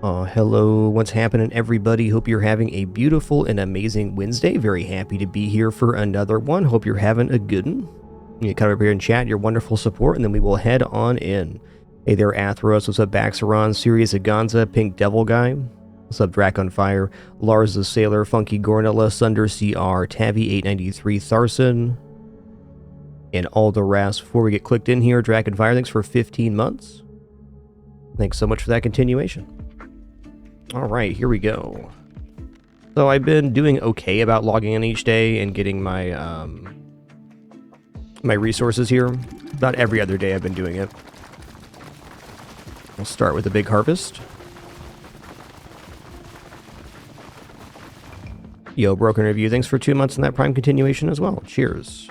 Hello, what's happening, everybody? Hope you're having a beautiful and amazing Wednesday. Very happy to be here for another one. Hope you're having a good one. You come over here and chat your wonderful support, and then we will head on in. Hey there, Athros. What's up, Baxeron? Sirius Aganza, Pink Devil Guy. What's up, Drac on Fire? Lars the Sailor, Funky Gornilla, Sunder CR, Tavi893, Tharson, and all the rest. Before we get clicked in here, Drac and Fire, thanks for 15 months. Thanks so much for that continuation. Alright, here we go. So I've been doing okay about logging in each day and getting my my resources here. About every other day I've been doing it. I'll start with a big harvest. Yo, Broken Review, thanks for 2 months in that Prime continuation as well. Cheers.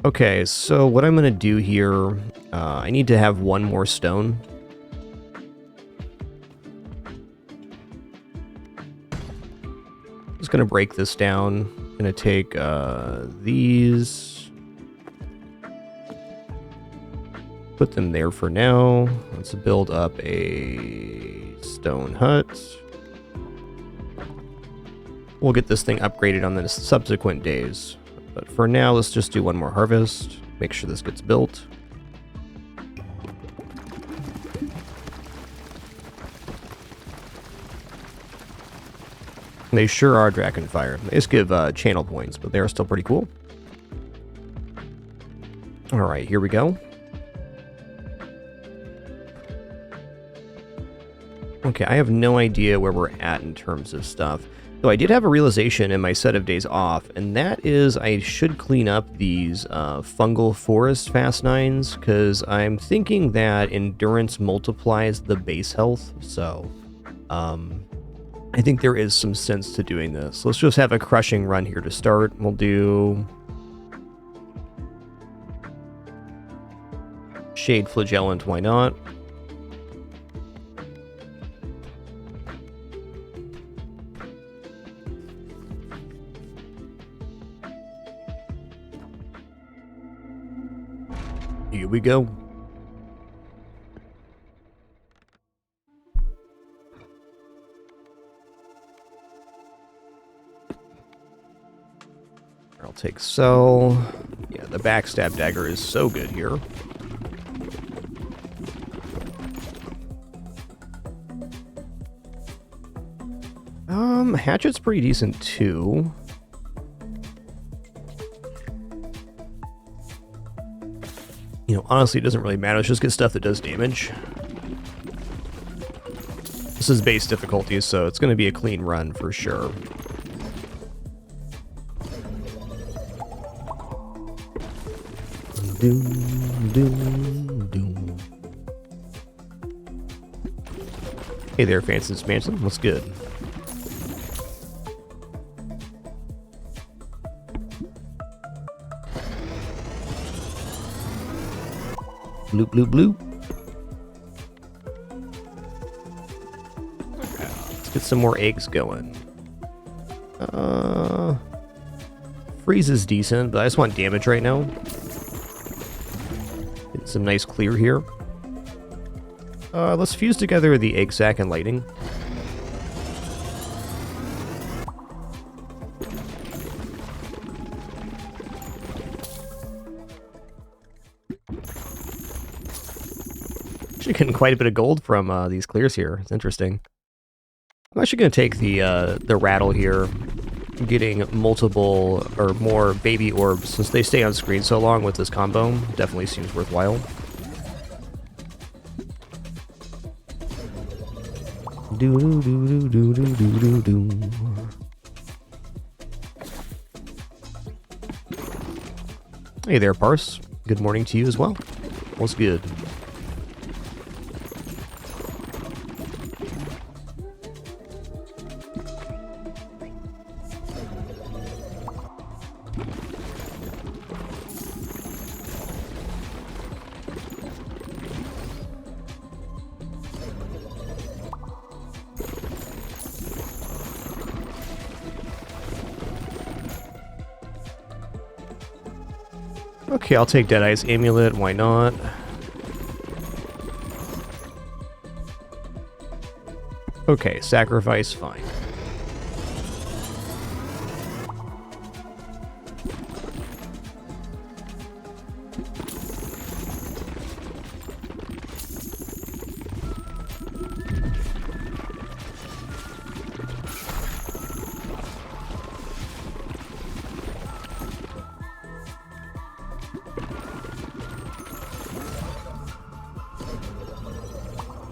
Okay, so what I'm going to do here, I need to have one more stone. Just going to break this down. Going to take these. Put them there for now. Let's build up a stone hut. We'll get this thing upgraded on the subsequent days. But for now, let's just do one more harvest. Make sure this gets built. They sure are Dragonfire. They just give channel points, but they're still pretty cool. Alright, here we go. Okay, I have no idea where we're at in terms of stuff. Though I did have a realization in my set of days off, and that is I should clean up these fungal forest fast 9s, because I'm thinking that endurance multiplies the base health, so I think there is some sense to doing this. Let's just have a crushing run here to start. We'll do Shade Flagellant, why not? Here we go. I'll take Cell. Yeah, the backstab dagger is so good here. Hatchet's pretty decent too. You know, honestly, it doesn't really matter. Let's just get stuff that does damage. This is base difficulty, so it's going to be a clean run for sure. Doom, doom, doom. Hey there, Fancy Smanson. What's good? Bloop, bloop, bloop. Okay, let's get some more eggs going. Freeze is decent, but I just want damage right now. Get some nice clear here. Let's fuse together the egg sac and lightning. Actually getting quite a bit of gold from these clears here. It's interesting. I'm actually going to take the rattle here. Getting multiple or more baby orbs, since they stay on screen so long with this combo, definitely seems worthwhile. Do do do do do do do do. Hey there, Parse. Good morning to you as well. What's good? Okay, I'll take Deadeye's Amulet, why not? Okay, sacrifice, fine.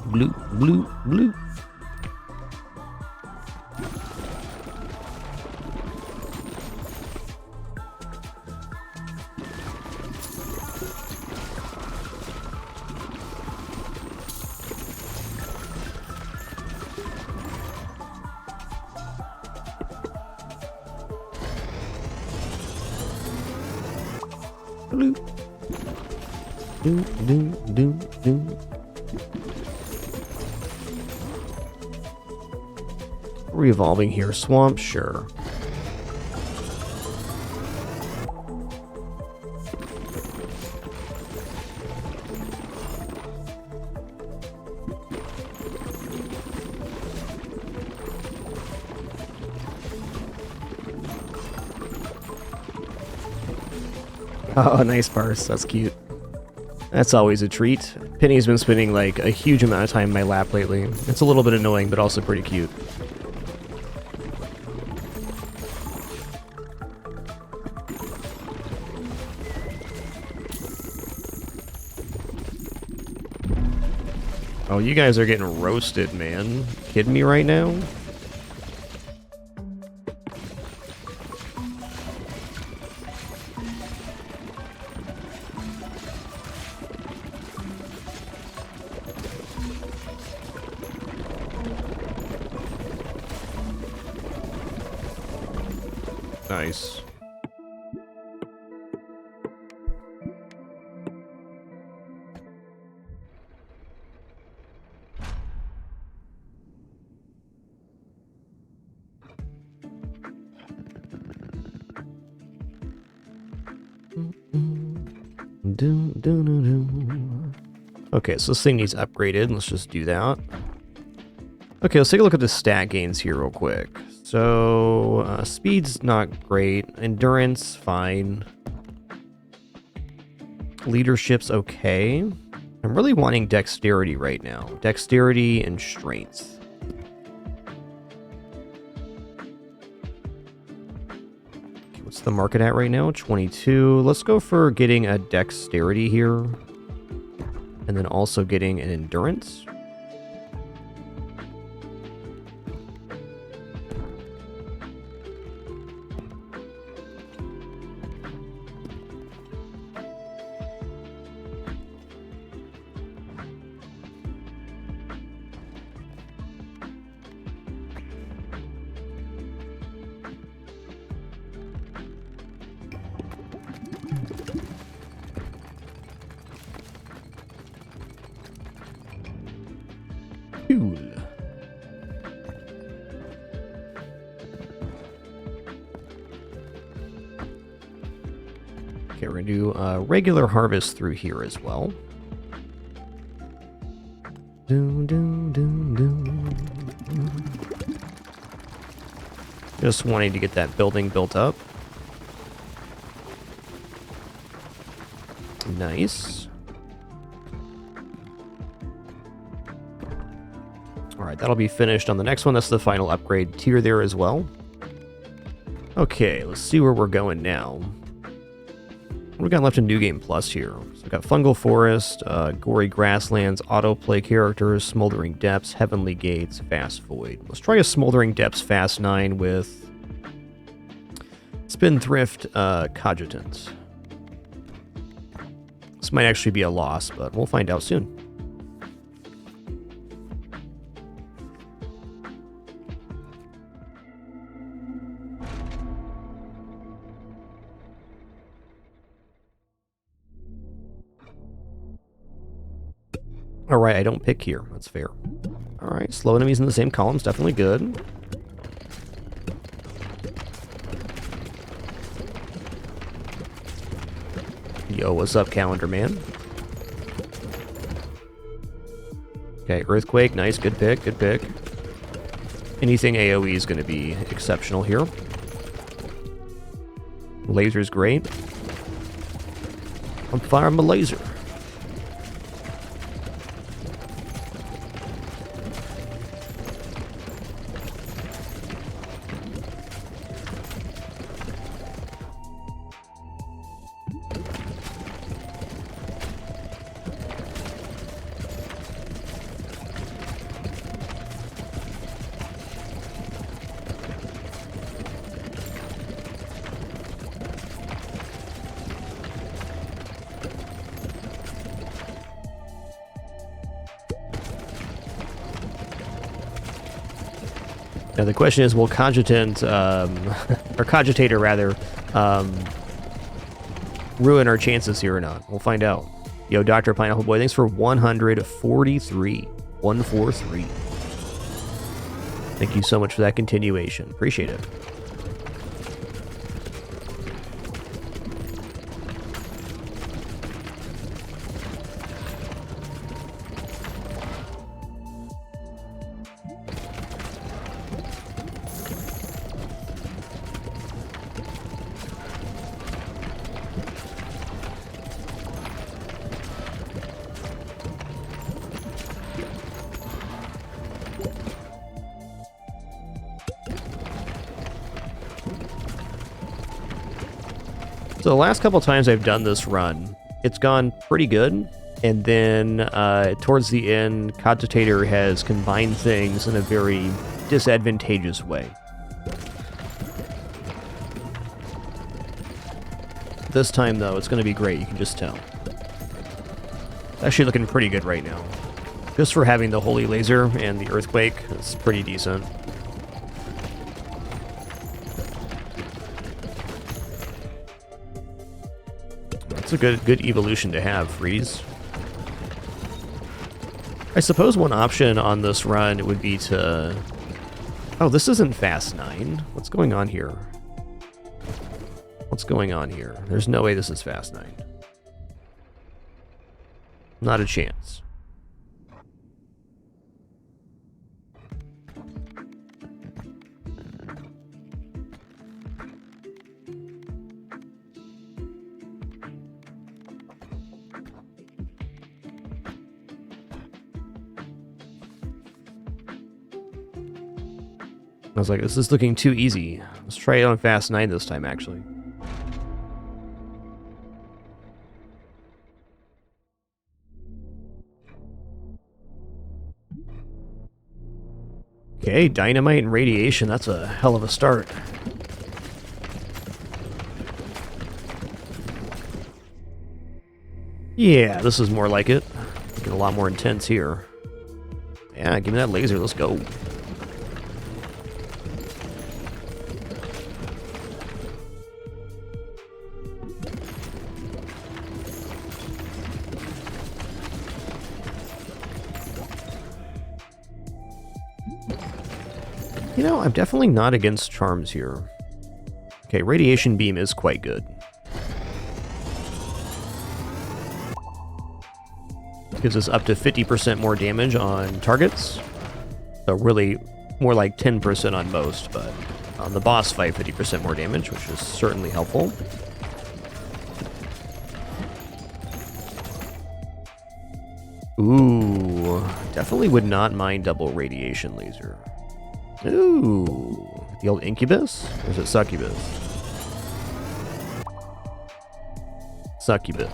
Blue, blue, blue. Blue. Do, do, do, do. Revolving here. Swamp, sure. Oh, nice parse. That's cute. That's always a treat. Penny's been spending like a huge amount of time in my lap lately. It's a little bit annoying, but also pretty cute. Oh, you guys are getting roasted, man. Kidding me right now? Nice. Okay, so this thing needs upgraded. Let's just do that. Okay, let's take a look at the stat gains here real quick. So, speed's not great. Endurance, fine. Leadership's okay. I'm really wanting dexterity right now. Dexterity and strength. Okay, what's the market at right now? 22. Let's go for getting a dexterity here. And then also getting an endurance. Cool. Okay, we're going to do a regular harvest through here as well. Just wanting to get that building built up. Nice. Alright, that'll be finished on the next one. That's the final upgrade tier there as well. Okay, let's see where we're going now. What we got left in New Game Plus here? So we've got Fungal Forest, Gory Grasslands, Autoplay Characters, Smoldering Depths, Heavenly Gates, Fast Void. Let's try a Smoldering Depths Fast 9 with Spendthrift Cogitant. This might actually be a loss, but we'll find out soon. Alright, I don't pick here. That's fair. Alright, slow enemies in the same column's definitely good. Yo, what's up, Calendar Man? Okay, Earthquake, nice, good pick, good pick. Anything AoE is going to be exceptional here. Laser's great. I'm firing my laser. Now the question is, will Cogitant, or Cogitator rather, ruin our chances here or not? We'll find out. Yo, Dr. Pineapple Boy, thanks for 143. 143. Thank you so much for that continuation. Appreciate it. So the last couple times I've done this run, it's gone pretty good, and then towards the end, Cogitator has combined things in a very disadvantageous way. This time, though, it's going to be great, you can just tell. It's actually looking pretty good right now. Just for having the Holy Laser and the Earthquake, it's pretty decent. It's a good evolution to have, Freeze. I suppose one option on this run would be to... Oh, this isn't Fast 9. What's going on here? What's going on here? There's no way this is Fast 9. Not a chance. I was like, this is looking too easy. Let's try it on Fast 9 this time, actually. Okay, Dynamite and Radiation. That's a hell of a start. Yeah, this is more like it. Getting a lot more intense here. Yeah, give me that laser. Let's go. You know, I'm definitely not against charms here. Okay, Radiation Beam is quite good. Gives us up to 50% more damage on targets. So really, more like 10% on most, but on the boss fight, 50% more damage, which is certainly helpful. Ooh, definitely would not mind double Radiation Laser. Ooh, the old Incubus? Or is it Succubus? Succubus.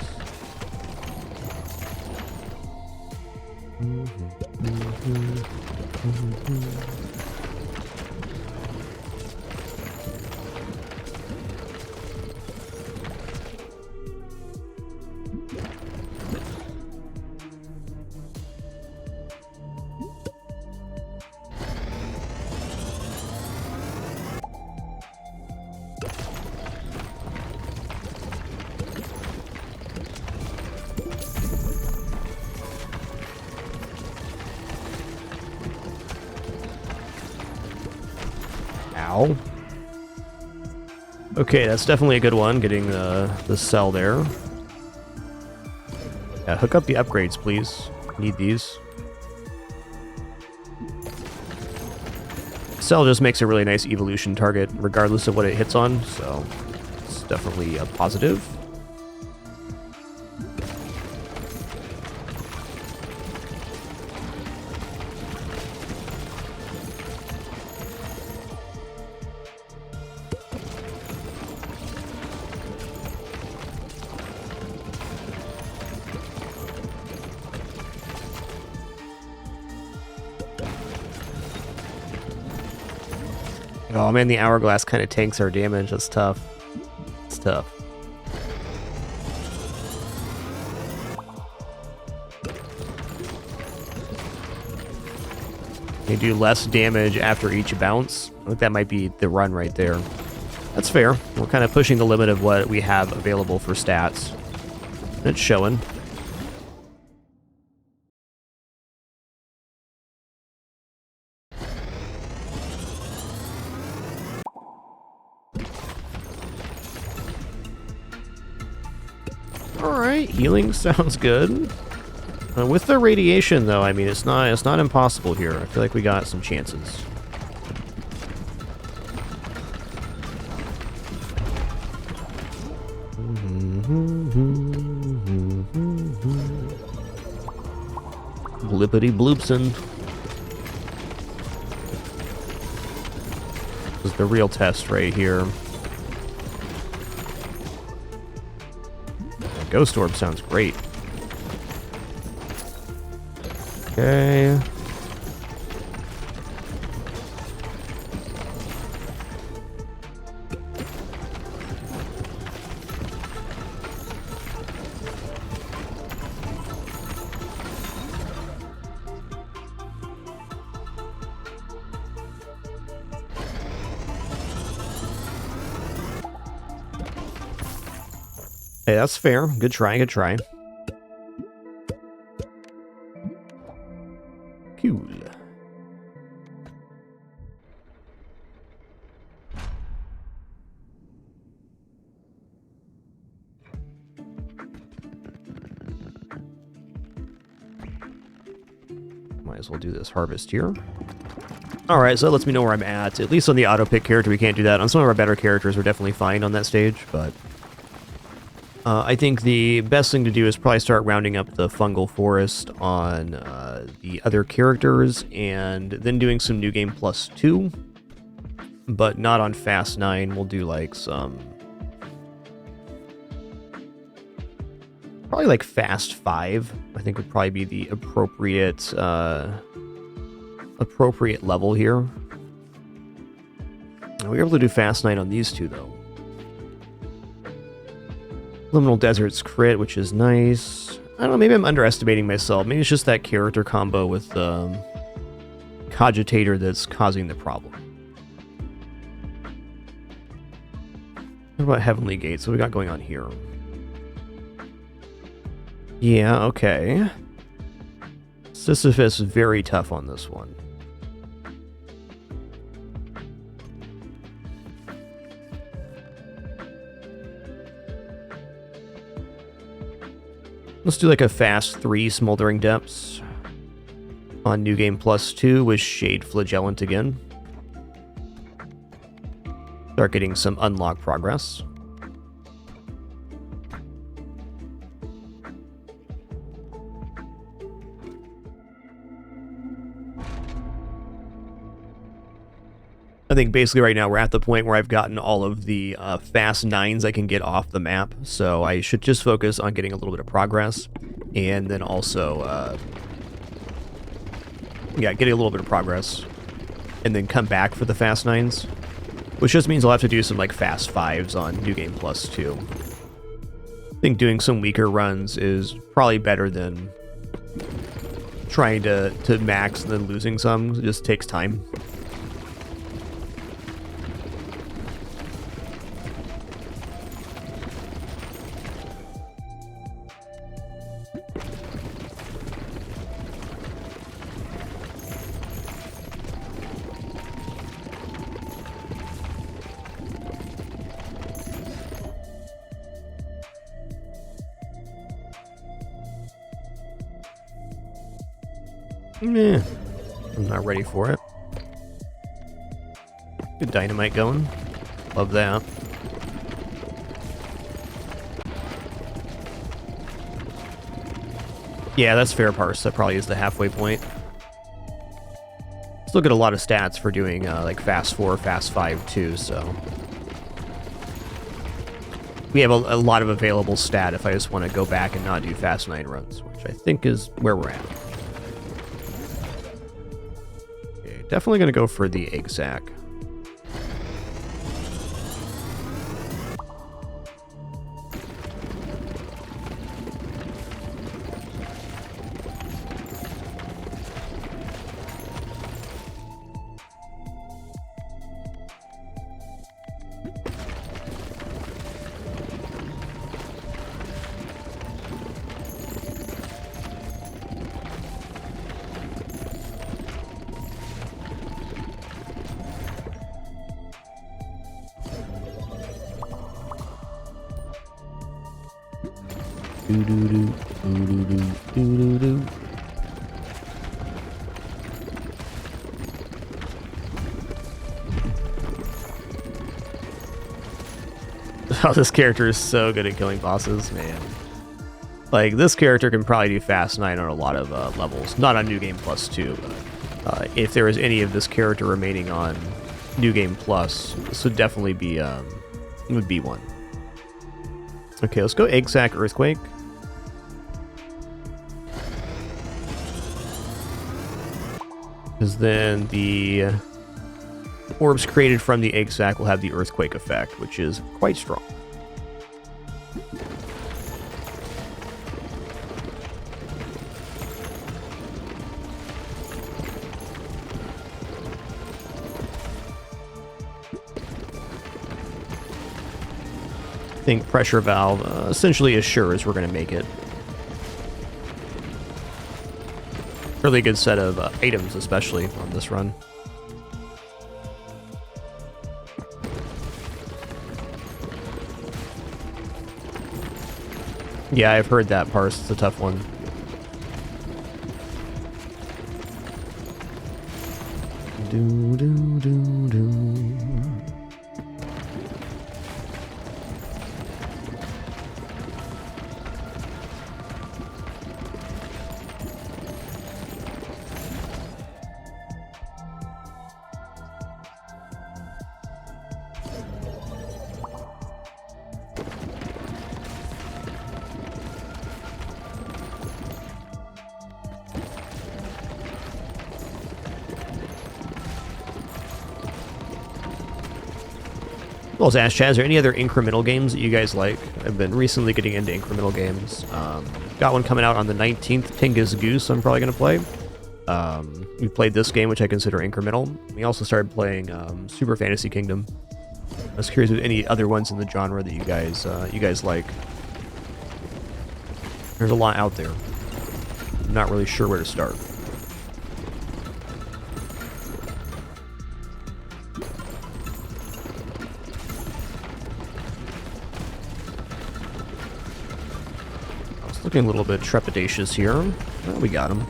Ow. Okay, that's definitely a good one, getting the cell there. Yeah, hook up the upgrades, please. Need these. cell just makes a really nice evolution target, regardless of what it hits on, so it's definitely a positive. Oh man, the hourglass kind of tanks our damage. That's tough. It's tough. You do less damage after each bounce. I think that might be the run right there. That's fair. We're kind of pushing the limit of what we have available for stats. It's showing. Alright, healing sounds good. With the radiation, though, I mean, it's not impossible here. I feel like we got some chances. Blippity bloopsin. This is the real test right here. Ghost Orb sounds great. Okay. Hey, that's fair. Good try, good try. Cool. Might as well do this harvest here. Alright, so that lets me know where I'm at least on the auto-pick character, we can't do that. On some of our better characters, we're definitely fine on that stage, but... I think the best thing to do is probably start rounding up the fungal forest on the other characters, and then doing some New Game Plus 2, but not on Fast 9. We'll do like some... probably like Fast 5, I think would probably be the appropriate level here. We were able to do Fast 9 on these two, though. Liminal Desert's crit, which is nice. I don't know, maybe I'm underestimating myself. Maybe it's just that character combo with Cogitator that's causing the problem. What about Heavenly Gates? What we got going on here? Yeah, okay. Sisyphus is very tough on this one. Let's do like a Fast 3 Smoldering Depths on New Game Plus 2 with Shade Flagellant again. Start getting some unlock progress. I think basically right now we're at the point where I've gotten all of the Fast 9s I can get off the map, so I should just focus on getting a little bit of progress, and then also, yeah, getting a little bit of progress, and then come back for the Fast 9s, which just means I'll have to do some like Fast 5s on New Game Plus 2. I think doing some weaker runs is probably better than trying to max and then losing some. It just takes time. I'm not ready for it. Good dynamite going. Love that. Yeah, that's fair parse. That probably is the halfway point. Still get a lot of stats for doing like fast 4, fast 5 too, so we have a lot of available stat if I just want to go back and not do fast 9 runs, which I think is where we're at. Okay, definitely going to go for the egg sack. Oh, this character is so good at killing bosses, man. Like, this character can probably do Fast 9 on a lot of levels. Not on New Game Plus 2, but if there was any of this character remaining on New Game Plus, this would definitely be, would be one. Okay, let's go Egg Sack Earthquake. Because then the orbs created from the egg sac will have the earthquake effect, which is quite strong. I think pressure valve essentially assures we're going to make it. Really good set of items, especially on this run. Yeah, I've heard that parse. It's a tough one. Do, do, do, do. Well, as Ash Chaz, are there any other incremental games that you guys like? I've been recently getting into incremental games. Got one coming out on the 19th, Tingus Goose, I'm probably going to play. We played this game, which I consider incremental. We also started playing Super Fantasy Kingdom. I was curious if any other ones in the genre that you guys like. There's a lot out there. I'm not really sure where to start. Looking a little bit trepidatious here. Oh, we got him.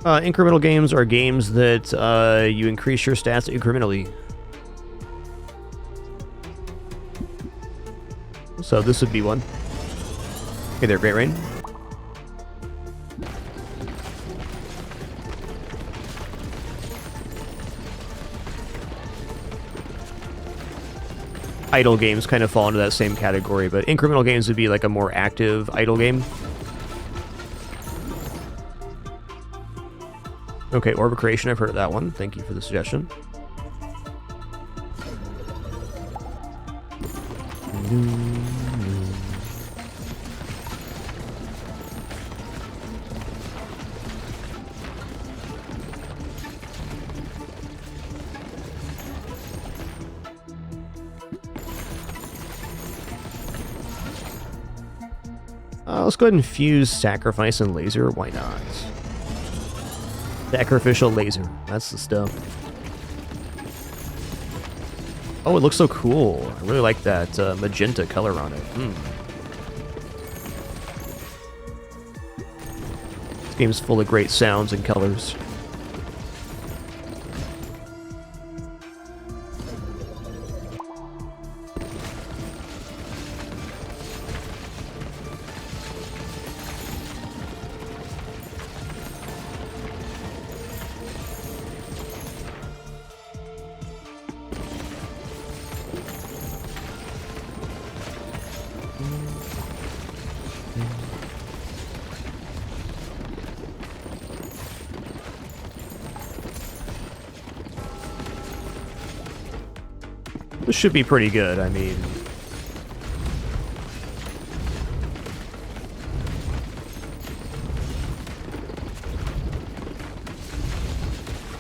Incremental games are games that you increase your stats incrementally. So this would be one. Hey there, Great Rain. Idle games kind of fall into that same category, but incremental games would be like a more active idle game. Okay, Orb of Creation, I've heard of that one. Thank you for the suggestion. Let's go ahead and fuse Sacrifice and Laser. Why not? Sacrificial Laser. That's the stuff. Oh, it looks so cool. I really like that magenta color on it. Game's full of great sounds and colors. This should be pretty good, I mean...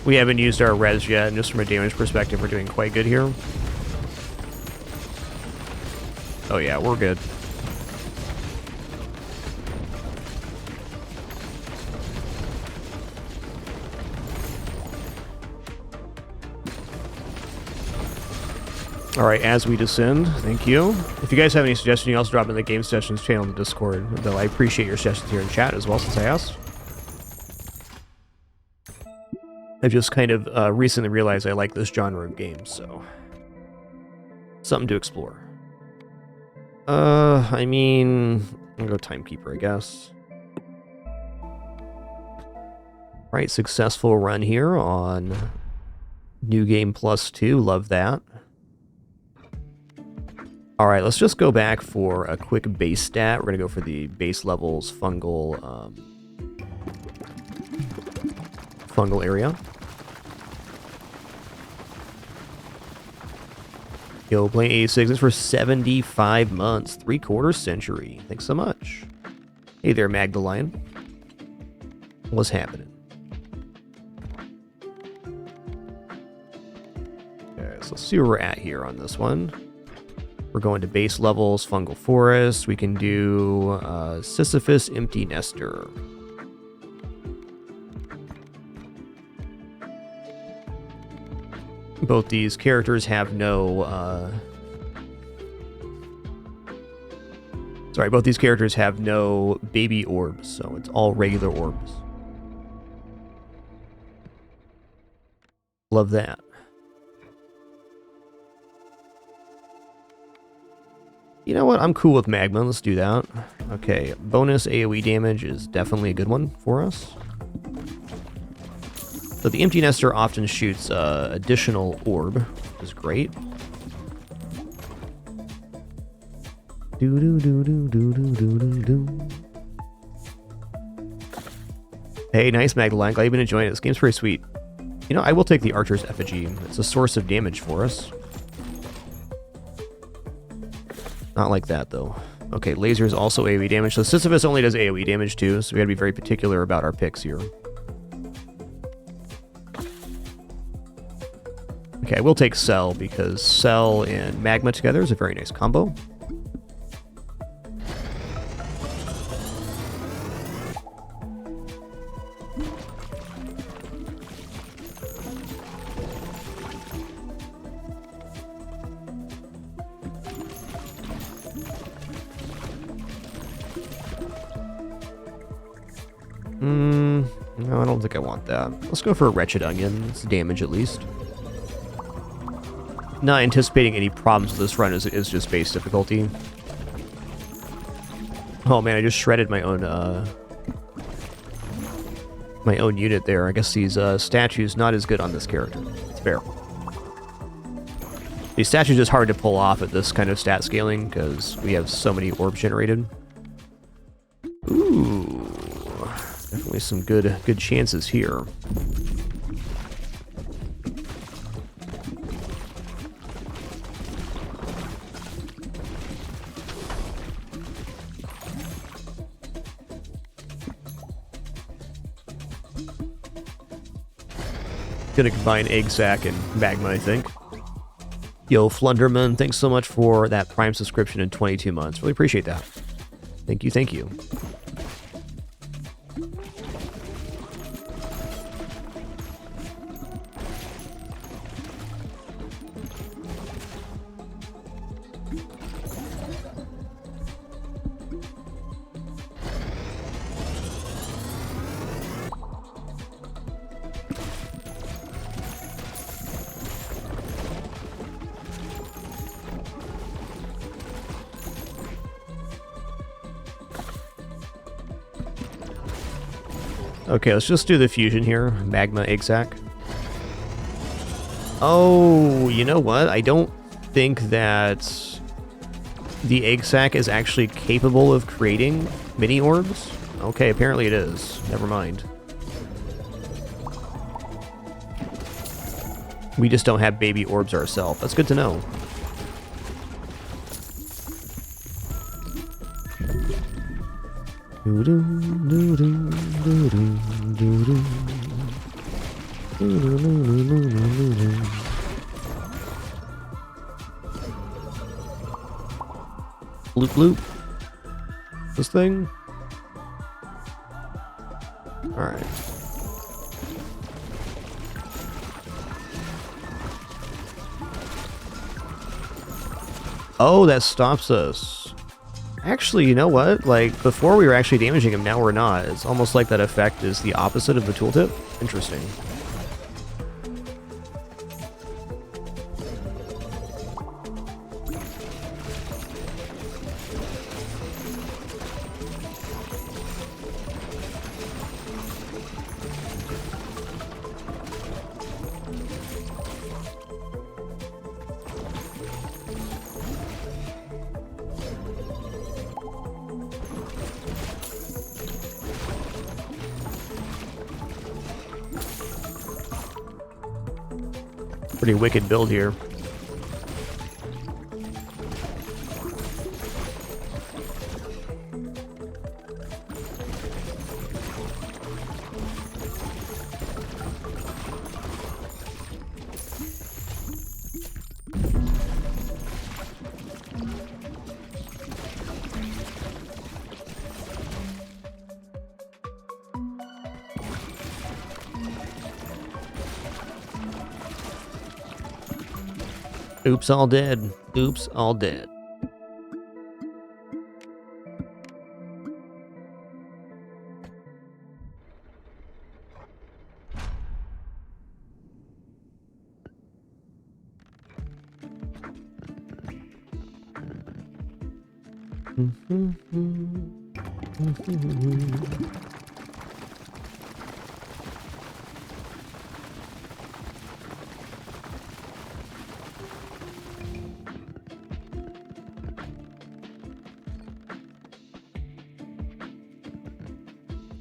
We haven't used our res yet, and just from a damage perspective, we're doing quite good here. Oh yeah, we're good. Alright, as we descend, thank you. If you guys have any suggestions, you can also drop them in the Game Sessions channel in the Discord, though I appreciate your suggestions here in chat as well, since I asked. I've just kind of recently realized I like this genre of games, so... something to explore. I mean... I'll go Timekeeper, I guess. Alright, successful run here on New Game Plus 2, love that. Alright, let's just go back for a quick base stat. We're going to go for the base levels fungal area. Yo, playing 86. This for 75 months. 3/4 century. Thanks so much. Hey there, Magdalene. What's happening? Okay, so let's see where we're at here on this one. We're going to base levels, fungal forest. We can do Sisyphus empty nester. Both these characters have no... both these characters have no baby orbs, so it's all regular orbs. Love that. You know what? I'm cool with Magma. Let's do that. Okay, bonus AoE damage is definitely a good one for us. So the Empty Nester often shoots additional orb, which is great. Hey, nice, Magdalene. Glad you've been enjoying it. This game's pretty sweet. You know, I will take the Archer's Effigy. It's a source of damage for us. Not like that, though. Okay, laser is also AoE damage. So Sisyphus only does AoE damage, too, so we gotta be very particular about our picks here. Okay, I will take Cell, because Cell and Magma together is a very nice combo. No, I don't think I want that. Let's go for a Wretched Onion. It's damage at least. Not anticipating any problems with this run is just base difficulty. Oh man, I just shredded my own unit there. I guess these statues not as good on this character. It's fair. These statues are just hard to pull off at this kind of stat scaling because we have so many orbs generated. Ooh. Definitely some good chances here. Gonna combine Egg Sack and Magma, I think. Yo, Flunderman, thanks so much for that Prime subscription in 22 months. Really appreciate that. Thank you, thank you. Okay, let's just do the fusion here. Magma egg sac. Oh, you know what? I don't think that the egg sac is actually capable of creating mini orbs. Okay, apparently it is. Never mind. We just don't have baby orbs ourselves. That's good to know. Bloop bloop. This thing? Alright. Oh, that stops us. Actually, you know what? Like, before we were actually damaging him, now we're not. It's almost like that effect is the opposite of the tooltip. Interesting. Pretty wicked build here. Oops, all dead. Oops, all dead.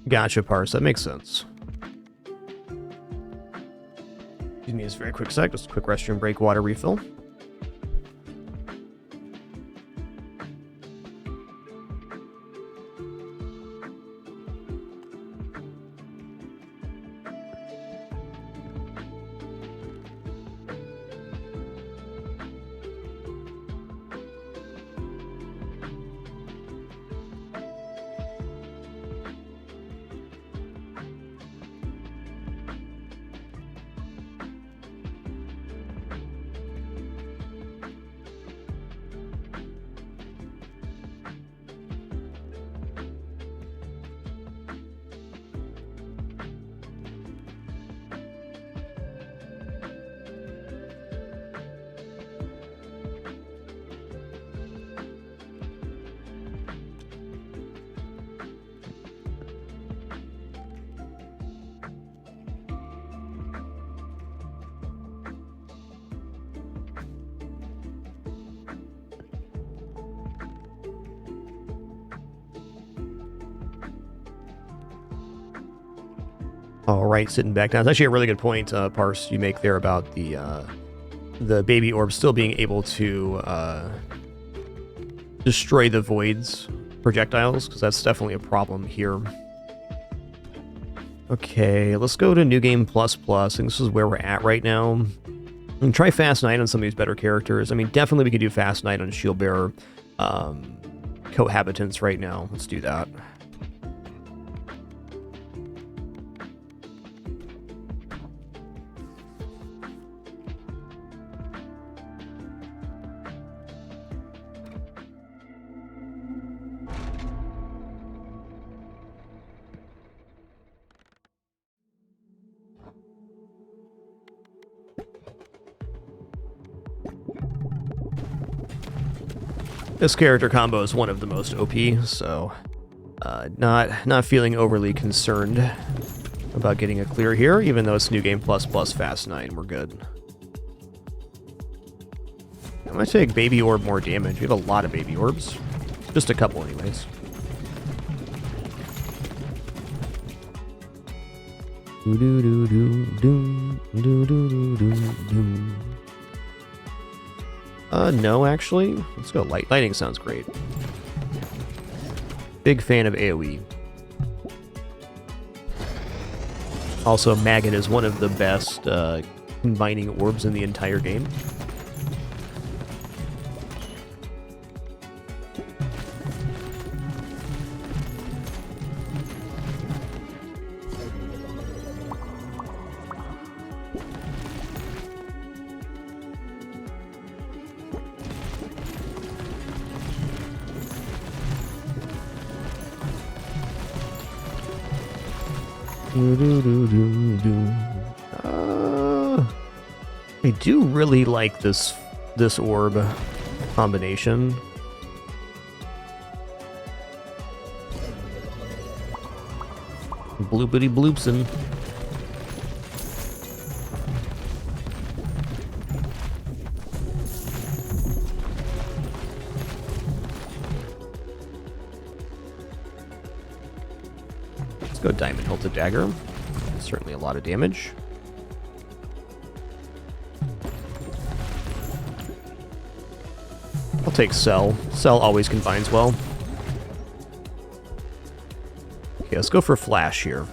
Gotcha, Parse. That makes sense. Excuse me, just a very quick sec. Just a quick restroom break, water refill. All right, sitting back down. It's actually a really good point, Parse, you make there about the baby orb still being able to destroy the void's projectiles, because that's definitely a problem here. Okay, let's go to New Game Plus Plus. I think this is where we're at right now. And try Fast Night on some of these better characters. I mean, definitely we could do Fast Night on Shield Bearer cohabitants right now. Let's do that. This character combo is one of the most OP, so not feeling overly concerned. about getting a clear here, even though it's New Game Plus plus Fast 9. We're good. I'm going to take Baby Orb more damage. We have a lot of Baby Orbs. Just a couple anyways. No, actually. Let's go light. Lightning sounds great. Big fan of AoE. Also, Maggot is one of the best combining orbs in the entire game. I do really like this orb combination. Bloopity bloopsin. Let's go Diamond Hilted Dagger. Certainly a lot of damage. I'll take Cell. Cell always combines well. Okay, let's go for Flash here.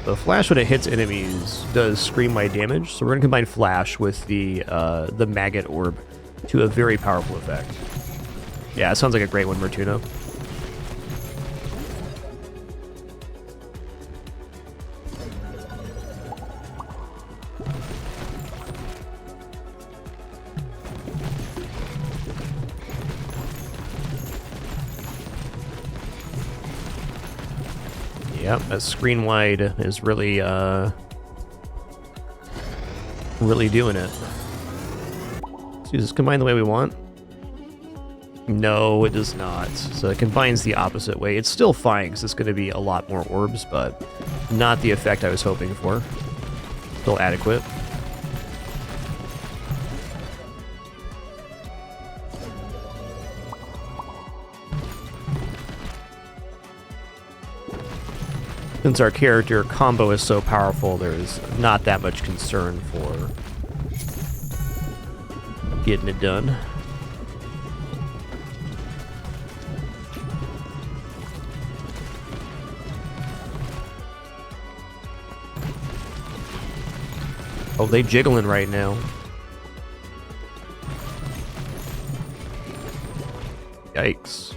The Flash, when it hits enemies, does scream-wide damage, so we're going to combine Flash with the Maggot Orb to a very powerful effect. Yeah, it sounds like a great one, Mertuna. Yep, that screen wide is really, really doing it. So does this combine the way we want? No, it does not. So it combines the opposite way. It's still fine, because it's going to be a lot more orbs, but not the effect I was hoping for. Still adequate. Since our character combo is so powerful, there's not that much concern for getting it done. Oh, they jiggling right now. Yikes.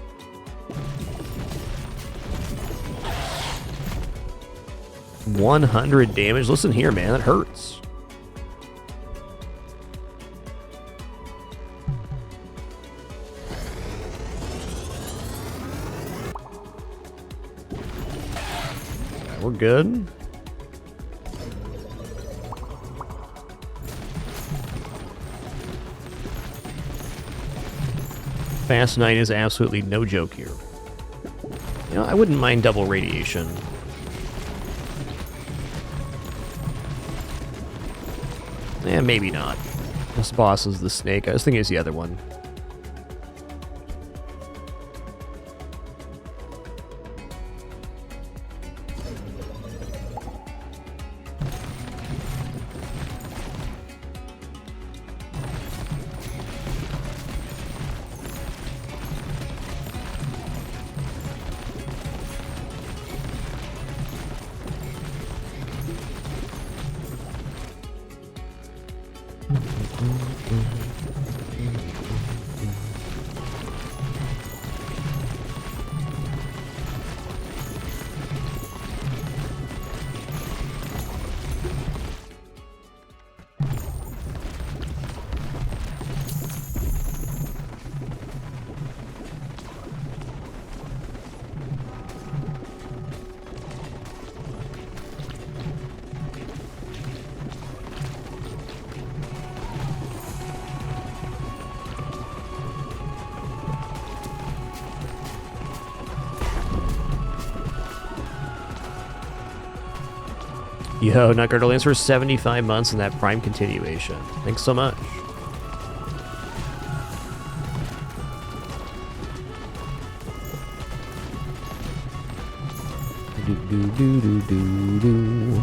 $100 damage. Listen here, man. That hurts. We're good. Fast 9 is absolutely no joke here. You know, I wouldn't mind double radiation. Eh, maybe not. This boss is the snake. I was thinking it's the other one. Yo, Nutgirdle, thanks for 75 months in that Prime continuation. Thanks so much. Do do do do do do.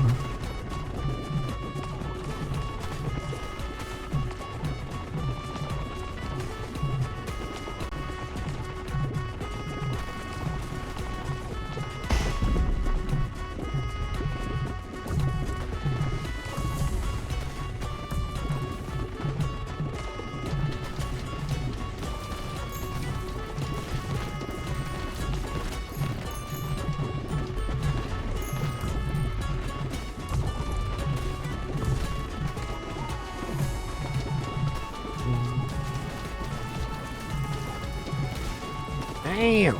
Damn.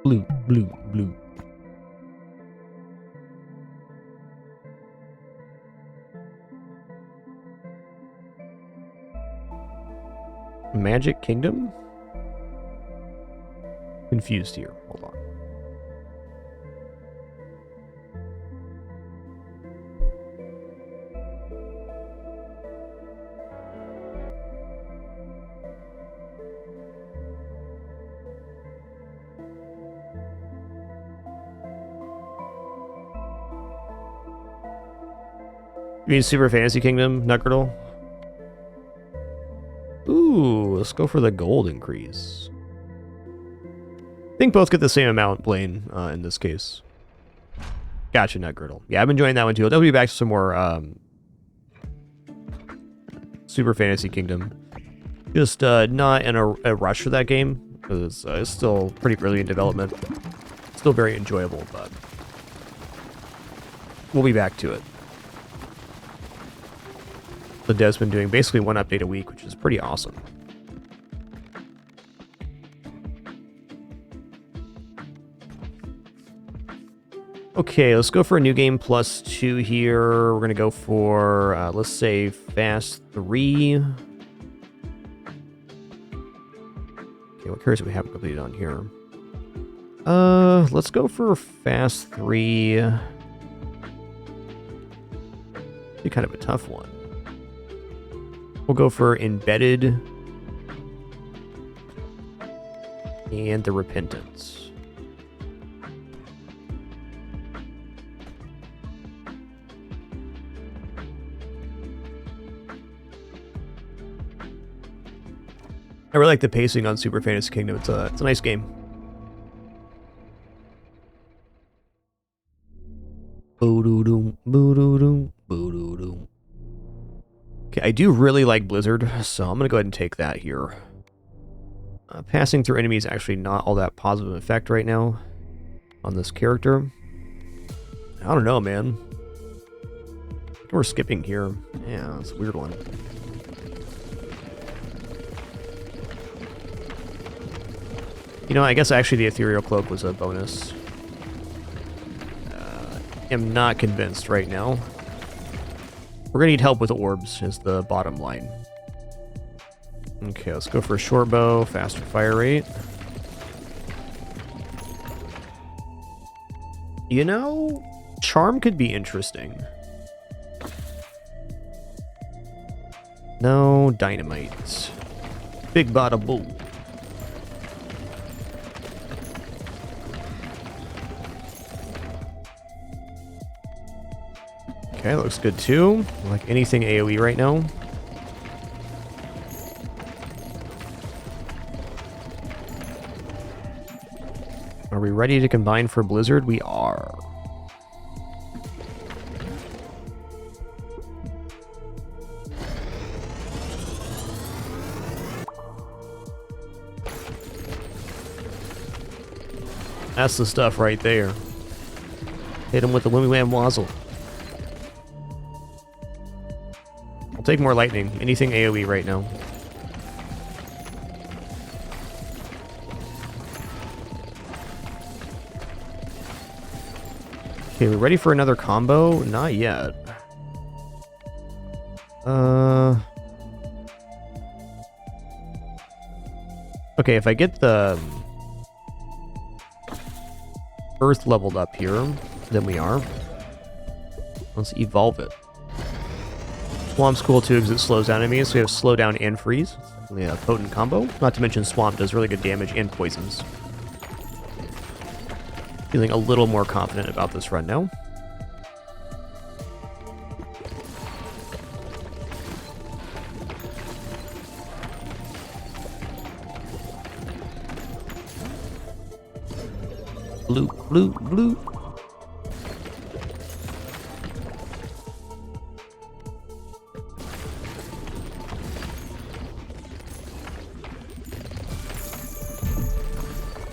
Blue, blue, blue. Magic Kingdom? Confused here. Hold on. You mean Super Fantasy Kingdom, Nutgirdle? Ooh, let's go for the gold increase. I think both get the same amount, Blaine, in this case. Gotcha, Nutgirdle. Yeah, I'm enjoying that one too. I'll be back to some more Super Fantasy Kingdom. Just not in a rush for that game, because it's still pretty early in development. Still very enjoyable, but we'll be back to it. The dev's been doing basically one update a week, which is pretty awesome. Okay, let's go for a new game plus 2 here. We're going to go for, let's say, Fast 3. Okay, what characters do we have completed on here? Let's go for Fast 3. Be kind of a tough one. We'll go for Embedded and the Repentance. I really like the pacing on Super Fantasy Kingdom. It's a nice game. Boo-doo-doo, boo-doo-doo, boo-doo-doo. Okay, I do really like Blizzard, so I'm going to go ahead and take that here. Passing through enemies is actually not all that positive effect right now on this character. I don't know, man. We're skipping here. Yeah, that's a weird one. You know, I guess actually the Ethereal Cloak was a bonus. I'm not convinced right now. We're going to need help with orbs, is the bottom line. Okay, let's go for a short bow, faster fire rate. You know, charm could be interesting. No, dynamite. Big bada bull. Okay, looks good too. Like anything AoE right now. Are we ready to combine for Blizzard? We are. That's the stuff right there. Hit him with the Wimmy Wham Wazzle. I'll take more lightning. Anything AoE right now. Okay, we ready for another combo? Not yet. Okay, if I get the Earth leveled up here, then we are. Let's evolve it. Swamp's cool too because it slows down enemies, so we have slow down and freeze. It's definitely a potent combo. Not to mention Swamp does really good damage and poisons. Feeling a little more confident about this run now. Blue, blue, blue.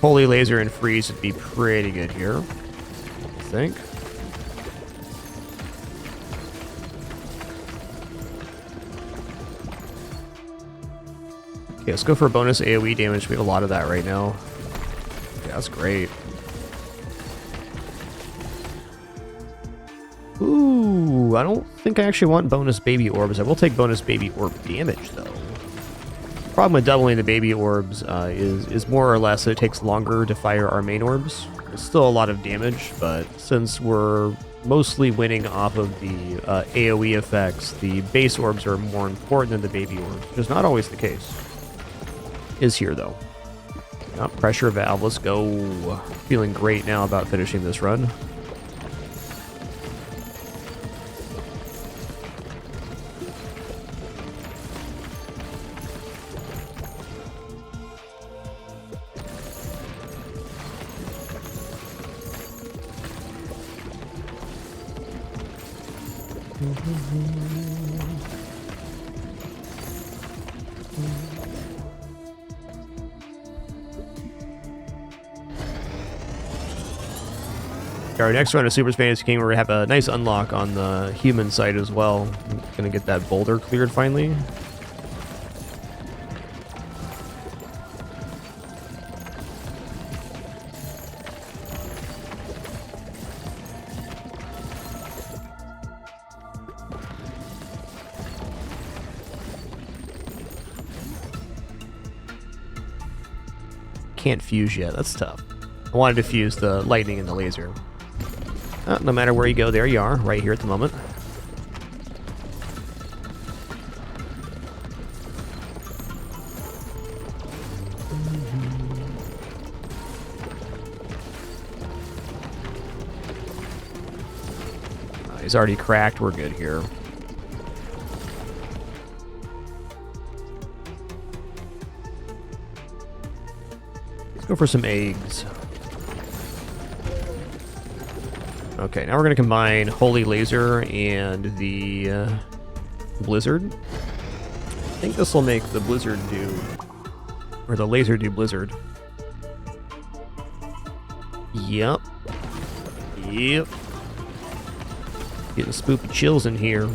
Holy Laser and Freeze would be pretty good here, I think. Okay, let's go for bonus AoE damage. We have a lot of that right now. Yeah, that's great. Ooh, I don't think I actually want bonus baby orbs. I will take bonus baby orb damage, though. Problem with doubling the baby orbs is more or less that it takes longer to fire our main orbs. It's still a lot of damage, but since we're mostly winning off of the AoE effects, the base orbs are more important than the baby orbs, which is not always the case. Is here, though. Pressure valve, let's go. Feeling great now about finishing this run. Our next run of Super Fantasy King, we're going to have a nice unlock on the human side as well. Going to get that boulder cleared finally. Can't fuse yet, that's tough. I wanted to fuse the lightning and the laser. No matter where you go, there you are, right here at the moment. He's already cracked, we're good here. Let's go for some eggs. Okay, now we're going to combine Holy Laser and the Blizzard. I think this will make the Blizzard do, or the Laser do Blizzard. Yep. Yep. Getting spoopy chills in here.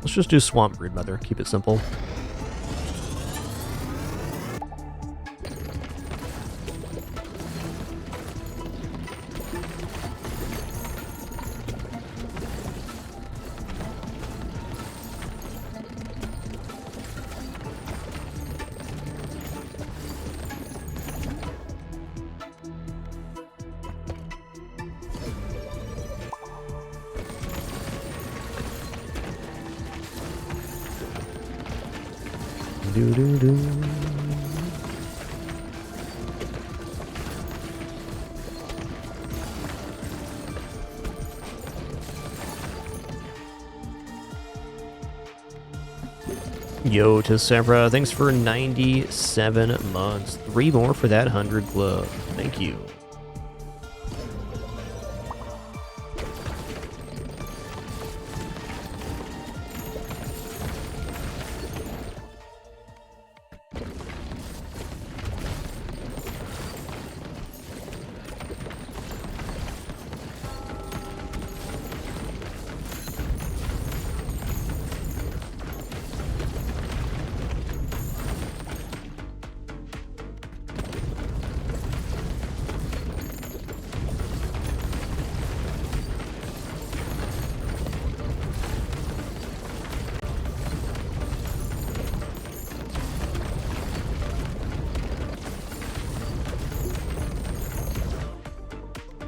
Let's just do Swamp Brood Mother. Keep it simple. do do do. Yo, Tessera, thanks for 97 months. 3 more for that 100 club. Thank you.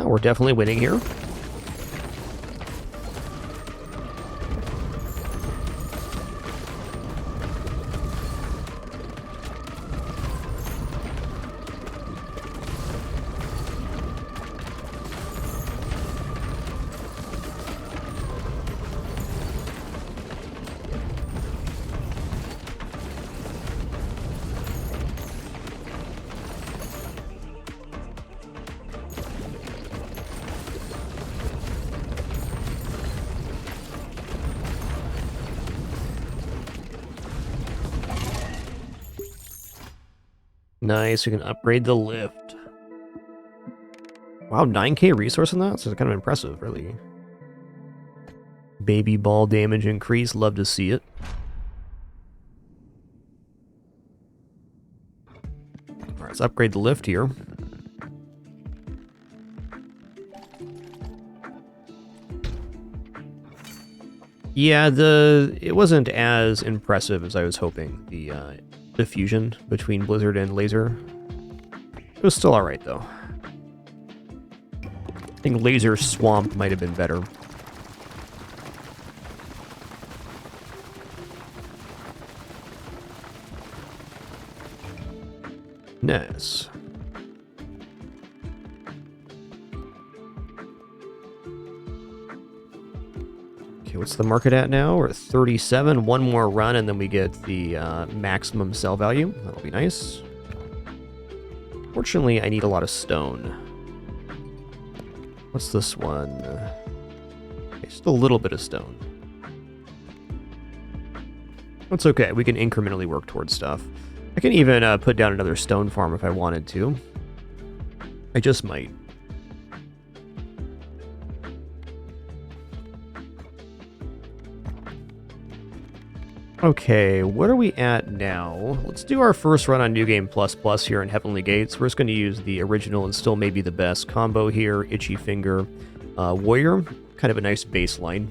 Oh, we're definitely winning here. Nice, we can upgrade the lift. Wow, 9k resource on that? So it's kind of impressive, really. Baby ball damage increase, love to see it. Alright, let's upgrade the lift here. Yeah, it wasn't as impressive as I was hoping, the fusion between Blizzard and Laser. It was still alright, though. I think Laser Swamp might have been better. Nice. Okay, what's the market at now? We're at 37. One more run, and then we get the maximum sell value. That'll be nice. Fortunately, I need a lot of stone. What's this one? Okay, just a little bit of stone. That's okay. We can incrementally work towards stuff. I can even put down another stone farm if I wanted to. I just might. Okay, what are we at now? Let's do our first run on New Game Plus Plus here in Heavenly Gates. We're just going to use the original and still maybe the best combo here, Itchy Finger Warrior. Kind of a nice baseline.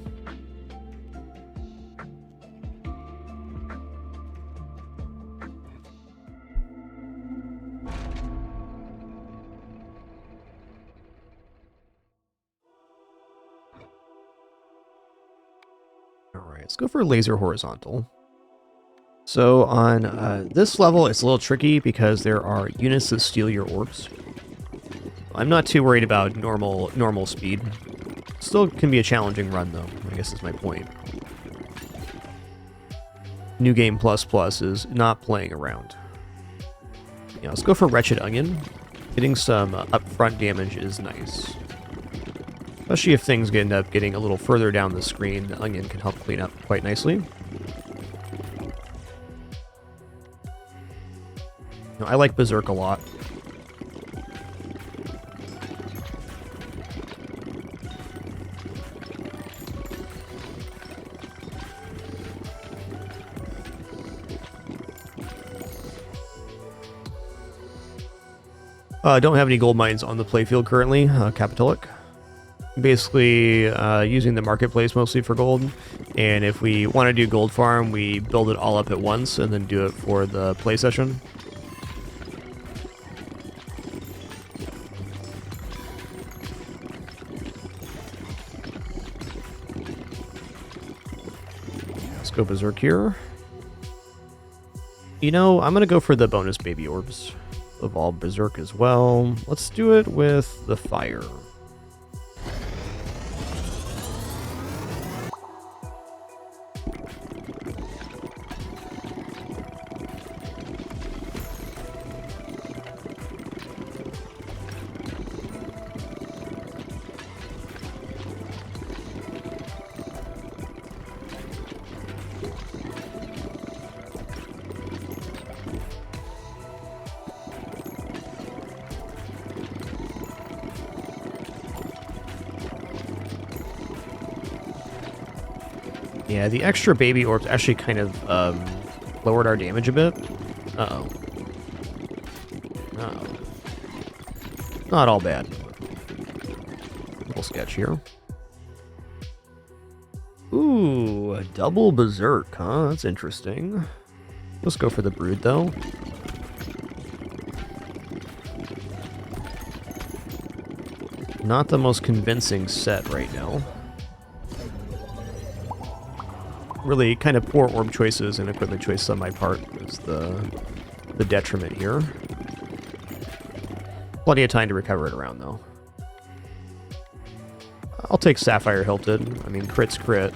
Alright, let's go for Laser Horizontal. So on this level, it's a little tricky because there are units that steal your orbs. I'm not too worried about normal speed. Still can be a challenging run, though, I guess is my point. New Game Plus Plus is not playing around. Yeah, let's go for Wretched Onion. Getting some upfront damage is nice. Especially if things end up getting a little further down the screen, the Onion can help clean up quite nicely. I like Berserk a lot. Don't have any gold mines on the playfield currently, Capitolic. Basically using the marketplace mostly for gold, and if we want to do gold farm, we build it all up at once and then do it for the play session. Let's go Berserk here. You know, I'm going to go for the bonus baby orbs. Evolve Berserk as well. Let's do it with the fire. Yeah, the extra baby orbs actually kind of lowered our damage a bit. Uh-oh. Uh-oh. Not all bad. A little sketch here. Ooh, a double Berserk, huh? That's interesting. Let's go for the Brood, though. Not the most convincing set right now. Really kind of poor orb choices and equipment choices on my part is the detriment here. Plenty of time to recover it around, though. I'll take Sapphire Hilted. I mean, crit's crit.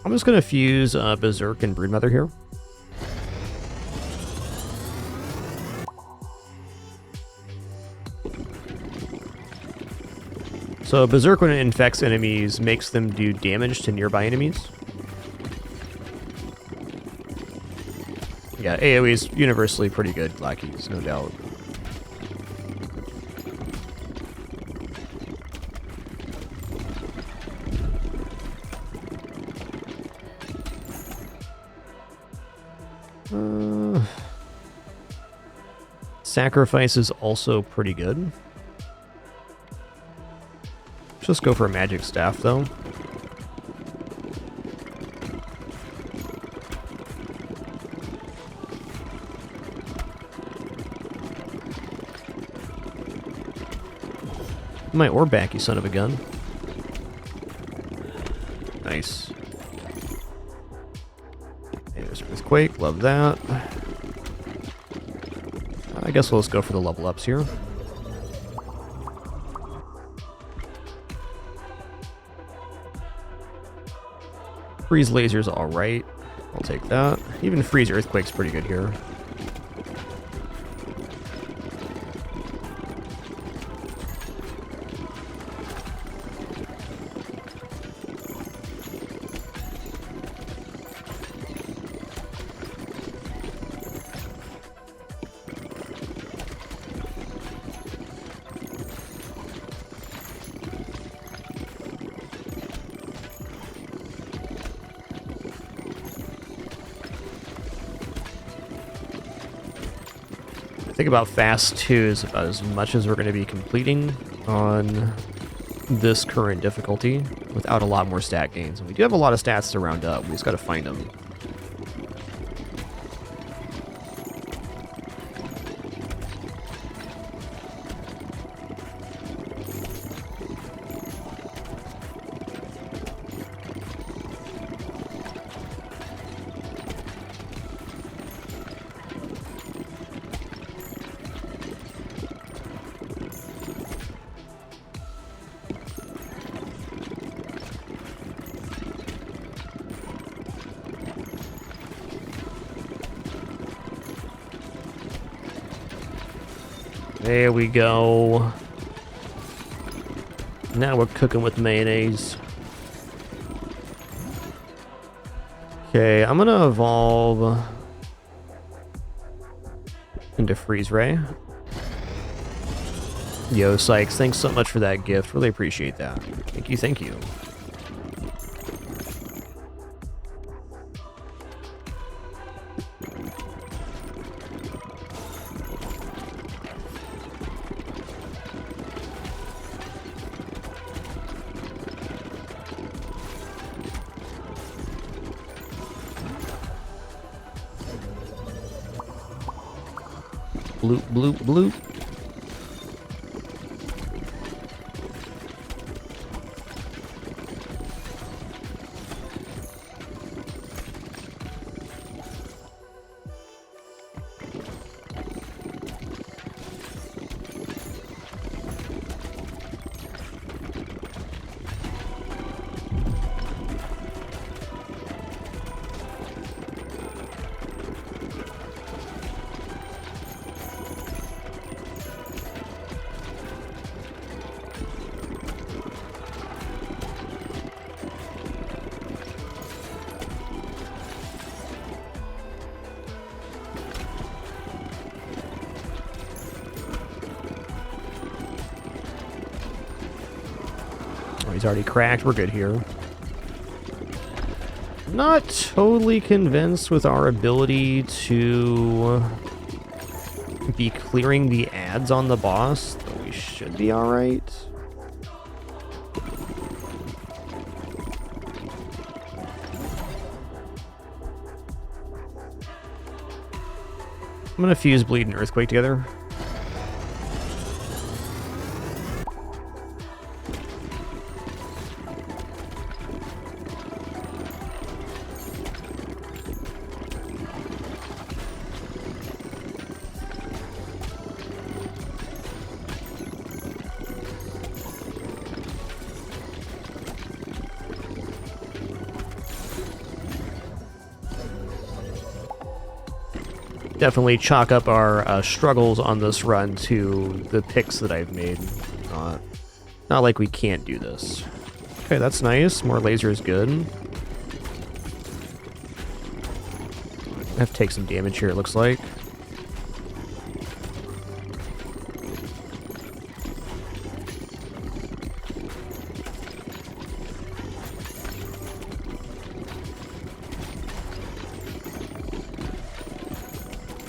I'm just going to fuse Berserk and Broodmother here. So Berserk, when it infects enemies, makes them do damage to nearby enemies. Yeah, AoE is universally pretty good, lackeys, no doubt. Sacrifice is also pretty good. Just go for a magic staff, though. My orb back, you son of a gun. Nice. There's Earthquake, love that. I guess we'll just go for the level ups here. Freeze Laser's alright. I'll take that. Even Freeze Earthquake's pretty good here. I think about Fast 2 is about as much as we're going to be completing on this current difficulty without a lot more stat gains. And we do have a lot of stats to round up. We just got to find them. There we go. Now we're cooking with mayonnaise. Okay, I'm gonna evolve into Freeze Ray. Yo, Sykes, thanks so much for that gift. Really appreciate that. Thank you, thank you. Bloop, bloop, bloop. He's already cracked. We're good here. Not totally convinced with our ability to be clearing the ads on the boss, but we should be alright. I'm gonna fuse Bleed and Earthquake together. Definitely chalk up our struggles on this run to the picks that I've made. Not like we can't do this. Okay, that's nice. More laser is good. I have to take some damage here, it looks like.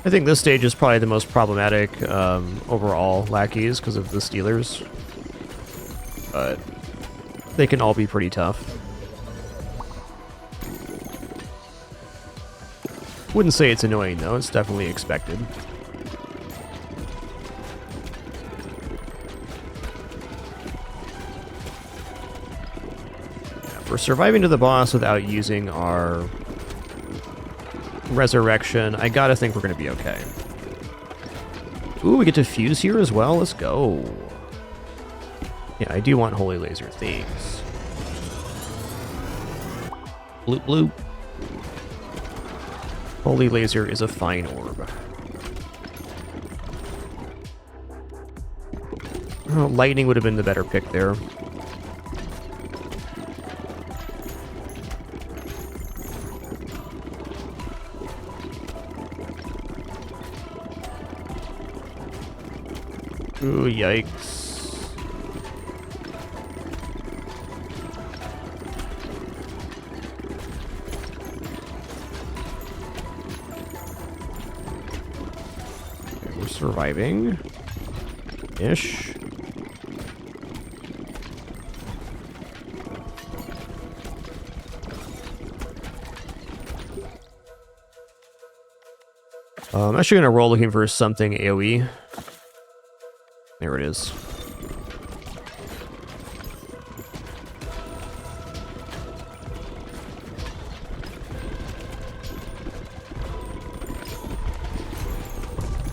I think this stage is probably the most problematic overall lackeys because of the Steelers. But they can all be pretty tough. Wouldn't say it's annoying though, it's definitely expected. Yeah, we're surviving to the boss without using our resurrection. I gotta think we're gonna be okay. Ooh, we get to fuse here as well. Let's go. Yeah, I do want Holy Laser. Thanks. Bloop, bloop. Holy Laser is a fine orb. Oh, lightning would have been the better pick there. Ooh, yikes. Okay, we're surviving. Ish. I'm actually going to roll looking for something AoE. There it is.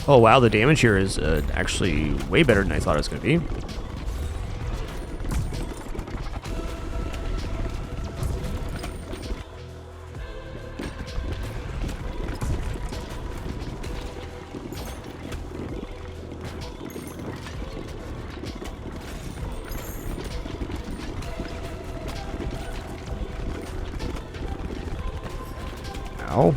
Oh wow, the damage here is actually way better than I thought it was going to be. Ow.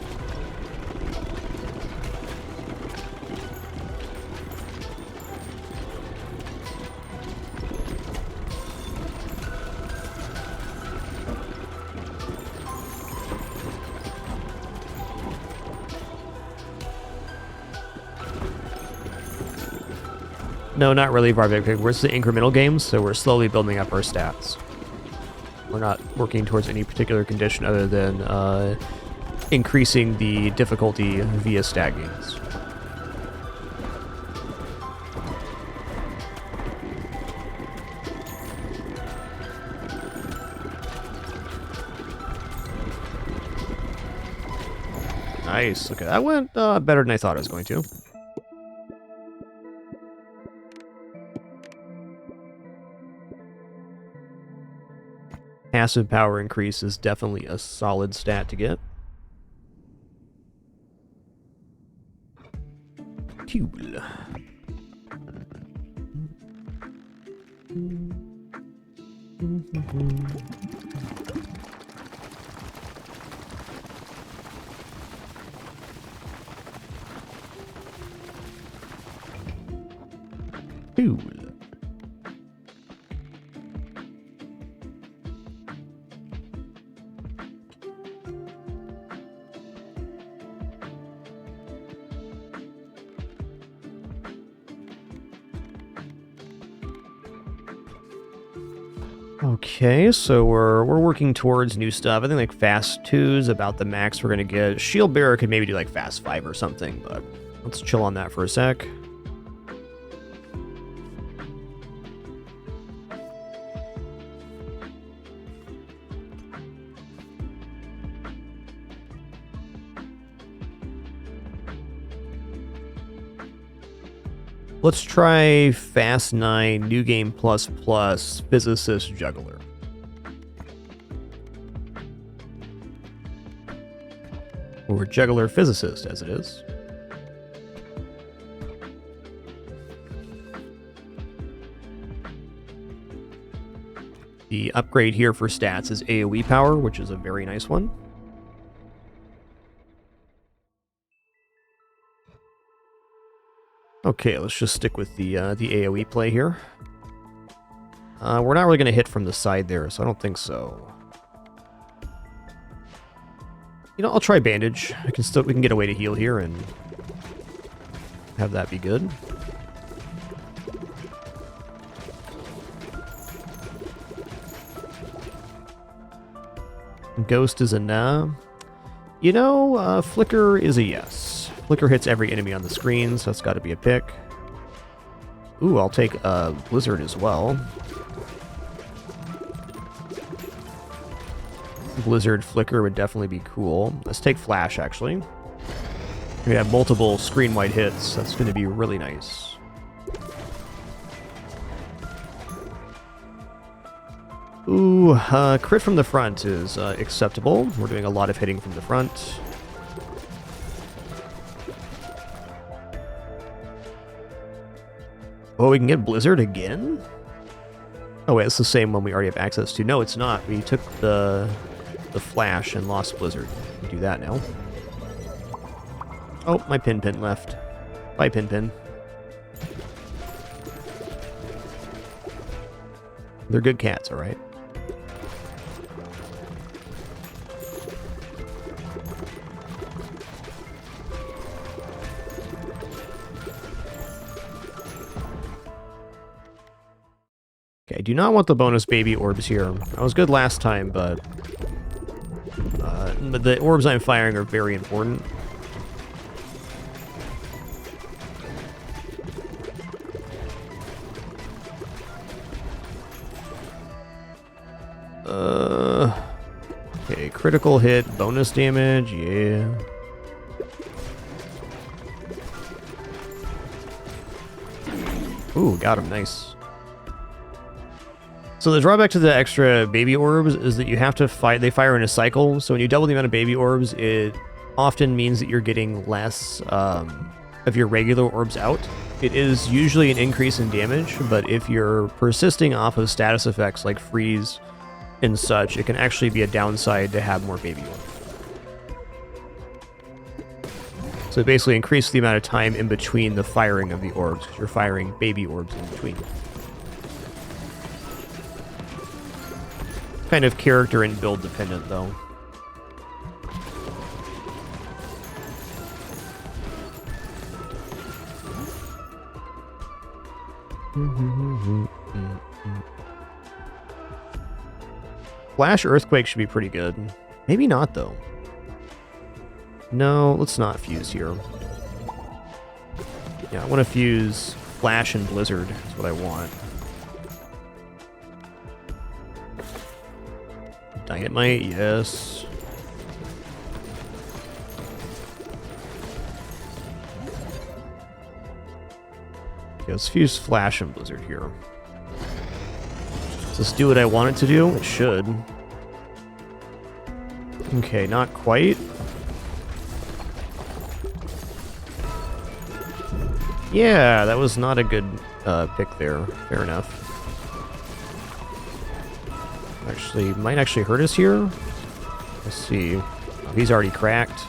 No, not really barbaric. We're just the incremental games, so we're slowly building up our stats. We're not working towards any particular condition other than increasing the difficulty via stat gains. Nice. Okay, that went better than I thought it was going to. Passive power increase is definitely a solid stat to get. Cool. Cool. Okay, so we're working towards new stuff. I think like fast 2 is about the max we're gonna get. Shield bearer could maybe do like fast 5 or something, but let's chill on that for a sec. Let's try Fast 9, New Game Plus Plus, Physicist Juggler. Or Juggler Physicist, as it is. The upgrade here for stats is AoE power, which is a very nice one. Okay, let's just stick with the AoE play here. We're not really going to hit from the side there, so I don't think so. You know, I'll try bandage. We can get away to heal here and have that be good. Ghost is a nah. You know, Flicker is a yes. Flicker hits every enemy on the screen, so that's got to be a pick. Ooh, I'll take Blizzard as well. Blizzard Flicker would definitely be cool. Let's take Flash, actually. We have multiple screen-wide hits. That's going to be really nice. Ooh, crit from the front is acceptable. We're doing a lot of hitting from the front. Oh, we can get Blizzard again? Oh wait, it's the same one we already have access to. No, it's not. We took the Flash and lost Blizzard. We can do that now. Oh, my Pin left. Bye, Pin. They're good cats, alright? Okay, I do not want the bonus baby orbs here. I was good last time, but the orbs I'm firing are very important. Okay, critical hit, bonus damage, yeah. Ooh, got him, nice. So the drawback to the extra baby orbs is that you have to fight, they fire in a cycle, so when you double the amount of baby orbs, it often means that you're getting less of your regular orbs out. It is usually an increase in damage, but if you're persisting off of status effects like freeze and such, it can actually be a downside to have more baby orbs. So basically increase the amount of time in between the firing of the orbs, because you're firing baby orbs in between. Kind of character and build dependent, though. Flash Earthquake should be pretty good. Maybe not, though. No, let's not fuse here. Yeah, I want to fuse Flash and Blizzard. That's what I want. Dynamite, yes. Okay, let's fuse Flash and Blizzard here. Does this do what I want it to do? It should. Okay, not quite. Yeah, that was not a good pick there. Fair enough. Actually, might actually hurt us here. Let's see. Oh, he's already cracked.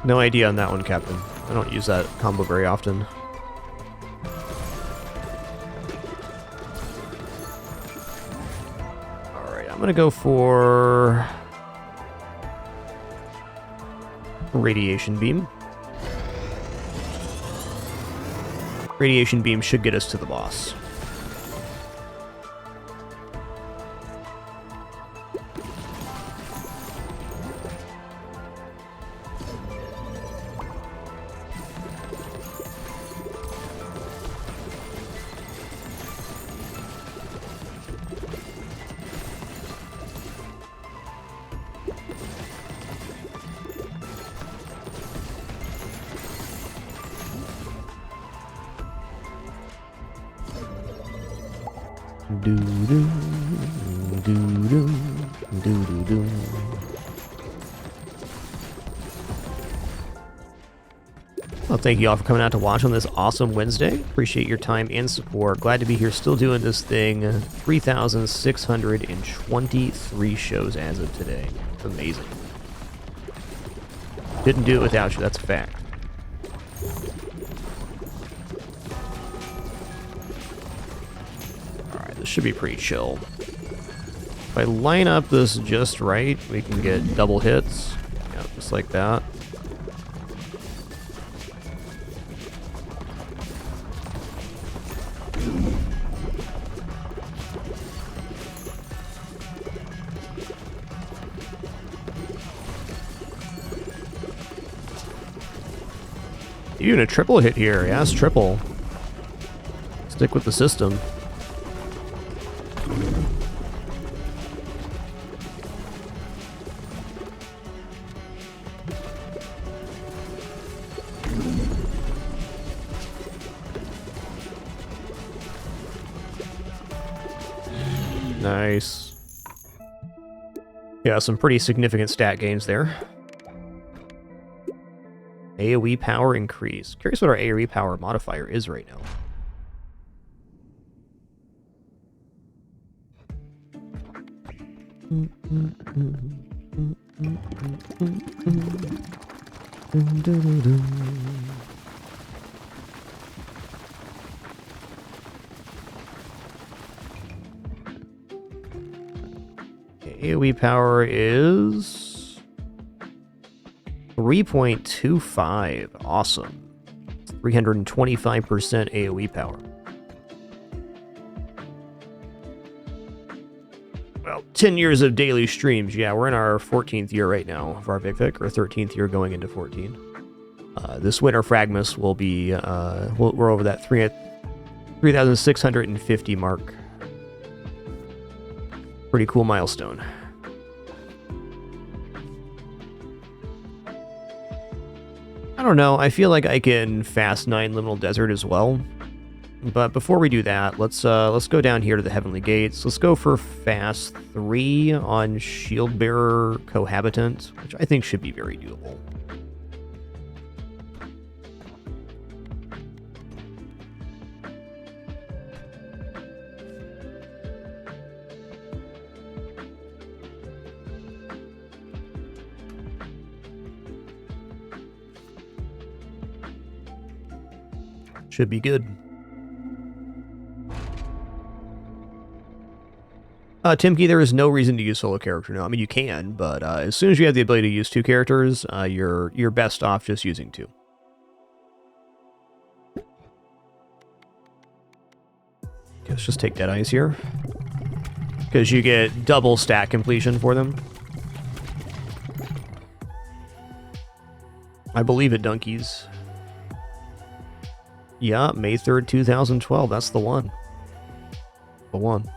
No idea on that one, Captain. I don't use that combo very often. Alright, I'm gonna go for Radiation Beam. Radiation Beam should get us to the boss. Well, thank you all for coming out to watch on this awesome Wednesday. Appreciate your time and support. Glad to be here still doing this thing. 3,623 shows as of today. It's amazing. Didn't do it without you, that's a fact. Alright, this should be pretty chill. If I line up this just right, we can get double hits. Yeah, just like that. Even a triple hit here. Yeah, it's triple. Stick with the system. Nice. Yeah, some pretty significant stat gains there. AoE power increase. Curious what our AoE power modifier is right now. AoE power is 3.25. Awesome. 325% AoE power. Well, 10 years of daily streams. Yeah, we're in our 14th year right now of our Big Vic, or 13th year going into 14. This winter Fragmus will be, we're over that 3,650 mark. Pretty cool milestone. I don't know, I feel like I can fast 9 Liminal Desert as well. But before we do that, let's go down here to the Heavenly Gates. Let's go for fast 3 on Shield Bearer Cohabitant, which I think should be very doable. Should be good. Timkey, there is no reason to use solo character now. I mean, you can, but as soon as you have the ability to use 2 characters, you're best off just using 2. Okay, let's just take Deadeyes here, because you get double stat completion for them. I believe it, Dunkies. Yeah, May 3rd, 2012. That's the one. The one.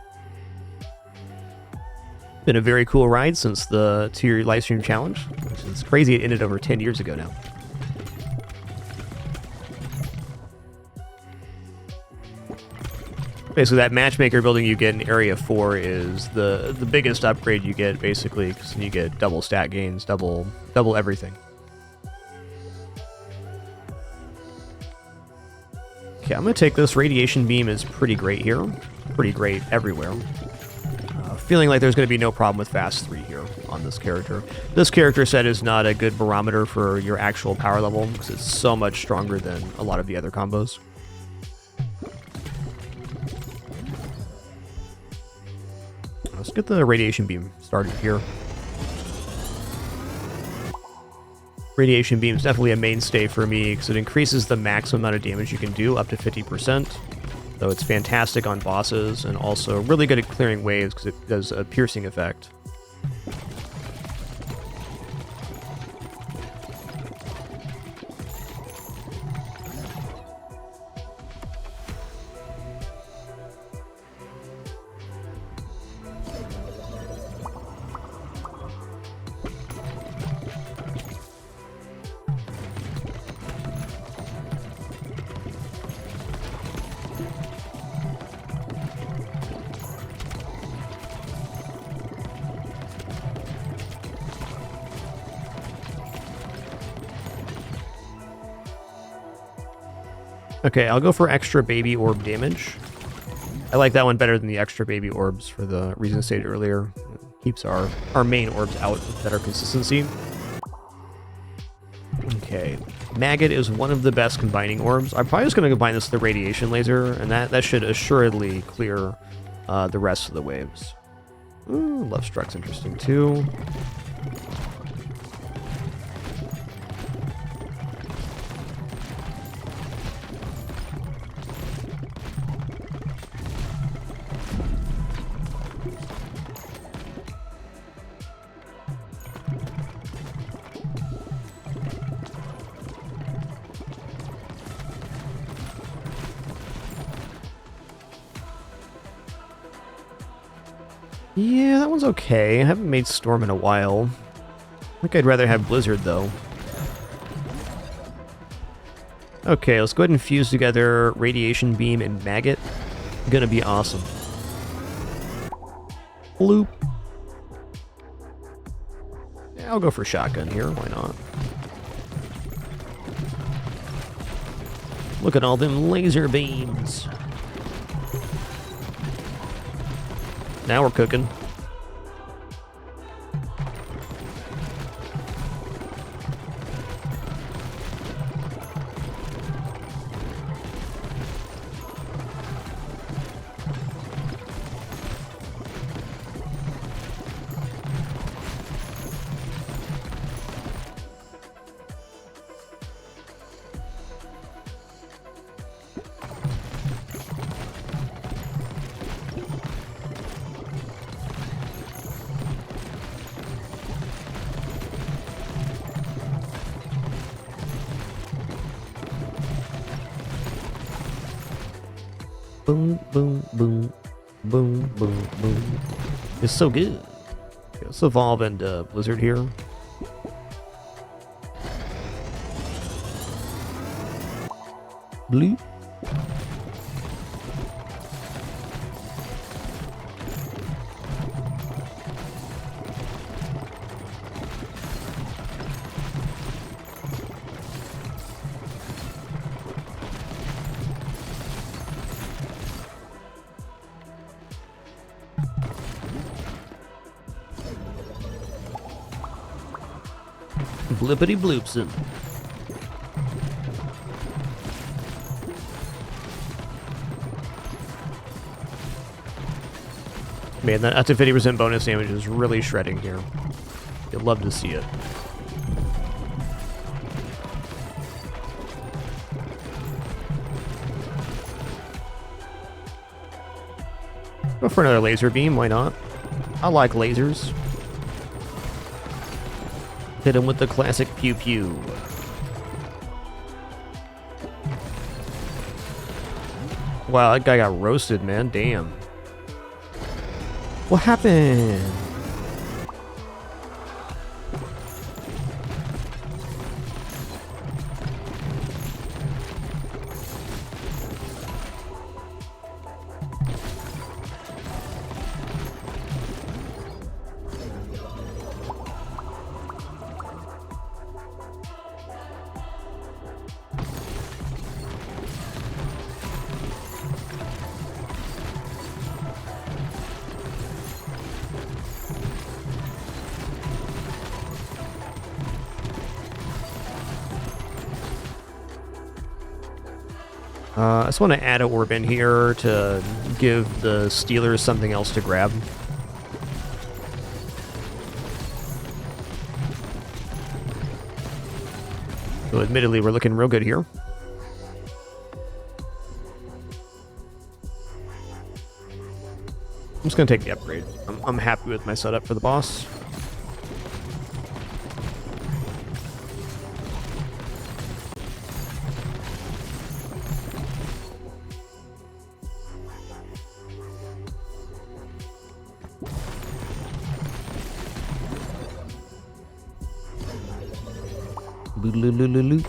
been a very cool ride since the 2-year live stream challenge, which is crazy. It ended over 10 years ago now. Basically, that matchmaker building you get in Area 4 is the biggest upgrade you get, basically, because you get double stat gains, double everything. Okay, I'm going to take this. Radiation beam is pretty great here. Pretty great everywhere. Feeling like there's going to be no problem with Fast 3 here on this character. This character set is not a good barometer for your actual power level, because it's so much stronger than a lot of the other combos. Let's get the radiation beam started here. Radiation beam is definitely a mainstay for me because it increases the maximum amount of damage you can do up to 50%. So it's fantastic on bosses and also really good at clearing waves because it does a piercing effect. Okay, I'll go for extra baby orb damage. I like that one better than the extra baby orbs for the reason stated earlier. It keeps our main orbs out with better consistency. Okay, Maggot is one of the best combining orbs. I'm probably just going to combine this with the radiation laser, and that should assuredly clear the rest of the waves. Ooh, Love Struck's interesting too. Yeah, that one's okay. I haven't made Storm in a while. I think I'd rather have Blizzard, though. Okay, let's go ahead and fuse together Radiation Beam and Maggot. Gonna be awesome. Bloop. Yeah, I'll go for Shotgun here. Why not? Look at all them laser beams. Now we're cooking. Boom, boom, boom, boom, boom, boom. It's so good. Okay, let's evolve into Blizzard here. Blue. Blippity bloopsin. Man, that up to 50% bonus damage is really shredding here. You'd love to see it. Go for another laser beam, why not? I like lasers. Hit him with the classic pew pew. Wow, that guy got roasted, man. Damn. What happened? I just want to add an orb in here to give the Steelers something else to grab. So admittedly, we're looking real good here. I'm just going to take the upgrade. I'm happy with my setup for the boss. Boodaloo.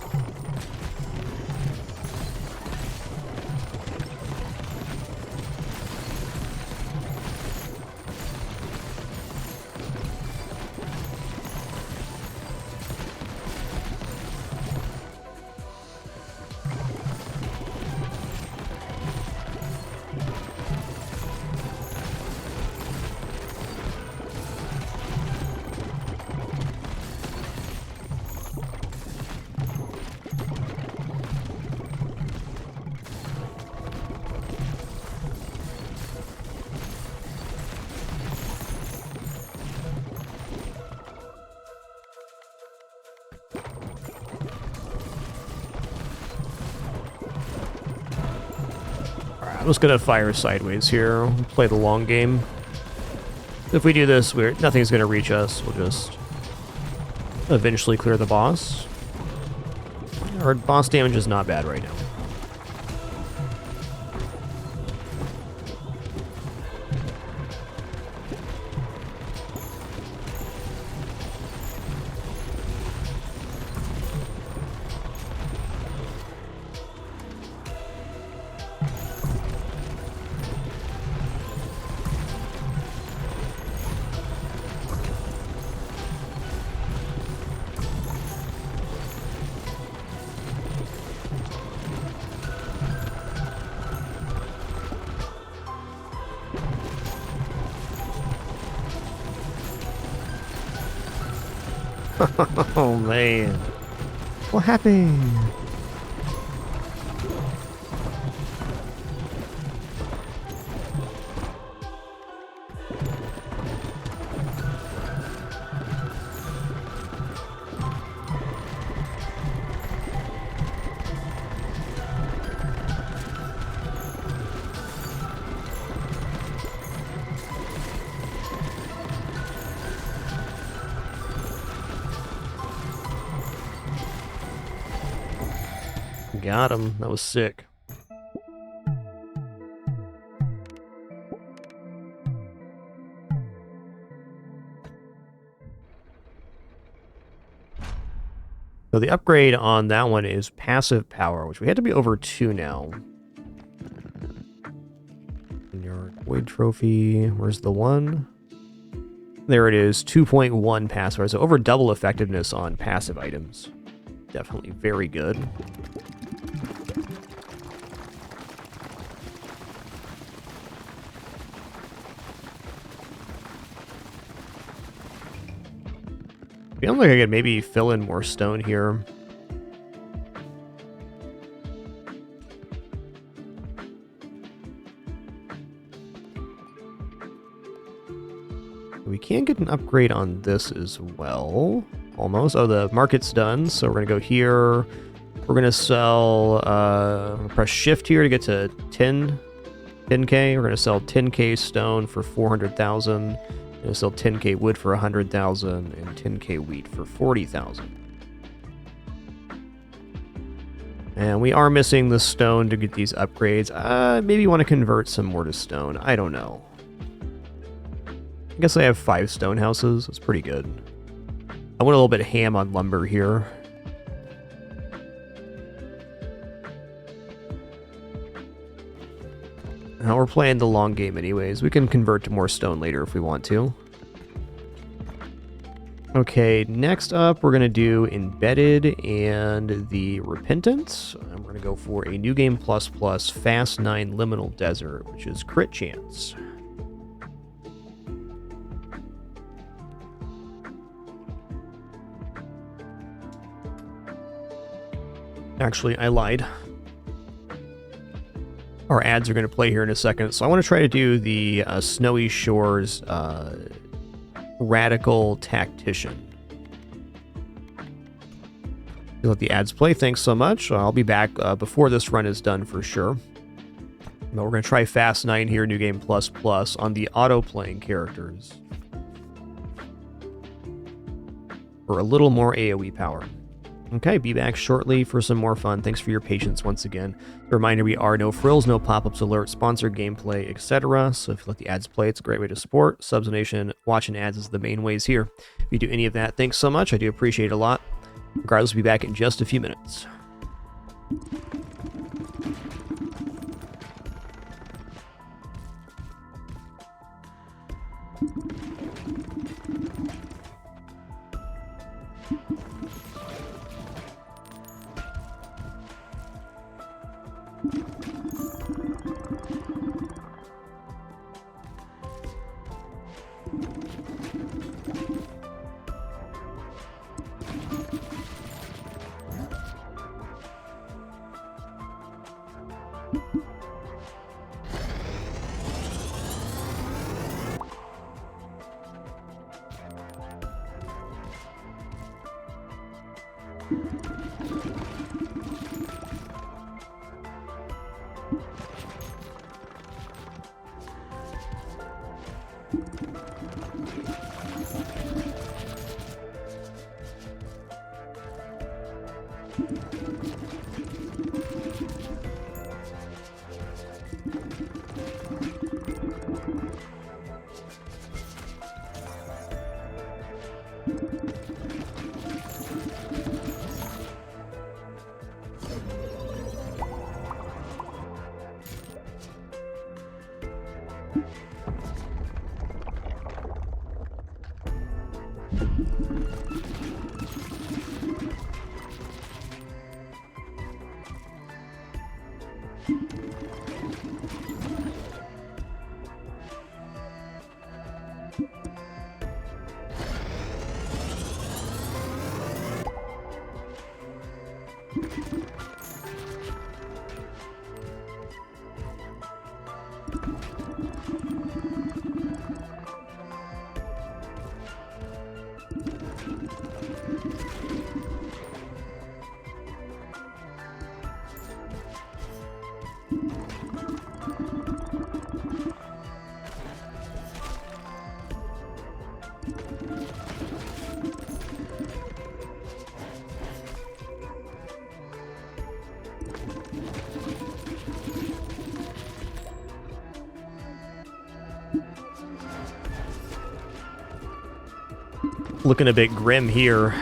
I'm just gonna fire sideways here. We'll play the long game. If we do this, nothing's gonna reach us. We'll just eventually clear the boss. Our boss damage is not bad right now. Oh man. What happened? Got him. That was sick. So the upgrade on that one is passive power, which we had to be over 2 now. In your void trophy, where's the 1? There it is, 2.1 passive. So over double effectiveness on passive items. Definitely very good. Feels like I could maybe fill in more stone here. We can get an upgrade on this as well. Almost. Oh, the market's done, so we're going to go here. We're going to sell, press shift here to get to 10K. We're going to sell 10K stone for 400,000. Gonna sell 10K wood for 100,000 and 10K wheat for 40,000. And we are missing the stone to get these upgrades. Maybe want to convert some more to stone. I don't know. I guess I have 5 stone houses. That's pretty good. I went a little bit ham on lumber here. Now we're playing the long game anyways. We can convert to more stone later if we want to. Okay, next up we're going to do Embedded and the Repentance. And we're going to go for a New Game Plus Plus Fast 9 Liminal Desert, which is crit chance. Actually, I lied. our ads are going to play here in a second. So I want to try to do the Snowy Shores Radical Tactician. Let the ads play. Thanks so much. I'll be back before this run is done for sure. But we're going to try Fast 9 here, New Game Plus Plus, on the auto-playing characters. For a little more AoE power. Okay, be back shortly for some more fun. Thanks for your patience once again. A reminder, we are no frills, no pop-ups, alerts, sponsored gameplay, etc. So if you let the ads play, it's a great way to support. Subs, donation, watching ads is the main ways here. If you do any of that, thanks so much. I do appreciate it a lot. Regardless, we'll be back in just a few minutes. Looking a bit grim here.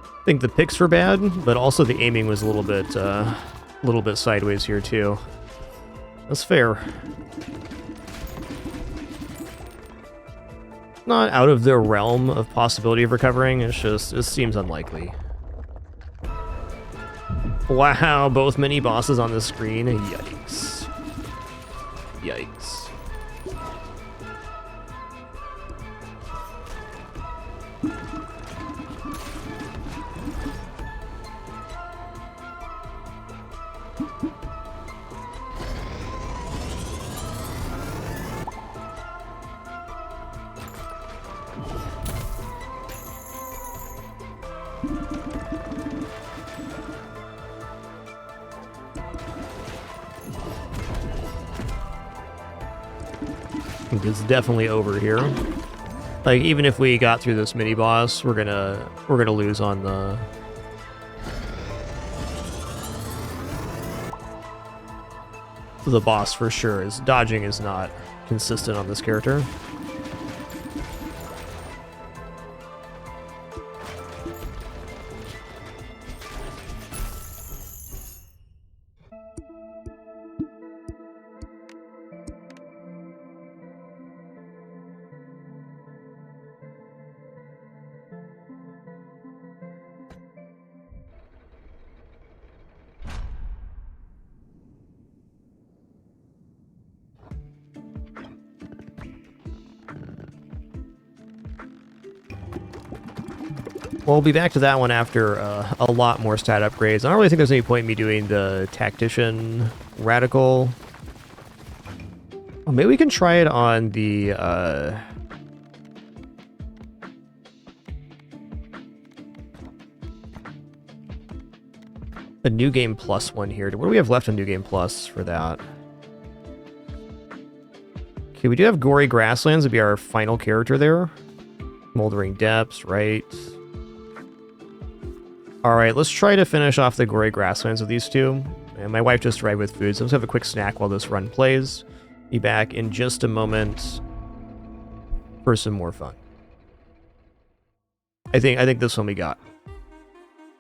I think the picks were bad, but also the aiming was a little bit sideways here too. That's fair. Not out of the realm of possibility of recovering. It's just, it seems unlikely. Wow, both mini bosses on the screen. Yikes. Yikes. It's definitely over here. Like, even if we got through this mini boss, we're gonna lose on the boss for sure. His dodging is not consistent on this character. we'll be back to that one after a lot more stat upgrades. I don't really think there's any point in me doing the Tactician Radical. Oh, maybe we can try it on the... a New Game Plus one here. What do we have left on New Game Plus for that? Okay, we do have Gory Grasslands to be our final character there. Smoldering Depths, right? Alright, let's try to finish off the Gory Grasslands with these two. And my wife just arrived with food, so let's have a quick snack while this run plays. Be back in just a moment for some more fun. I think this one we got.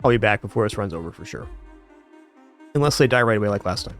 I'll be back before this runs over for sure. Unless they die right away like last time.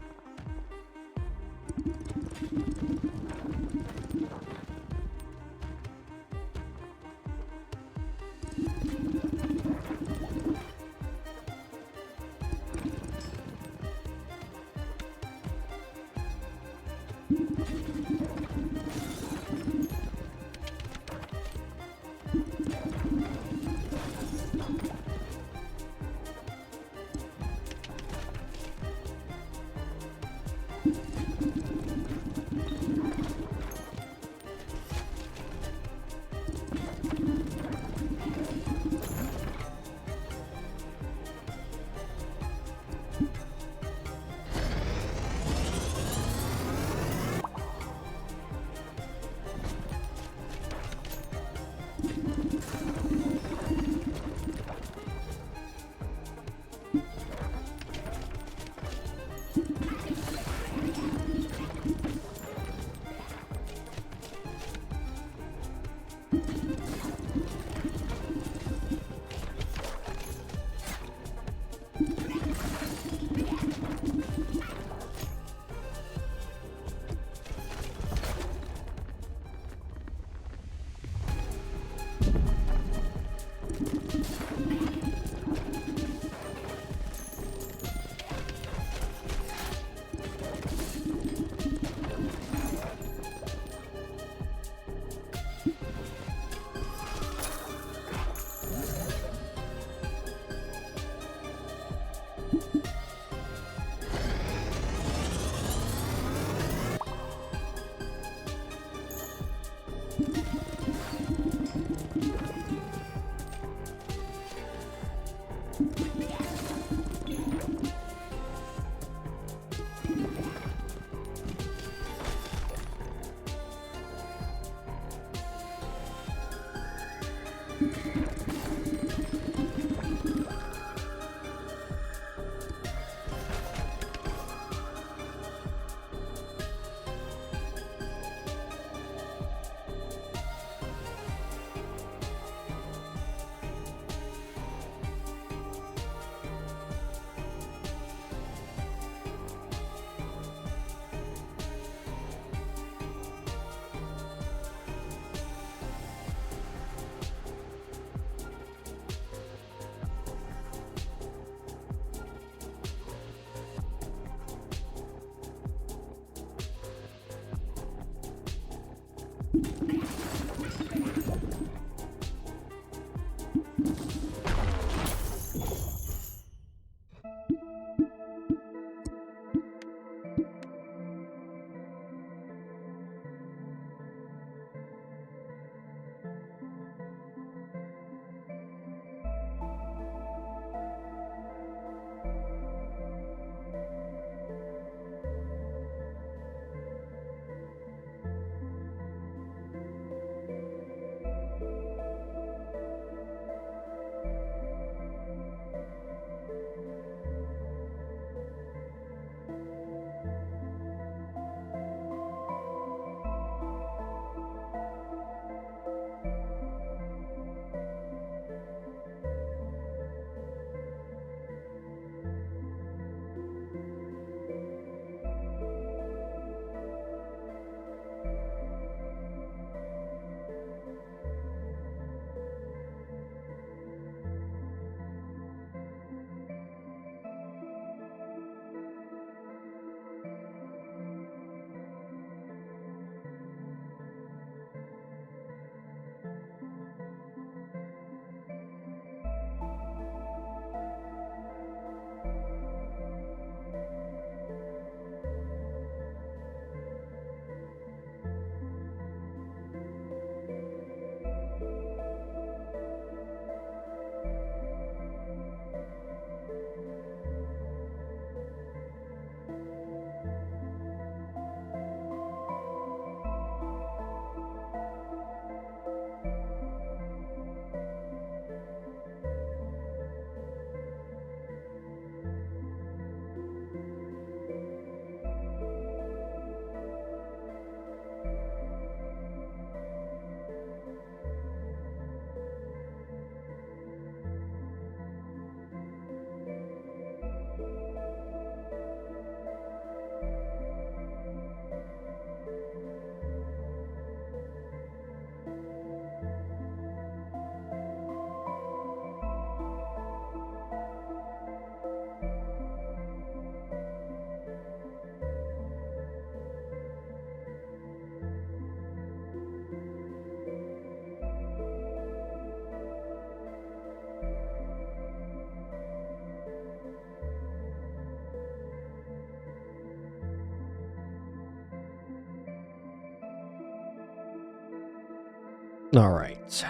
All right.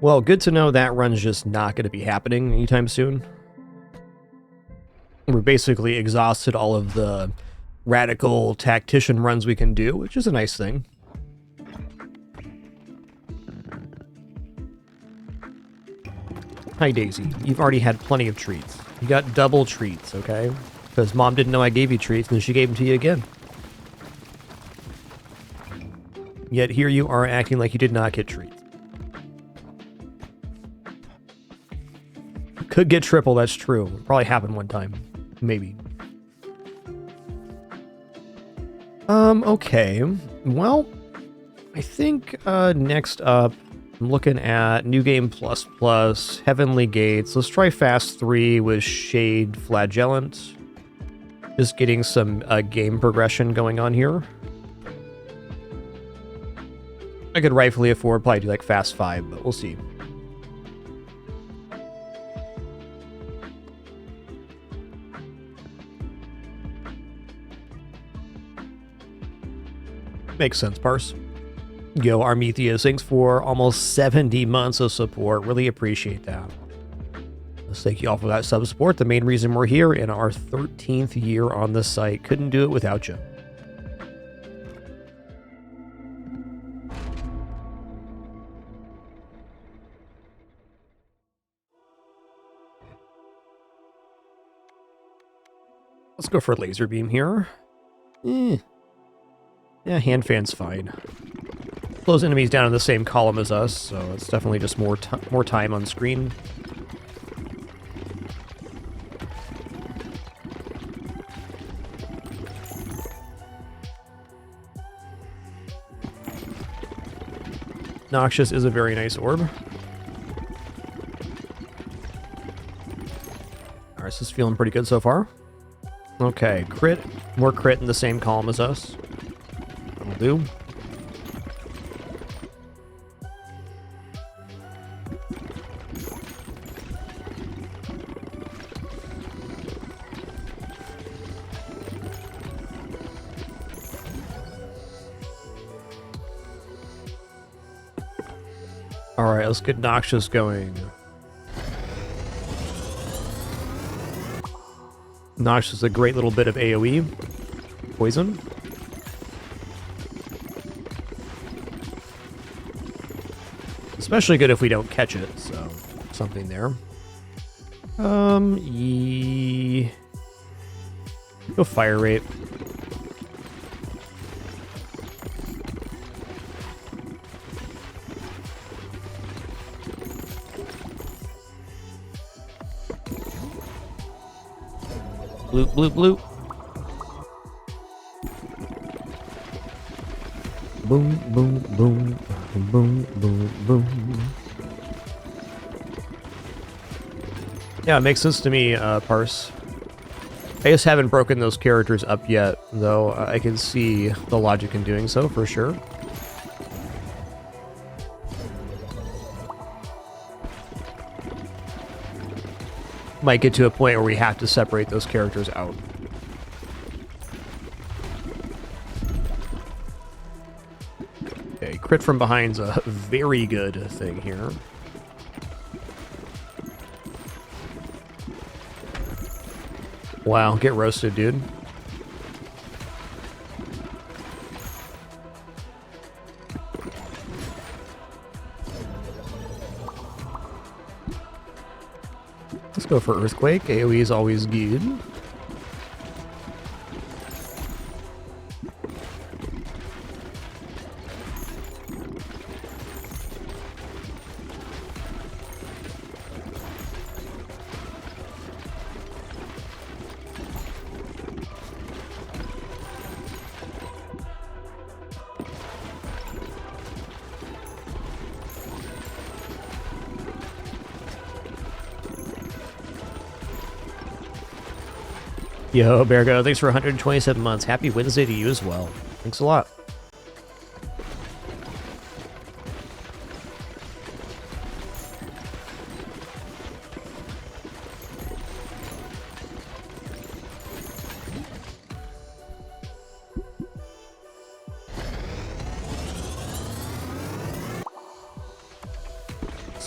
Well, good to know that run's just not going to be happening anytime soon. We're basically exhausted all of the radical tactician runs we can do, which is a nice thing. Hi, Daisy. You've already had plenty of treats. You got double treats, okay? Because Mom didn't know I gave you treats, and then she gave them to you again. Yet here you are acting like you did not get treats. Could get triple, that's true. Probably happened one time. Maybe. Okay. Well, I think next up, I'm looking at New Game Plus Plus, Heavenly Gates. Let's try Fast 3 with Shade Flagellant. Just getting some game progression going on here. I could rightfully afford probably do like Fast 5, but we'll see. Makes sense, Parse. Yo, Armethea, thanks for almost 70 months of support. Really appreciate that. Let's thank you all for that sub support. The main reason we're here in our 13th year on the site. Couldn't do it without you. Let's go for a laser beam here. Yeah, hand fan's fine. Those enemies down in the same column as us, so it's definitely just more time on screen. Noxious is a very nice orb. Alright, this is feeling pretty good so far. Okay, crit. More crit in the same column as us. That'll do. Alright, let's get Noxious going. Noxious is a great little bit of AoE. Poison. Especially good if we don't catch it, so something there. Go fire rate. Bloop, bloop, bloop. Boom, boom, boom, boom, boom, boom. Yeah, it makes sense to me, Parse. I just haven't broken those characters up yet, though I can see the logic in doing so, for sure. Might get to a point where we have to separate those characters out. Okay, crit from behind's a very good thing here. Wow, get roasted, dude. Let's go for Earthquake. AoE is always good. Yo, Bergo, thanks for 127 months. Happy Wednesday to you as well. Thanks a lot.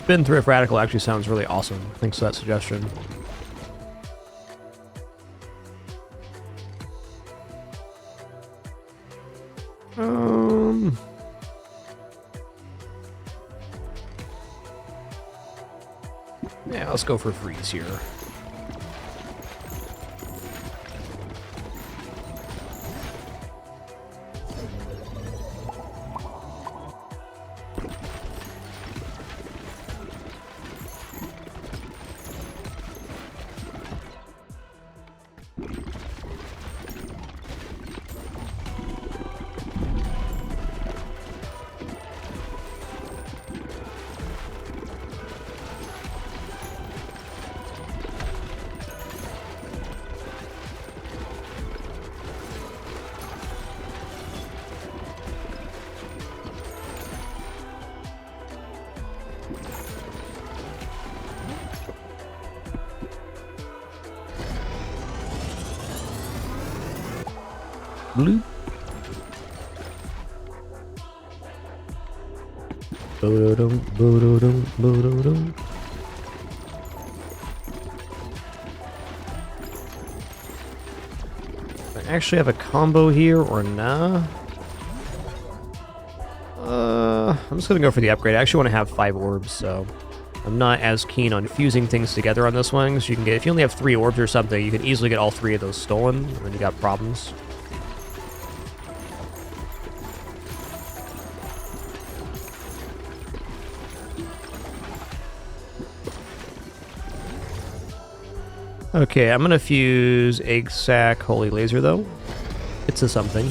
Spendthrift Radical actually sounds really awesome. Thanks for that suggestion. Yeah, let's go for freeze here. Bloop. Bo-do-dum, bo-do-dum, bo-do-dum. I actually have a combo here or nah? I'm just gonna go for the upgrade. I actually want to have 5 orbs, so I'm not as keen on fusing things together on this one. So you can get, if you only have 3 orbs or something, you can easily get all 3 of those stolen, and then you got problems. Okay, I'm gonna fuse Egg Sac, Holy Laser, though. It's a something.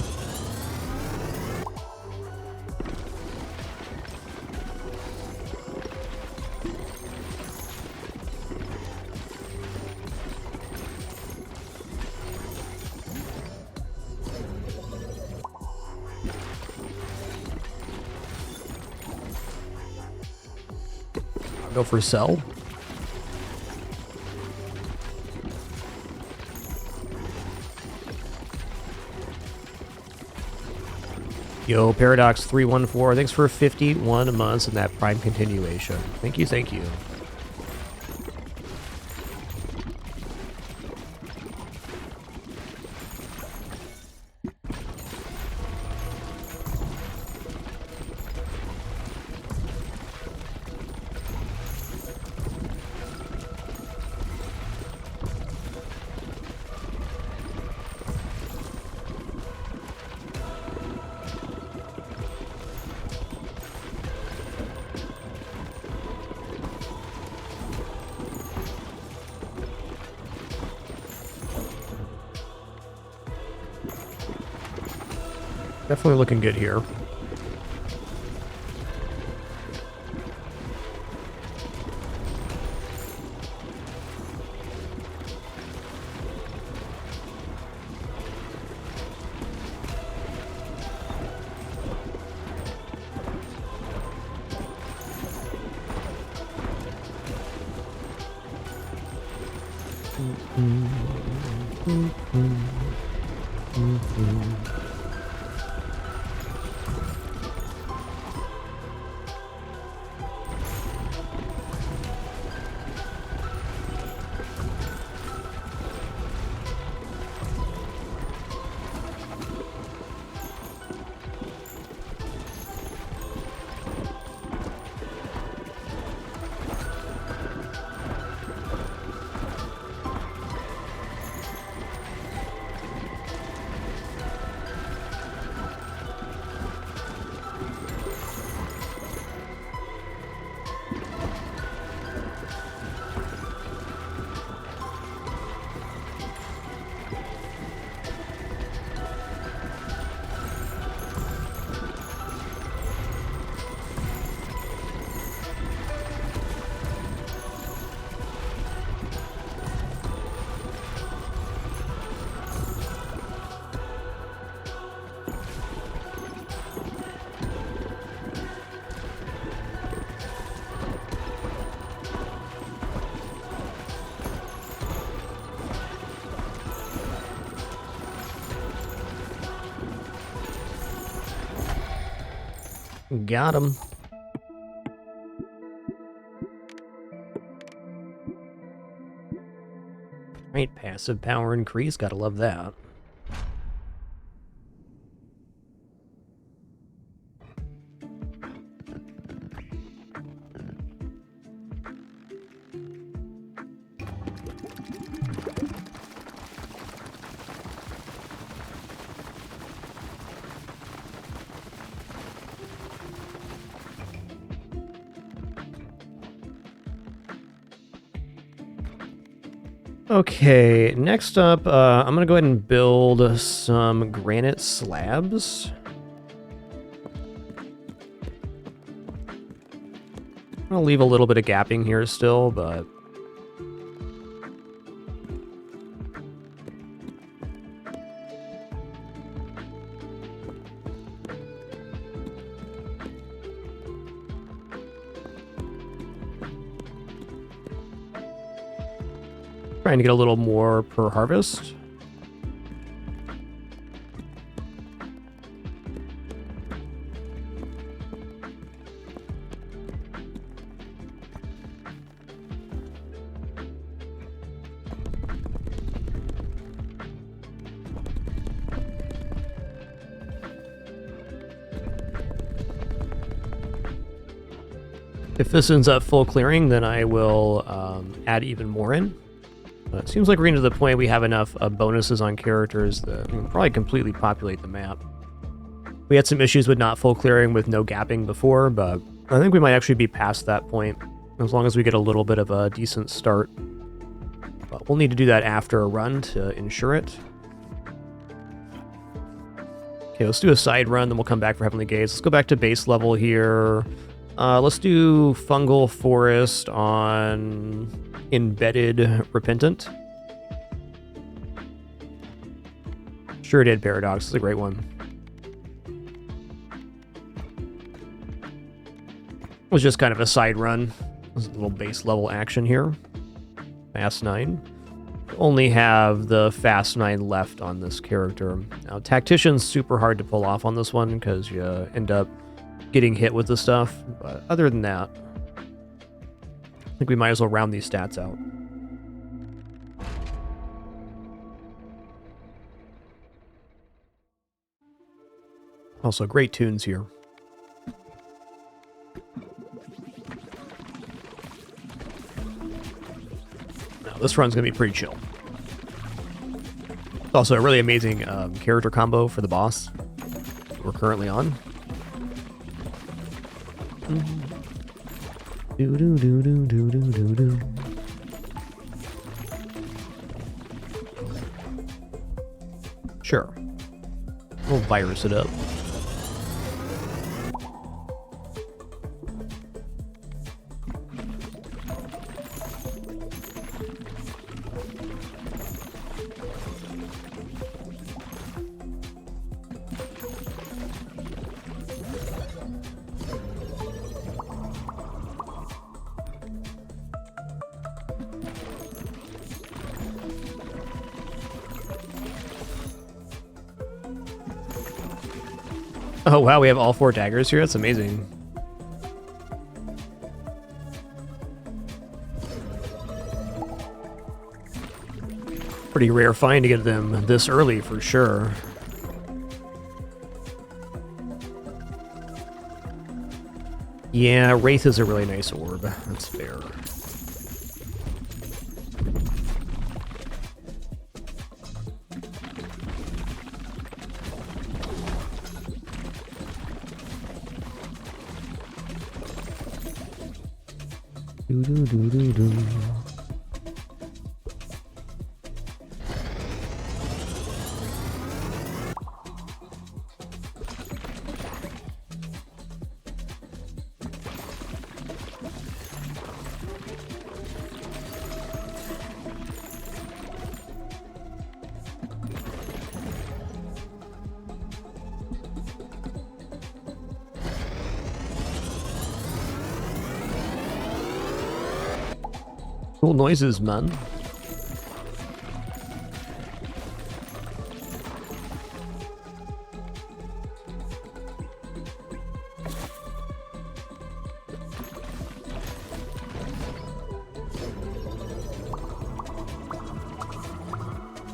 I'll go for Cell. Yo, Paradox 314, thanks for 51 months in that Prime continuation. Thank you, thank you. Definitely looking good here. Got him. Right, passive power increase. Gotta love that. Okay, next up, I'm gonna go ahead and build some granite slabs. I'll leave a little bit of gapping here still, but... trying to get a little more per harvest. If this ends up full clearing, then I will add even more in. But it seems like we're getting to the point we have enough bonuses on characters that we can probably completely populate the map. We had some issues with not full clearing with no gapping before, but I think we might actually be past that point, as long as we get a little bit of a decent start. But we'll need to do that after a run to ensure it. Okay, let's do a side run, then we'll come back for Heavenly Gaze. Let's go back to base level here. Let's do Fungal Forest on Embedded Repentant. Sure did, Paradox. It's a great one. It was just kind of a side run. There's a little base level action here. Fast 9. Only have the Fast 9 left on this character. Now, Tactician's super hard to pull off on this one because you end up getting hit with the stuff. But other than that, I think we might as well round these stats out. Also, great tunes here. Now, this run's going to be pretty chill. It's also a really amazing character combo for the boss we're currently on. Do do do do do do do do. Sure. We'll virus it up. Oh wow, we have all 4 daggers here? That's amazing. Pretty rare find to get them this early for sure. Yeah, Wraith is a really nice orb. That's fair. Do do do do do. Cool noises, man.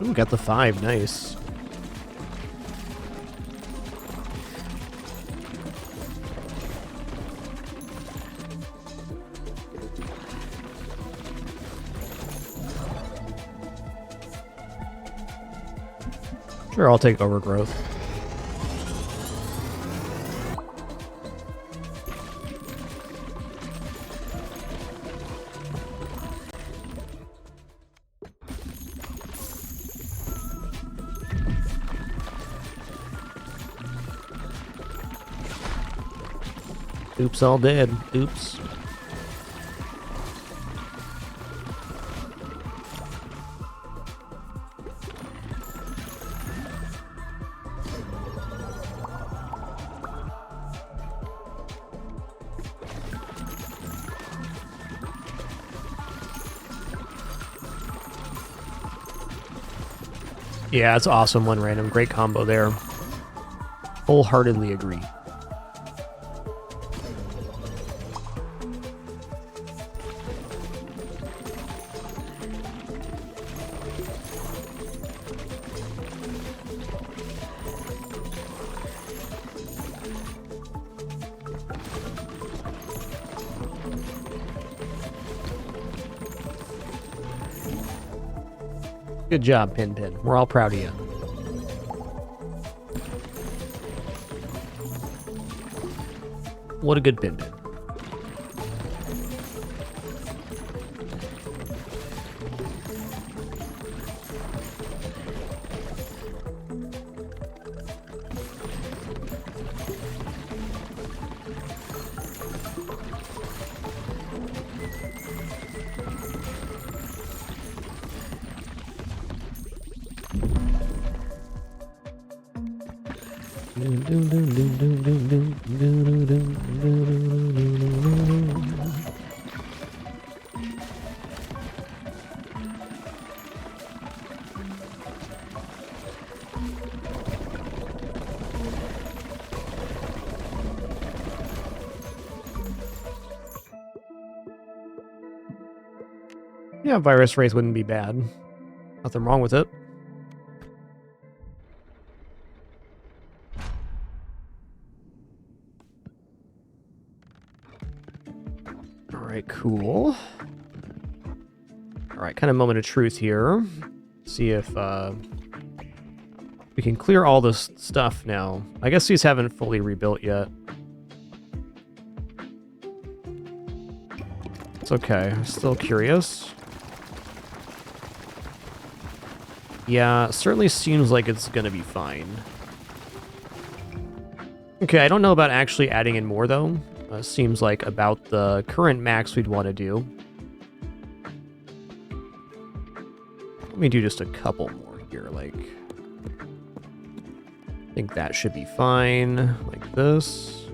Ooh, got the 5. Nice. Sure, I'll take overgrowth. Oops, all dead. Oops. Yeah, it's awesome. One random. Great combo there. Wholeheartedly agree. Good job, Pin Pin. We're all proud of you. What a good Pin Pin. Yeah, virus race wouldn't be bad. Nothing wrong with it. Alright, cool. Alright, kind of moment of truth here. See if we can clear all this stuff now. I guess these haven't fully rebuilt yet. It's okay. I'm still curious. Yeah, certainly seems like it's gonna be fine. Okay, I don't know about actually adding in more, though. Seems like about the current max we'd want to do. Let me do just a couple more here, like... I think that should be fine, like this.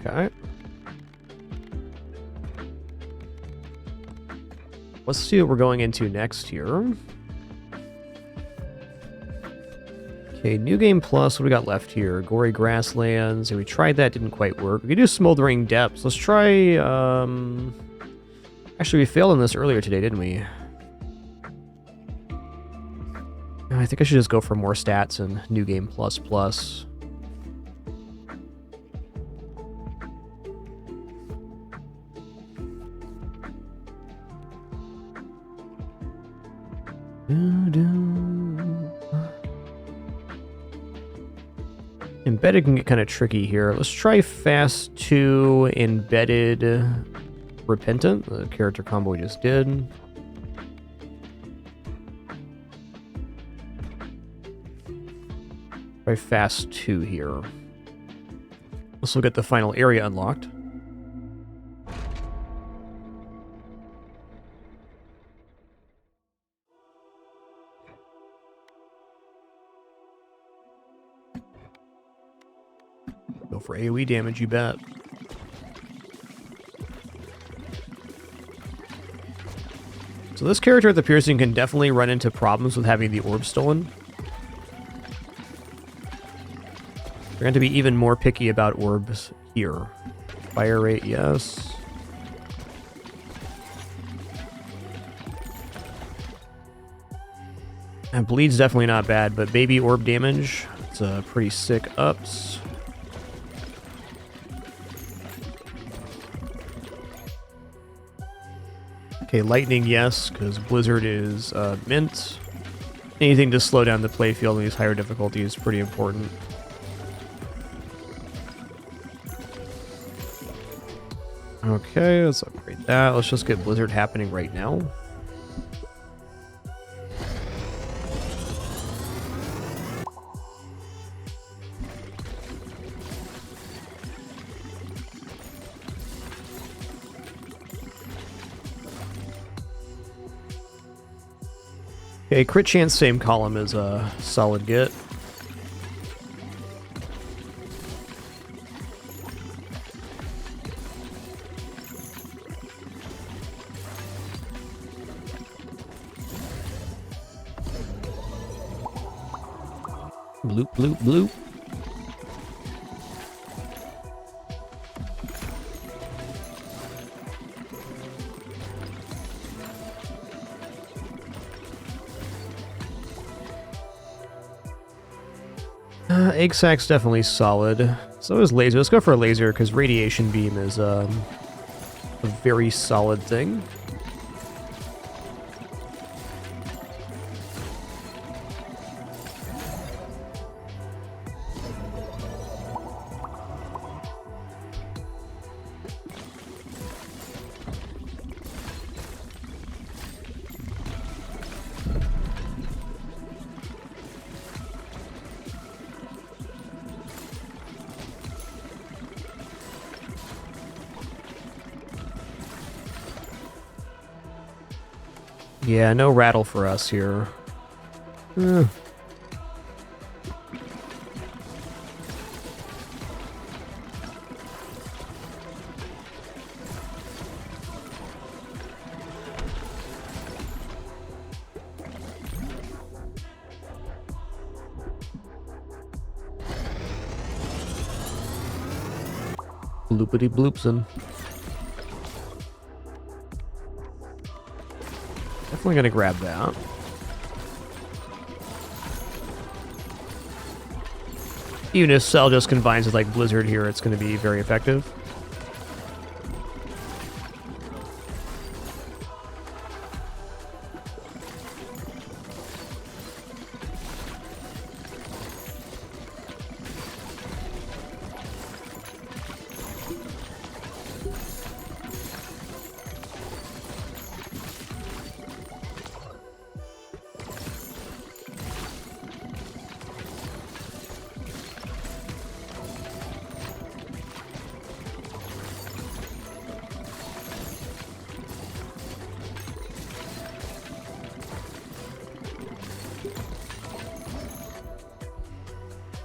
Okay. Let's see what we're going into next here. Okay, New Game Plus, what do we got left here? Gory Grasslands, and we tried that, didn't quite work. We could do Smoldering Depths. Let's try, Actually, we failed on this earlier today, didn't we? I think I should just go for more stats and New Game Plus Plus. Embedded can get kind of tricky here. Let's try Fast 2 Embedded Repentant, the character combo we just did. Try Fast 2 here. Let's look at the final area unlocked. Go for AoE damage, you bet. So this character at the piercing can definitely run into problems with having the orb stolen. They're going to be even more picky about orbs here. Fire rate, yes. And bleed's definitely not bad, but baby orb damage, it's a pretty sick ups. Okay, lightning, yes, because blizzard is mint. Anything to slow down the playfield in these higher difficulties is pretty important. Okay, let's upgrade that. Let's just get blizzard happening right now. Okay, crit chance, same column is a solid get. Bloop, bloop, bloop. Egg sack's definitely solid. So is laser. Let's go for a laser because radiation beam is a very solid thing. Yeah, no rattle for us here. Bloopity bloopsin. Definitely gonna grab that. Even if Cell just combines with like Blizzard here, it's gonna be very effective.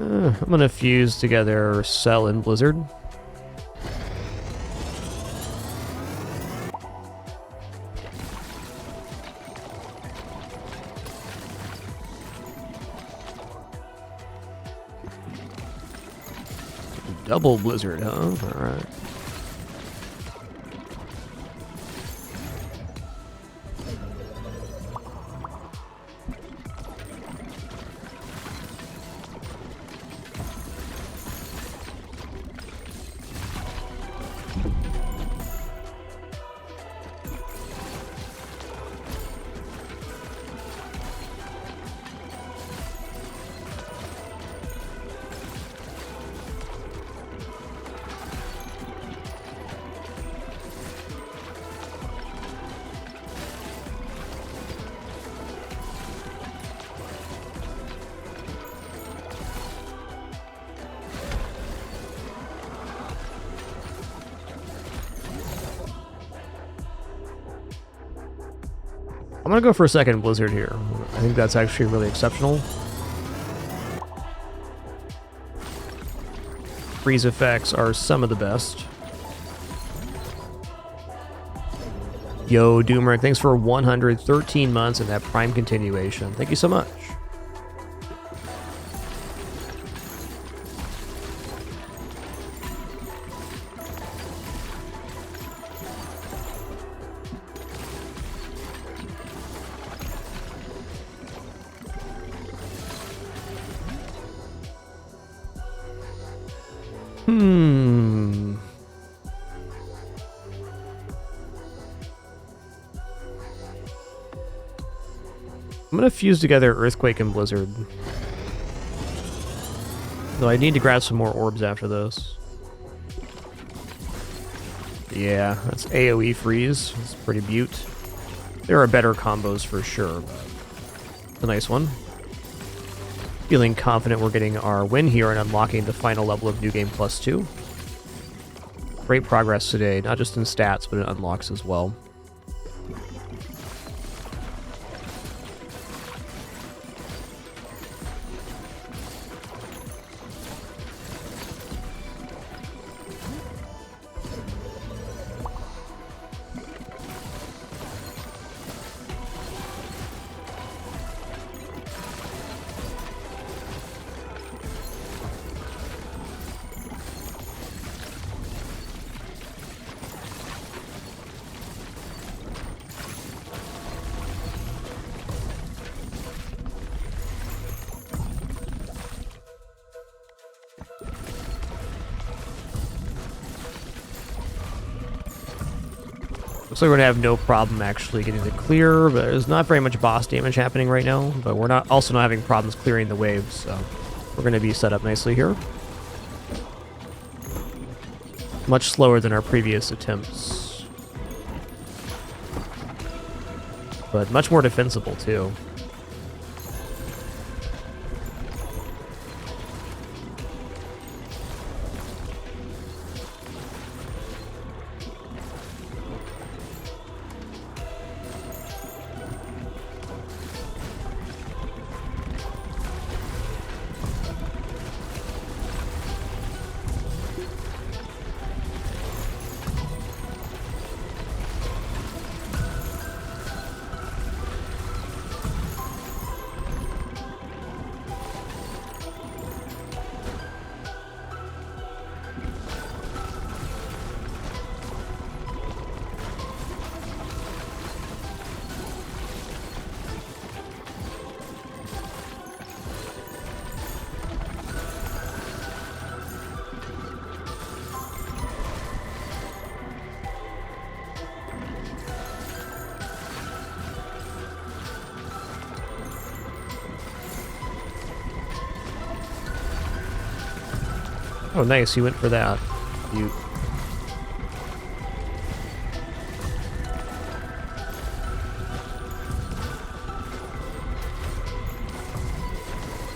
I'm gonna fuse together Cell and Blizzard. Double Blizzard, huh? Alright. I'm gonna go for a second Blizzard here. I think that's actually really exceptional. Freeze effects are some of the best. Yo, Doomer, thanks for 113 months and that Prime continuation. Thank you so much. I'm gonna fuse together Earthquake and Blizzard. Though I need to grab some more orbs after this. Yeah, that's AoE freeze. It's pretty beaut. There are better combos for sure, but it's a nice one. Feeling confident we're getting our win here and unlocking the final level of New Game Plus 2. Great progress today, not just in stats, but in unlocks as well. Looks like we're gonna have no problem actually getting the clear, but there's not very much boss damage happening right now, but we're not having problems clearing the waves, so we're gonna be set up nicely here. Much slower than our previous attempts, but much more defensible too. Oh, nice. He went for that. You.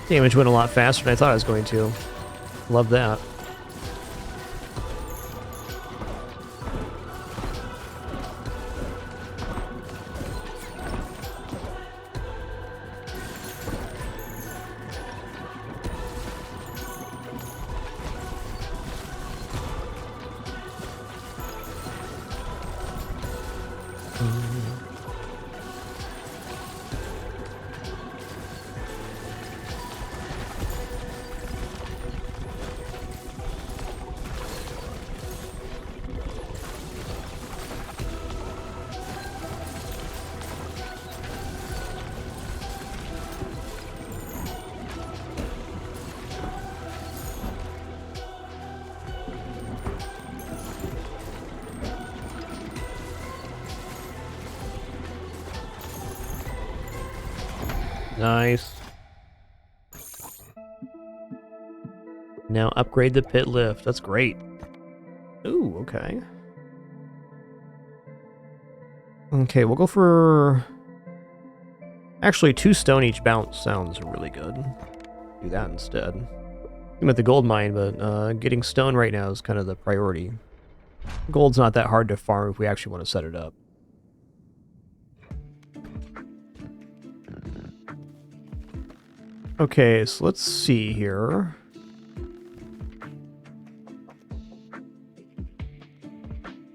Damage went a lot faster than I thought it was going to. Love that. Nice. Now upgrade the pit lift. That's great. Ooh, okay. Okay, we'll go for... Actually, 2 stone each bounce sounds really good. Do that instead. I'm at the gold mine, but getting stone right now is kind of the priority. Gold's not that hard to farm if we actually want to set it up. Okay, so let's see here.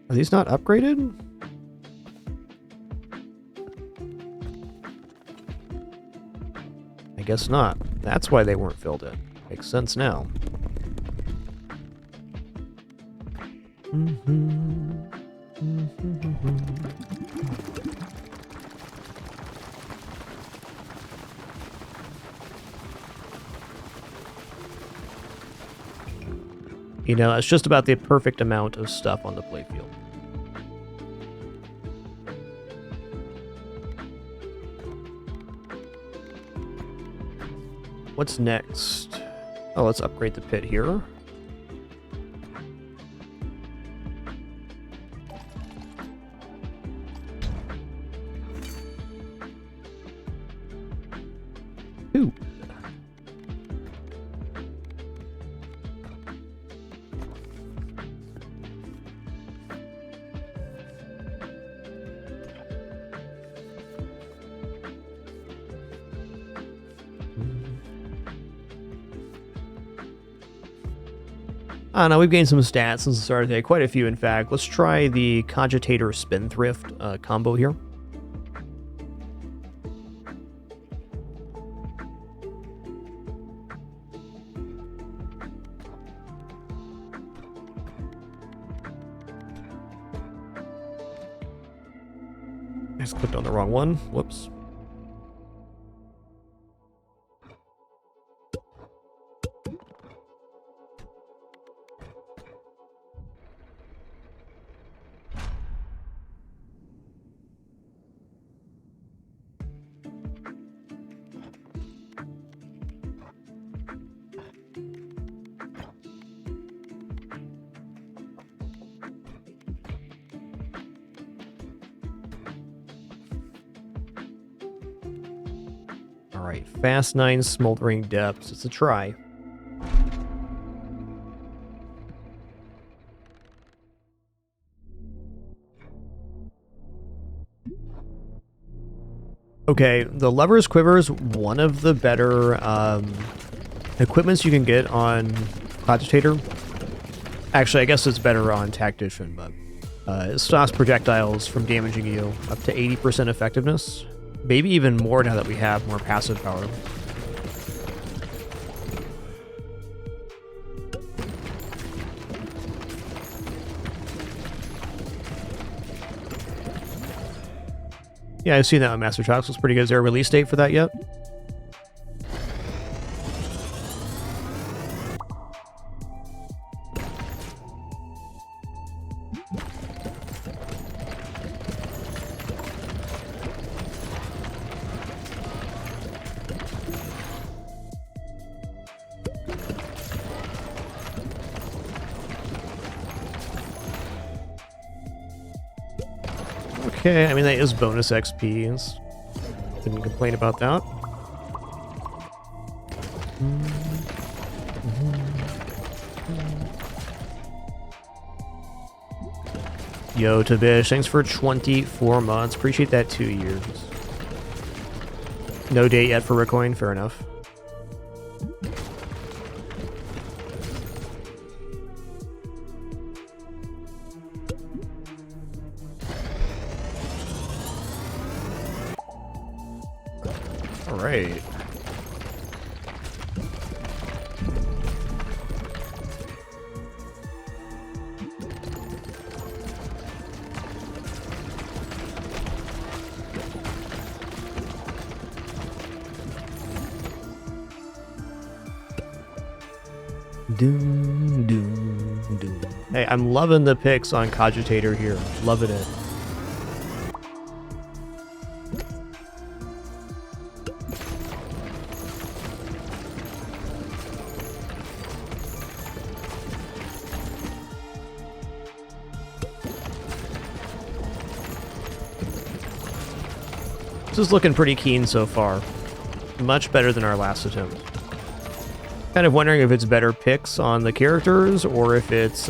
Are these not upgraded? guess not. That's why they weren't filled in. Makes sense now. You know, it's just about the perfect amount of stuff on the playfield. What's next? Oh, let's upgrade the pit here. Ooh. I don't know, we've gained some stats since the start of the day, quite a few in fact. Let's try the Cogitator Spendthrift combo here. I just clicked on the wrong one, whoops. Alright, Fast 9 Smoldering Depths. It's a try. Okay, the Lover's Quiver is one of the better equipments you can get on Cogitator. Actually, I guess it's better on Tactician, but it stops projectiles from damaging you up to 80% effectiveness. Maybe even more now that we have more passive power. Yeah, I've seen that on Master Chops. It's pretty good. Is there a release date for that yet? Okay, I mean, that is bonus XP. Couldn't complain about that. Yo, Tabish, thanks for 24 months. Appreciate that 2 years. No date yet for Recoin, fair enough. Alright. Doom, doom, doom. Hey, I'm loving the picks on Cogitator here. Loving it. This is looking pretty keen so far. Much better than our last attempt. Kind of wondering if it's better picks on the characters or if it's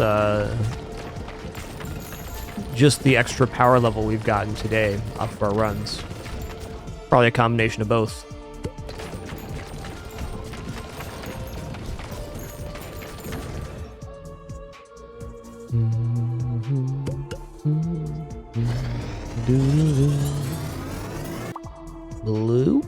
just the extra power level we've gotten today off of our runs. Probably a combination of both. Blue?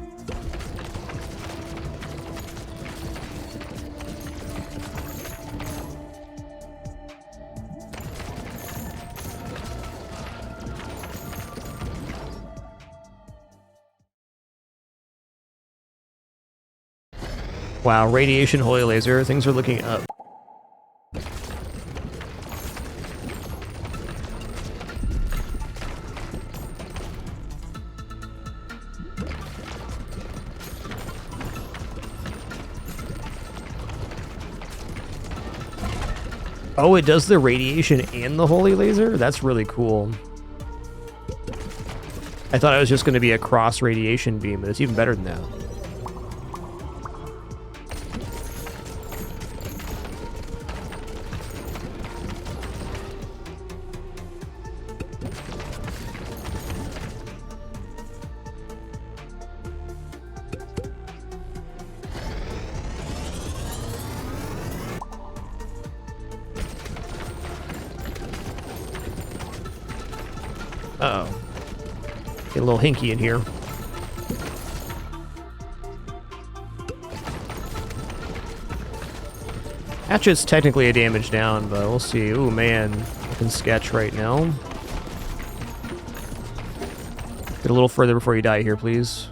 Wow, radiation holy laser. Things are looking up. Oh, it does the radiation and the holy laser? That's really cool. I thought it was just going to be a cross radiation beam, but it's even better than that. Uh-oh. Get a little hinky in here. Hatchet's technically a damage down, but we'll see. Ooh, man. Looking sketch right now. Get a little further before you die here, please.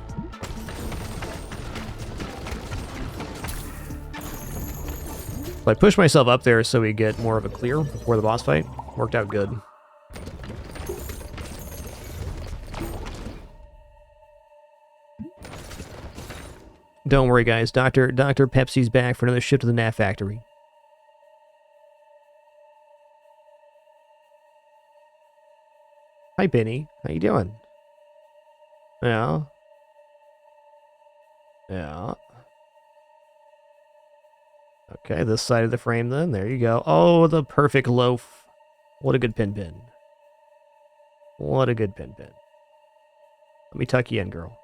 So I pushed myself up there so we get more of a clear before the boss fight. Worked out good. Don't worry, guys. Dr. Pepsi's back for another ship to the NAF factory. Hi, Benny. How you doing? Yeah. Yeah. Okay, this side of the frame then. There you go. Oh, the perfect loaf. What a good pin. What a good pin. Let me tuck you in, girl.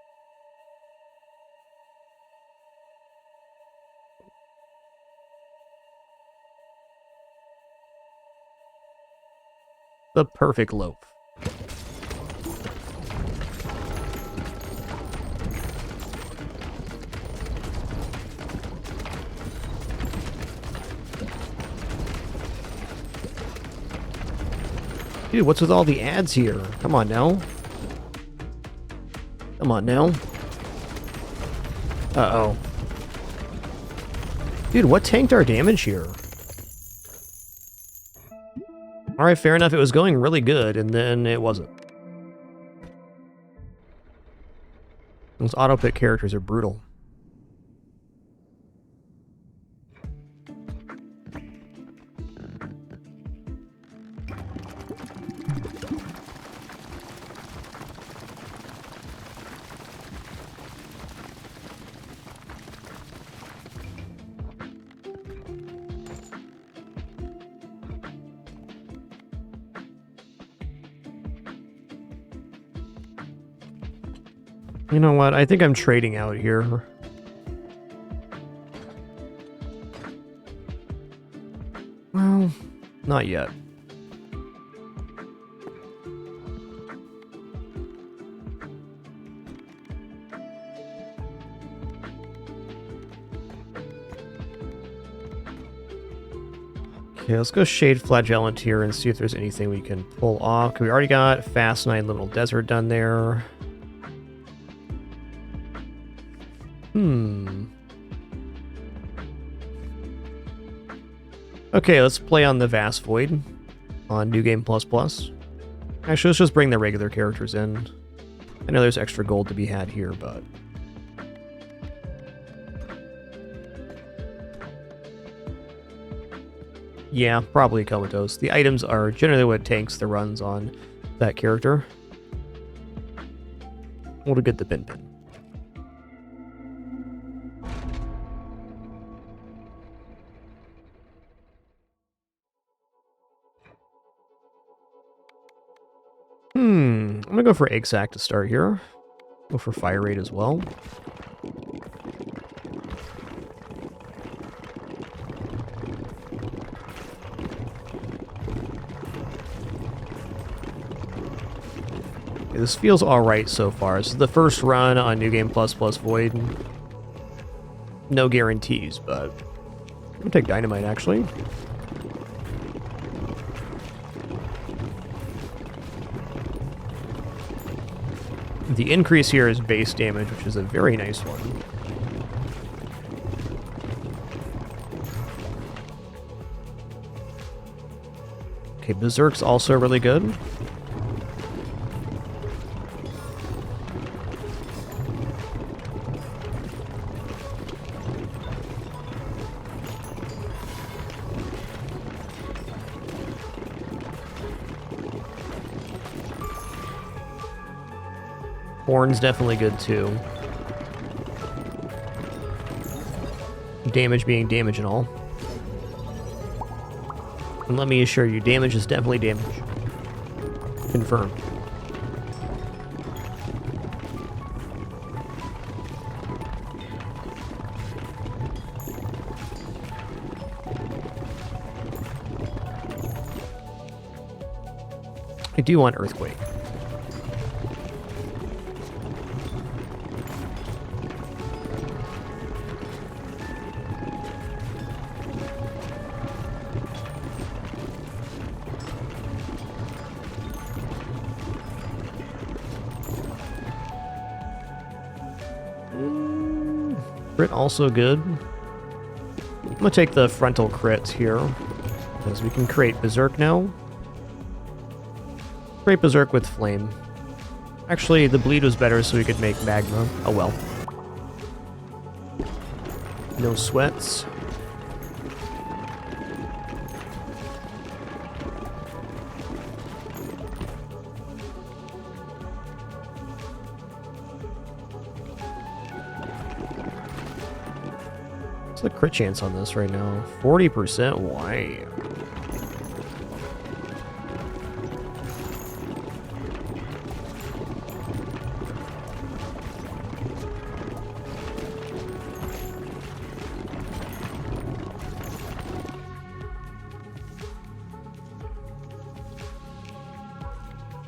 The perfect loaf. Dude, what's with all the ads here? Come on now. Come on now. Uh-oh. Dude, what tanked our damage here? Alright, fair enough. It was going really good, and then it wasn't. Those auto-pick characters are brutal. You know what? I think I'm trading out here. Well, not yet. Okay, let's go Shade Flagellant here and see if there's anything we can pull off. We already got Fast 9 Liminal Desert done there. Okay, let's play on the Vast Void on New Game Plus Plus. Actually, let's just bring the regular characters in. I know there's extra gold to be had here, but... yeah, probably Comatose. The items are generally what tanks the runs on that character. What a good the pin. I'm gonna go for Egg Sack to start here. Go for Fire Rate as well. Okay, this feels alright so far. This is the first run on New Game Plus Plus Void. No guarantees, but I'm gonna take Dynamite actually. The increase here is base damage, which is a very nice one. Okay, Berserk's also really good. Horn's definitely good too. Damage being damage and all. And let me assure you, damage is definitely damage. Confirmed. I do want Earthquake. Crit also good. I'm gonna take the frontal crit here, because we can create Berserk now. Create Berserk with Flame. Actually, the bleed was better, so we could make Magma. Oh well. No sweats. What's the crit chance on this right now? 40%? Why?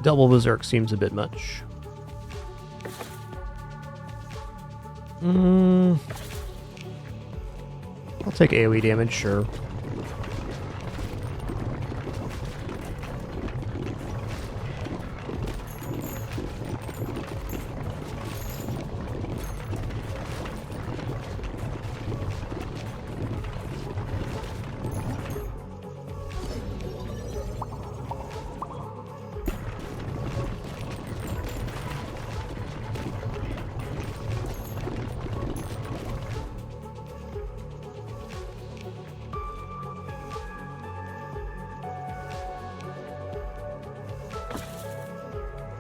Double Berserk seems a bit much. I'll take AoE damage, sure.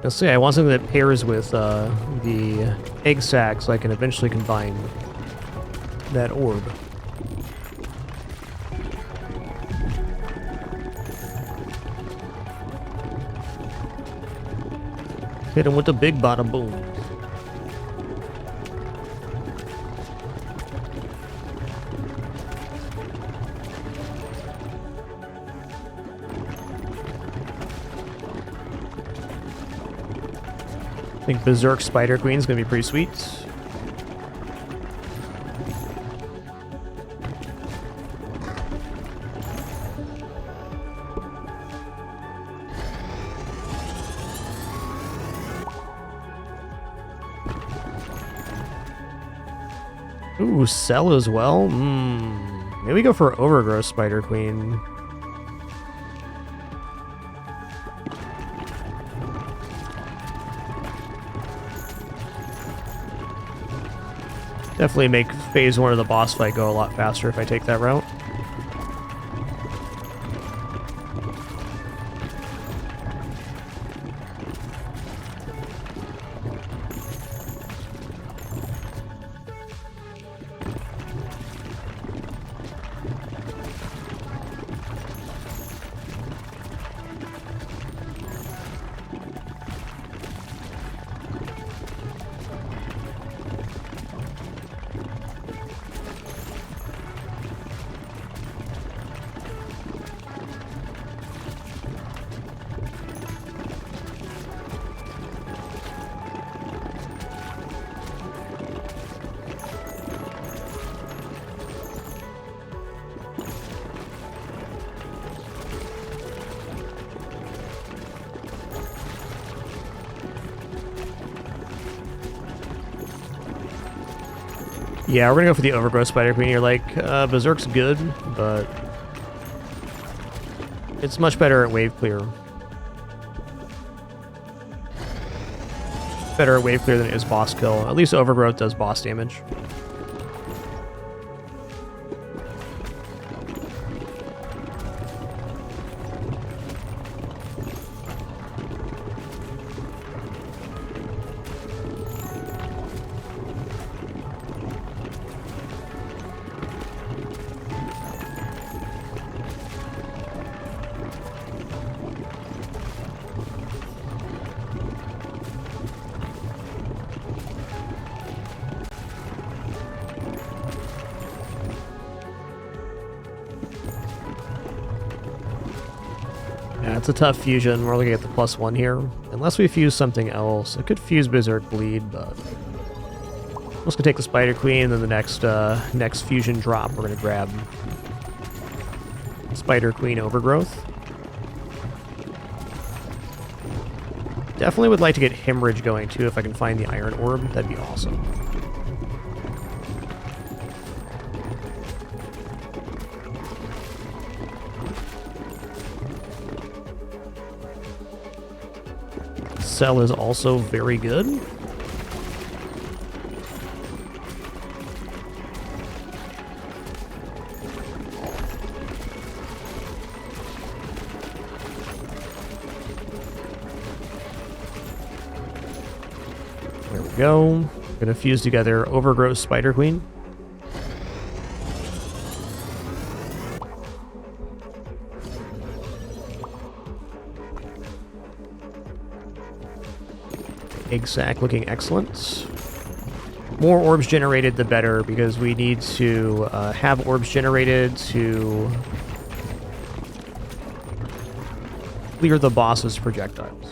Let's see, I want something that pairs with the egg sac so I can eventually combine that orb. Hit him with the big bada boom. I think Berserk Spider Queen's gonna be pretty sweet. Ooh, Cell as well? Maybe we go for Overgrowth Spider Queen. Definitely make phase 1 of the boss fight go a lot faster if I take that route. Yeah, we're gonna go for the Overgrowth Spider Queen. You're like, Berserk's good, but It's much better at wave clear. Better at wave clear than it is boss kill. At least Overgrowth does boss damage. Yeah, it's a tough fusion. We're only gonna get the +1 here. Unless we fuse something else. I could fuse Berserk Bleed, but I'm just gonna take the Spider Queen, and then the next fusion drop we're gonna grab Spider Queen Overgrowth. Definitely would like to get Hemorrhage going too if I can find the Iron Orb. That'd be awesome. Cell is also very good. There we go. Gonna fuse together Overgrowth Spider Queen. Egg sac looking excellent. More orbs generated, the better, because we need to have orbs generated to clear the boss's projectiles.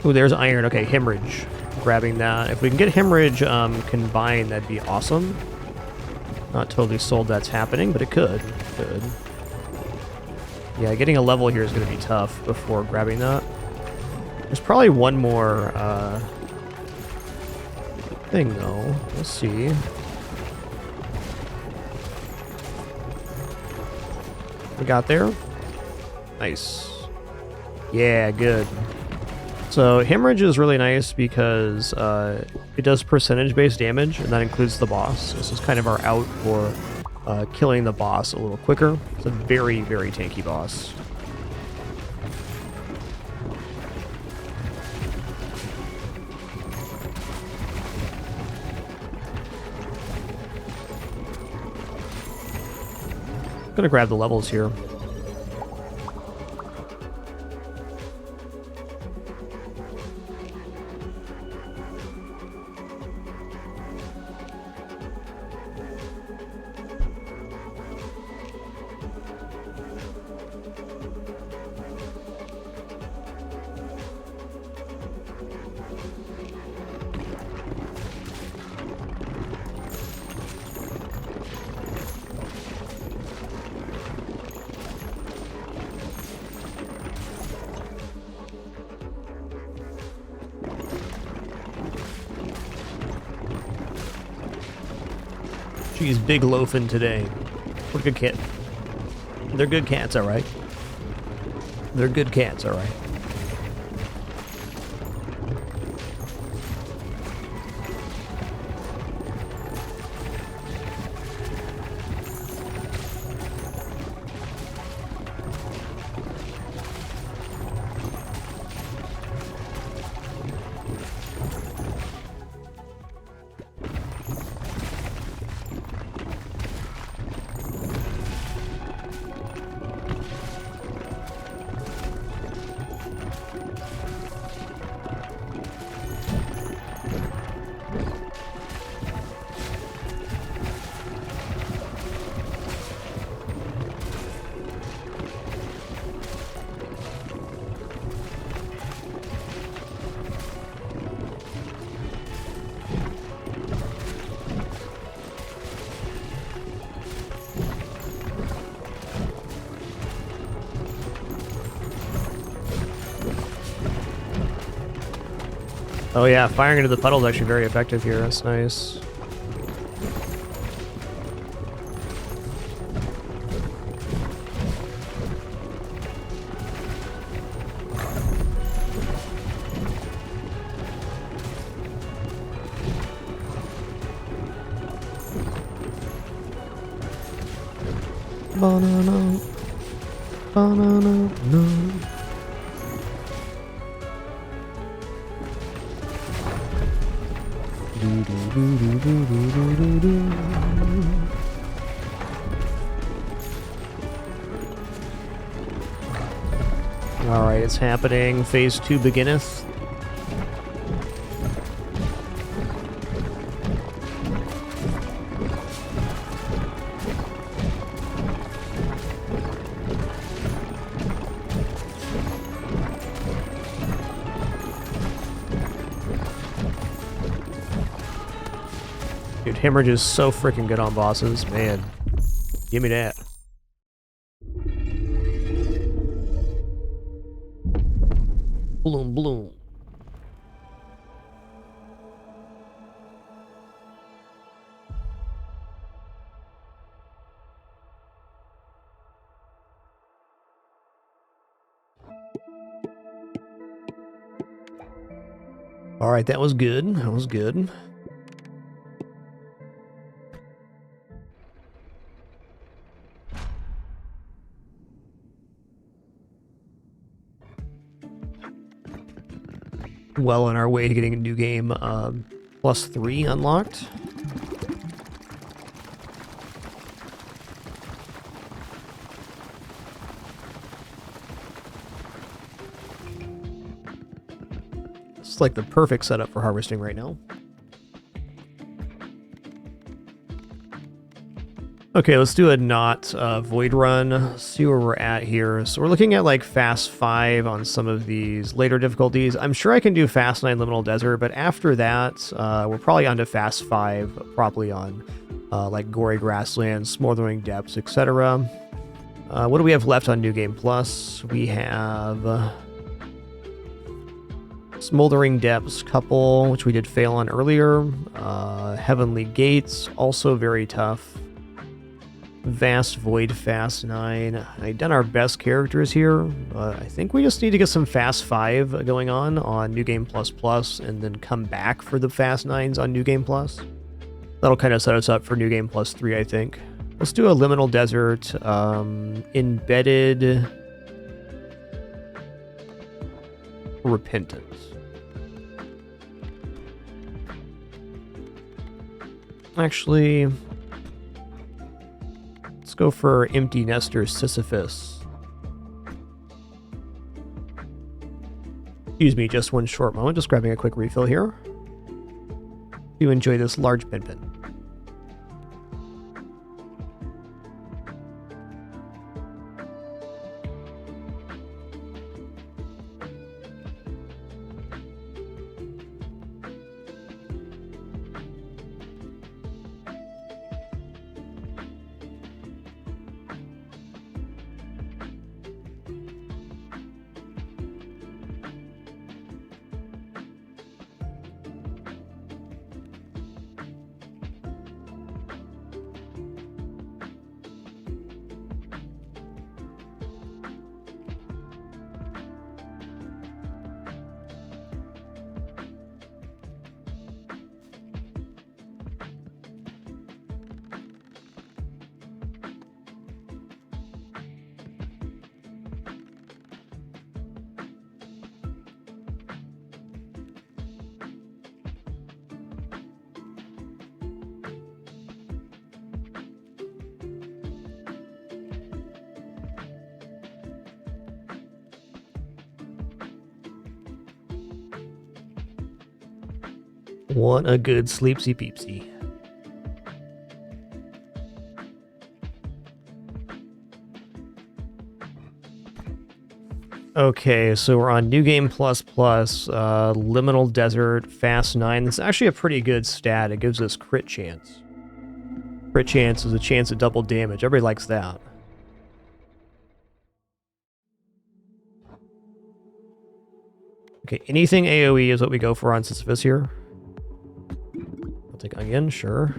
Ooh, there's iron. Okay, Hemorrhage. Grabbing that. If we can get Hemorrhage combined, that'd be awesome. Not totally sold that's happening, but it could. Could. Yeah, getting a level here is going to be tough before grabbing that. There's probably one more thing, though. Let's see. We got there. Nice. Yeah, good. So Hemorrhage is really nice because it does percentage-based damage, and that includes the boss. This is kind of our out for killing the boss a little quicker. It's a very, very tanky boss. I'm gonna grab the levels here. She's big loafing today. What a good kid. They're good cats, alright. They're good cats, alright. Oh yeah, firing into the puddle is actually very effective here. That's nice. Banana. Banana. No. Alright, it's happening. Phase 2 beginneth. Dude, Hemorrhage is so freaking good on bosses, man. Give me that. Bloom, bloom. All right, that was good. That was good. Well on our way to getting a new game +3 unlocked. It's like the perfect setup for harvesting right now. Okay, let's do a not void run, see where we're at here. So we're looking at like fast 5 on some of these later difficulties. I'm sure I can do fast 9 liminal desert, but after that, we're probably on to fast 5, probably on like gory grasslands, smoldering depths, etc. What do we have left on New Game Plus? We have Smoldering Depths couple, which we did fail on earlier. Heavenly Gates, also very tough. Vast Void Fast 9. I've done our best characters here. I think we just need to get some Fast 5 going on New Game Plus Plus, and then come back for the Fast 9s on New Game Plus. That'll kind of set us up for New Game Plus 3, I think. Let's do a Liminal Desert, Embedded Repentance. Actually, let's go for Empty Nester Sisyphus. Excuse me, just one short moment. Just grabbing a quick refill here. Do enjoy this large Pinpin. What a good sleepsy peepsy. Okay, so we're on New Game Plus Plus, Liminal Desert, Fast 9. It's actually a pretty good stat. It gives us crit chance. Crit chance is a chance of double damage. Everybody likes that. Okay, anything AoE is what we go for on Sisyphus here. I'll take Onion, sure.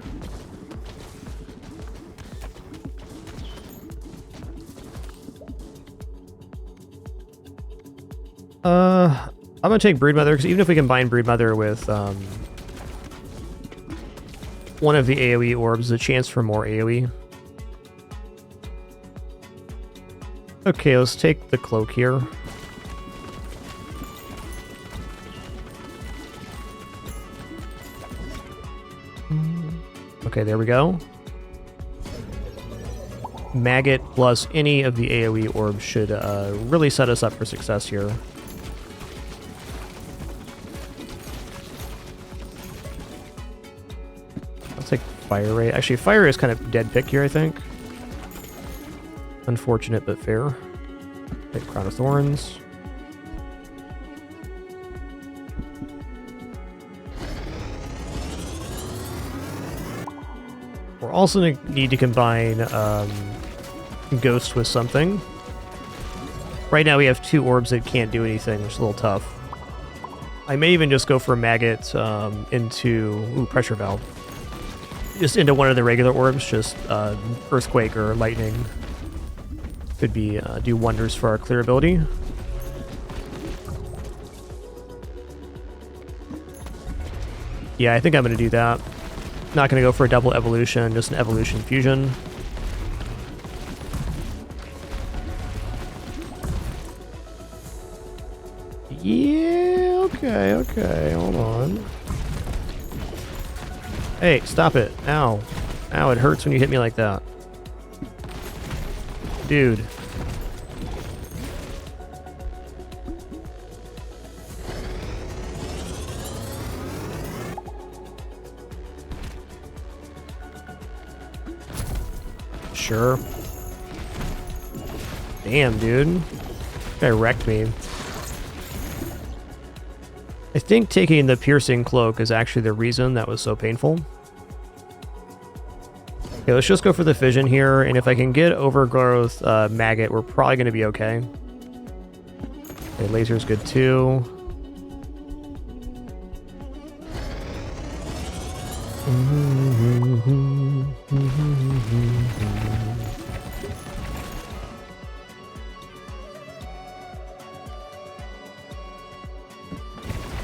I'm gonna take Broodmother, because even if we combine Broodmother with one of the AoE orbs, there's a chance for more AoE. Okay, let's take the Cloak here. Okay, there we go. Maggot plus any of the AoE orbs should really set us up for success here. I'll take Fire Ray. Actually, Fire Ray is kind of dead pick here, I think. Unfortunate, but fair. Take Crown of Thorns. We're also going to need to combine Ghost with something. Right now we have 2 orbs that can't do anything, which is a little tough. I may even just go for Maggot into Pressure Valve. Just into one of the regular orbs, just Earthquake or Lightning. Could be do wonders for our clear ability. Yeah, I think I'm going to do that. Not going to go for a double evolution, just an evolution fusion. Yeah, okay, hold on. Hey, stop it. Ow. Ow, it hurts when you hit me like that. Dude. Sure. Damn, dude. This guy wrecked me. I think taking the Piercing Cloak is actually the reason that was so painful. Okay, let's just go for the Fission here, and if I can get Overgrowth Maggot, we're probably going to be okay. Okay, Laser's good too.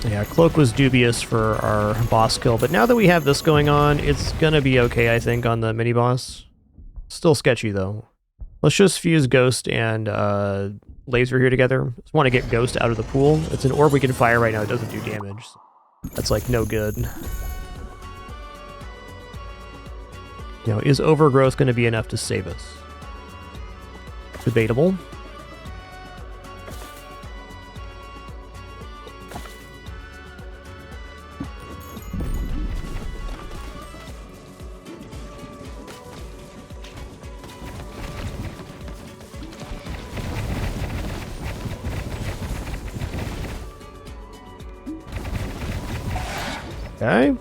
Yeah, Cloak was dubious for our boss kill, but now that we have this going on, it's gonna be okay, I think, on the mini-boss. Still sketchy, though. Let's just fuse Ghost and Laser here together. Just want to get Ghost out of the pool. It's an orb we can fire right now. It doesn't do damage. That's, like, no good. You know, is Overgrowth going to be enough to save us? Debatable. Okay.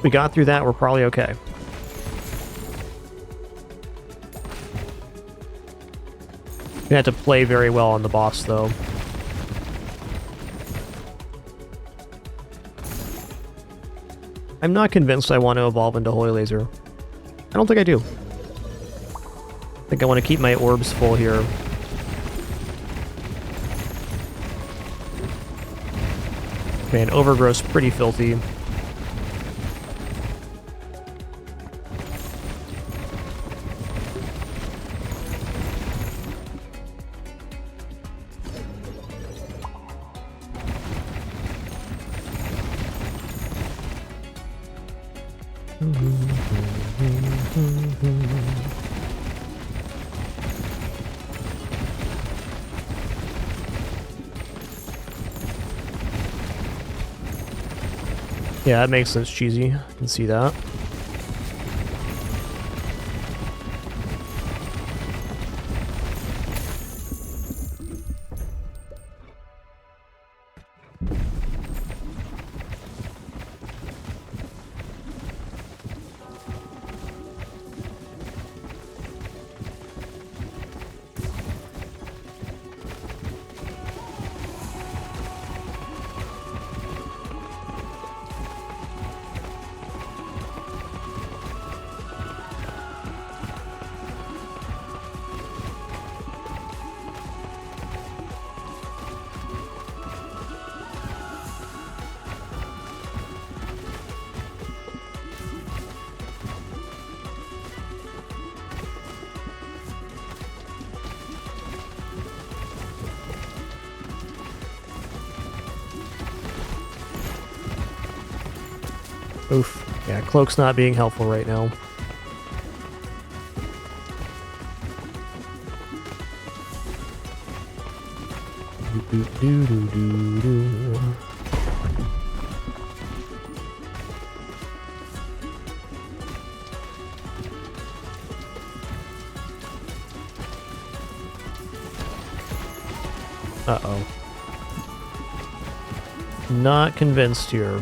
We got through that, we're probably okay. We have to play very well on the boss, though. I'm not convinced I want to evolve into Holy Laser. I don't think I do. I think I want to keep my orbs full here. Man, Overgrowth's pretty filthy. Yeah, that makes sense, cheesy. I can see that. Oof. Yeah, cloak's not being helpful right now. Uh-oh. Not convinced here.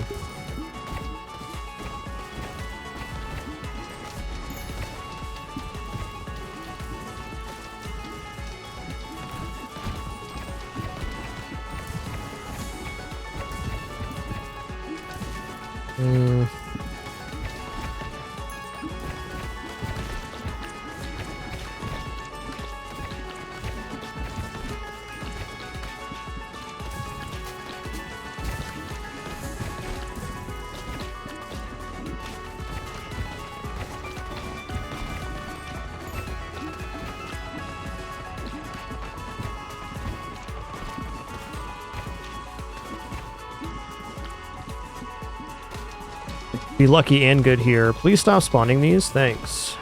Be lucky and good here. Please stop spawning these. Thanks.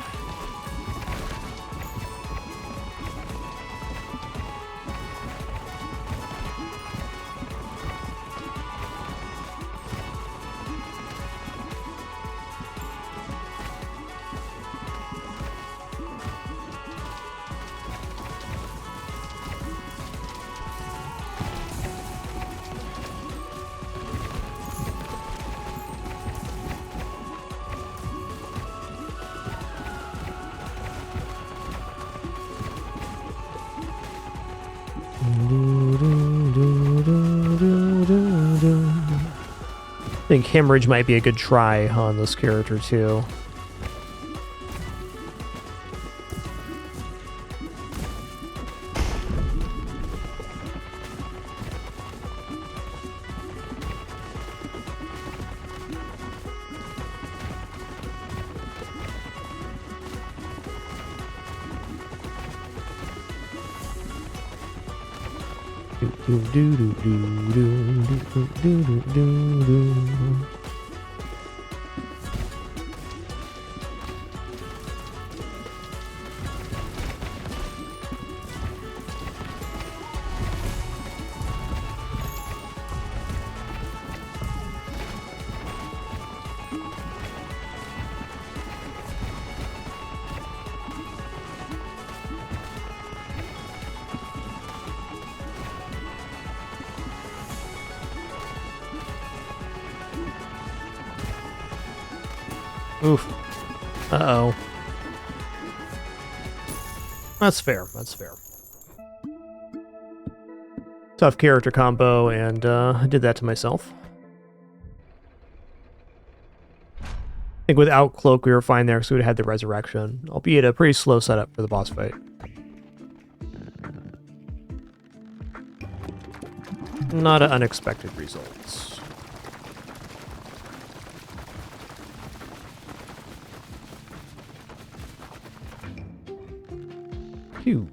I think Hemorrhage might be a good try on this character, too. Oof. Uh-oh. That's fair. That's fair. Tough character combo, and I did that to myself. I think without Cloak, we were fine there because we would have had the Resurrection, albeit a pretty slow setup for the boss fight. Not an unexpected results. Phew.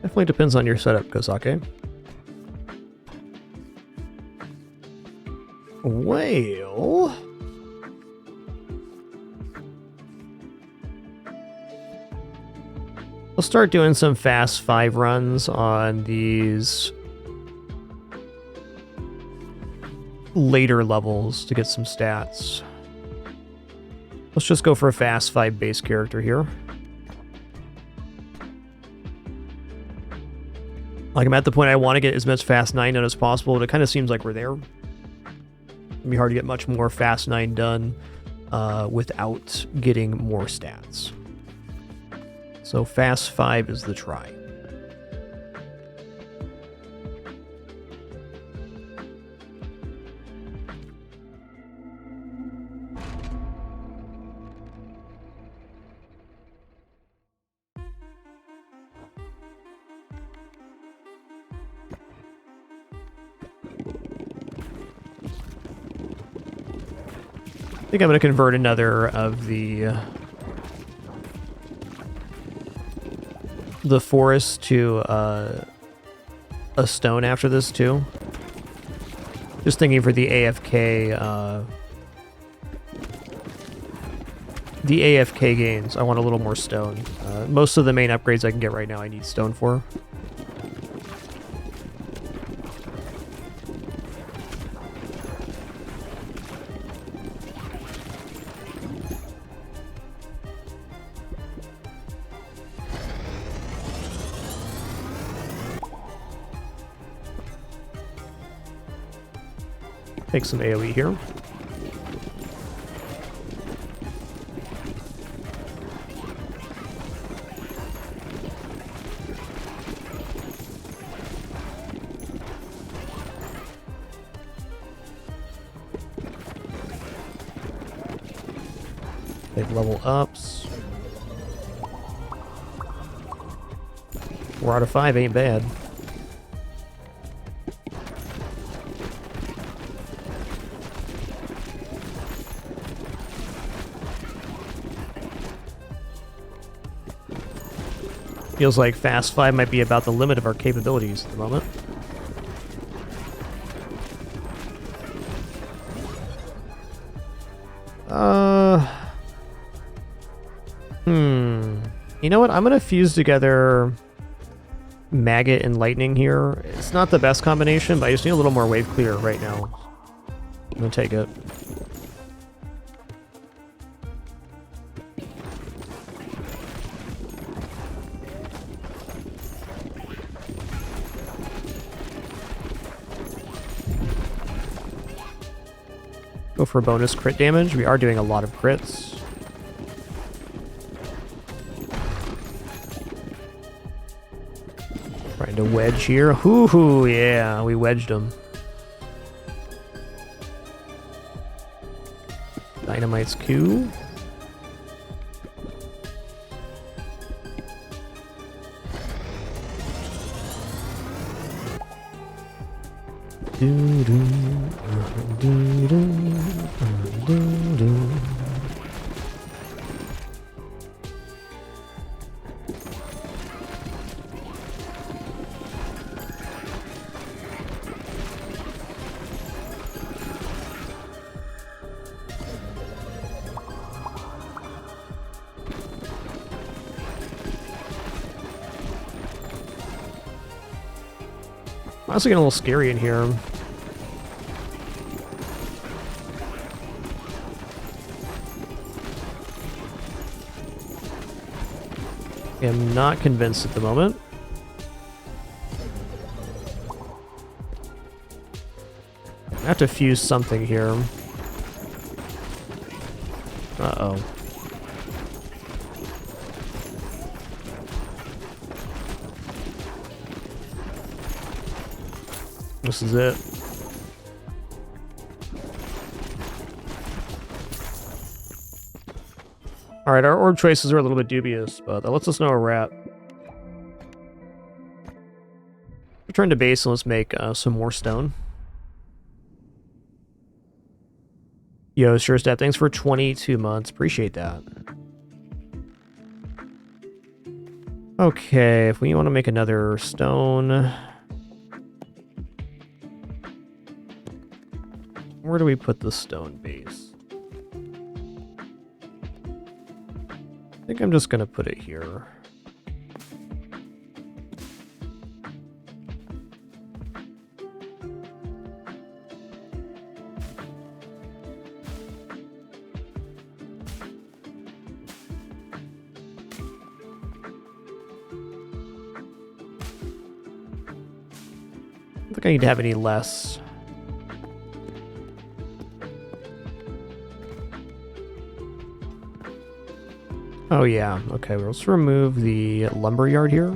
Definitely depends on your setup, Kozake. Well... I'll start doing some fast 5 runs on these later levels to get some stats. Let's just go for a fast 5 base character here. Like, I'm at the point I want to get as much fast 9 done as possible, but it kind of seems like we're there. It'd be hard to get much more fast 9 done without getting more stats. So fast 5 is the try. I think I'm going to convert another of the the forest to a stone after this too. Just thinking for the AFK gains, I want a little more stone. Most of the main upgrades I can get right now I need stone for. Take some AoE here. Take level ups. 4 out of 5 ain't bad. Feels like Fast 5 might be about the limit of our capabilities at the moment. You know what? I'm gonna fuse together Maggot and Lightning here. It's not the best combination, but I just need a little more wave clear right now. I'm gonna take it. Go for bonus crit damage. We are doing a lot of crits. Trying to wedge here. Hoo-hoo, yeah, we wedged him. Dynamite's Q. Honestly, getting a little scary in here. I'm not convinced at the moment. I have to fuse something here. Uh-oh. This is it. Alright, our orb choices are a little bit dubious, but that lets us know where we're at. Return to base and let's make some more stone. Yo, sure step. Thanks for 22 months. Appreciate that. Okay, if we want to make another stone... Where do we put the stone base? I think I'm just going to put it here. I don't think I need to have any less. Oh yeah, okay, well, let's remove the lumberyard here.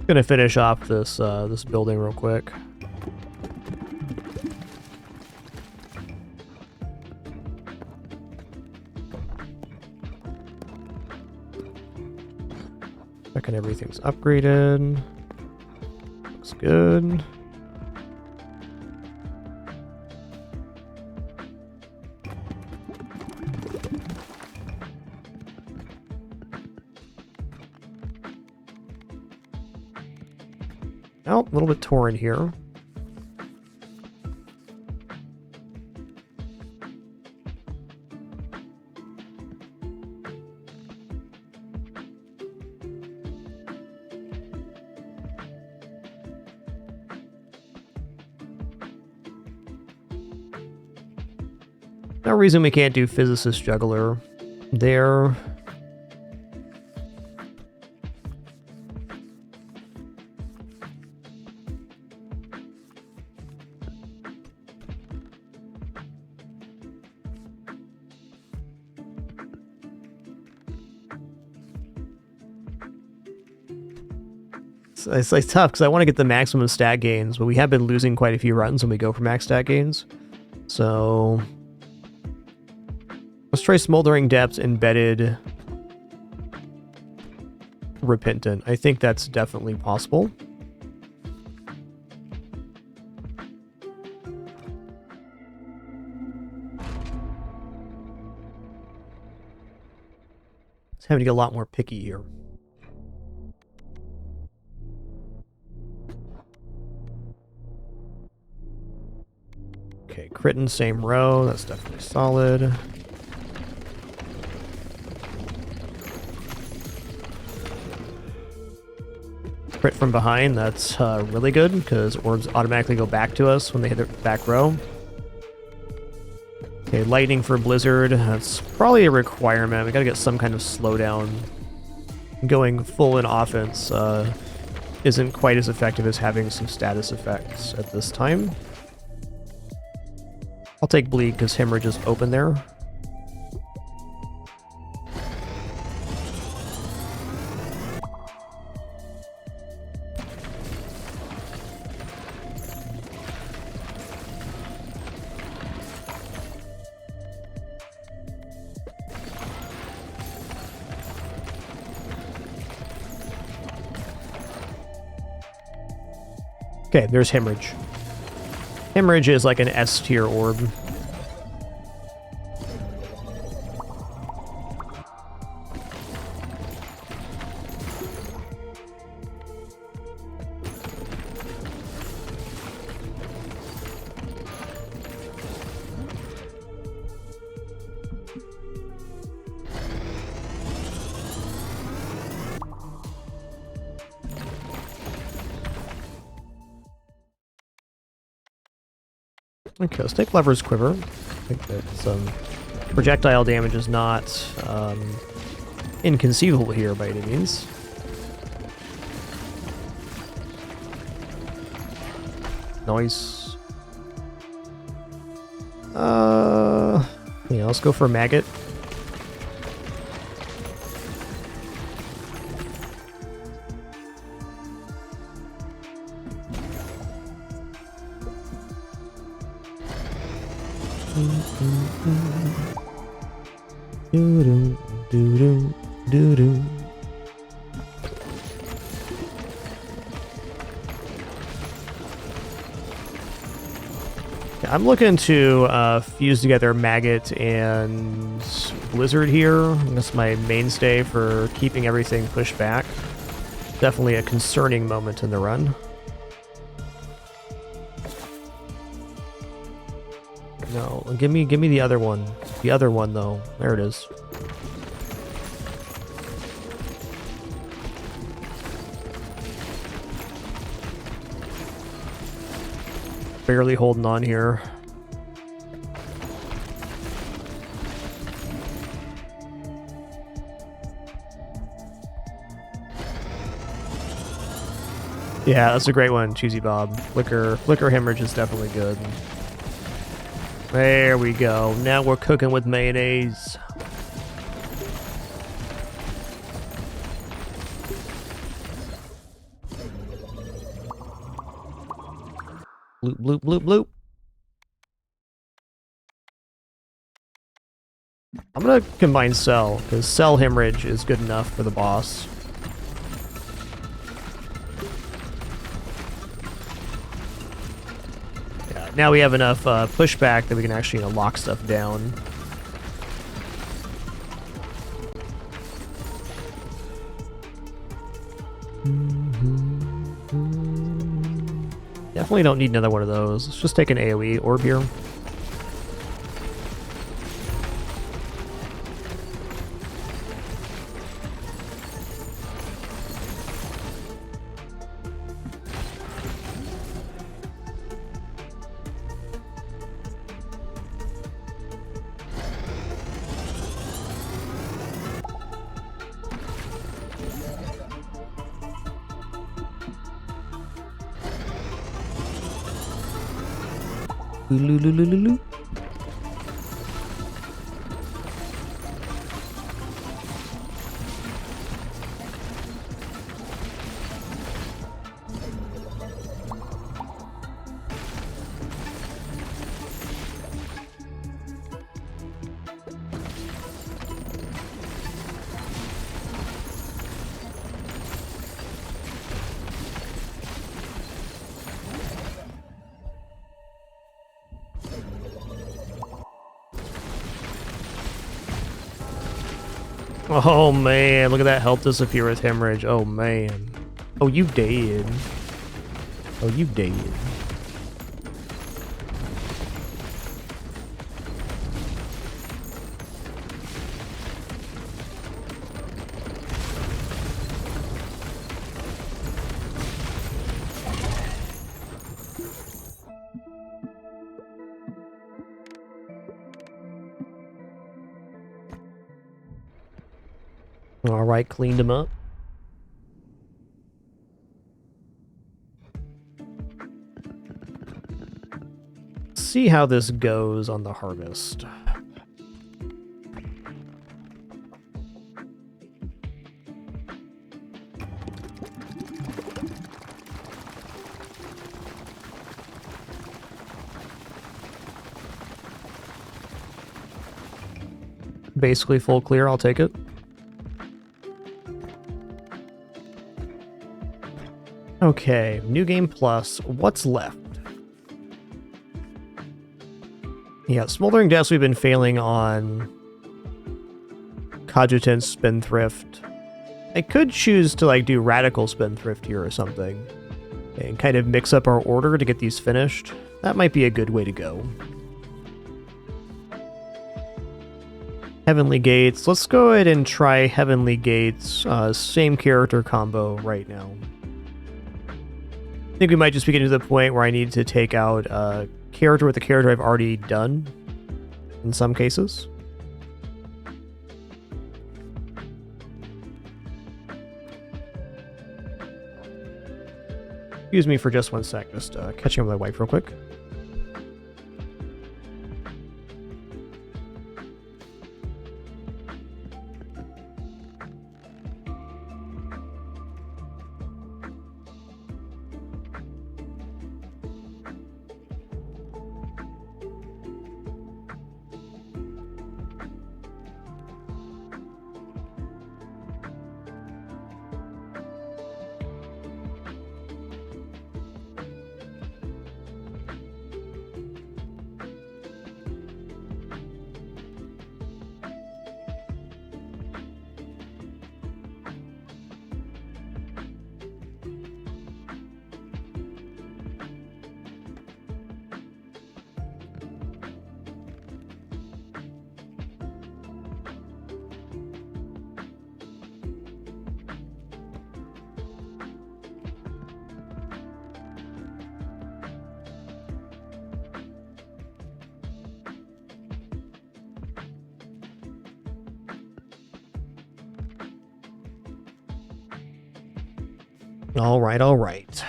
Gonna finish off this this building real quick. Checking everything's upgraded. Looks good. Oh, a little bit torn here. No reason we can't do Physicist Juggler there. It's like tough because I want to get the maximum stat gains, but we have been losing quite a few runs when we go for max stat gains. So let's try Smoldering Depths, Embedded, Repentant. I think that's definitely possible. Just having to get a lot more picky here. Okay, crit in same row. That's definitely solid. Crit from behind. That's really good because orbs automatically go back to us when they hit the back row. Okay, lightning for Blizzard. That's probably a requirement. We gotta get some kind of slowdown. Going full in offense isn't quite as effective as having some status effects at this time. I'll take Bleed because Hemorrhage is open there. Okay, there's Hemorrhage. Hemorrhage is like an S tier orb. Okay, let's take Lever's Quiver. I think that projectile damage is not inconceivable here by any means. Nice. Yeah, let's go for a Maggot. I'm looking to fuse together Maggot and Blizzard here. That's my mainstay for keeping everything pushed back. Definitely a concerning moment in the run. No, give me the other one. The other one though. There it is. Barely holding on here. Yeah, that's a great one, Cheesy Bob. Flicker Hemorrhage is definitely good. There we go. Now we're cooking with mayonnaise. Bloop, bloop, bloop, bloop. I'm gonna combine Cell, because Cell Hemorrhage is good enough for the boss. Yeah, now we have enough pushback that we can actually, lock stuff down. Definitely don't need another one of those. Let's just take an AoE orb here. Loo. Oh man, look at that health disappear with Hemorrhage. Oh man. Oh, you dead. Oh, you dead. All right, cleaned him up. See how this goes on the harvest. Basically full clear, I'll take it. Okay, new game plus. What's left? Yeah, Smoldering Depths we've been failing on. Cogitant Spendthrift. I could choose to like do Radical Spendthrift here or something. And kind of mix up our order to get these finished. That might be a good way to go. Heavenly Gates. Let's go ahead and try Heavenly Gates. Same character combo right now. I think we might just be getting to the point where I need to take out a character with a character I've already done in some cases. Excuse me for just one sec, just catching up with my wife real quick. All right.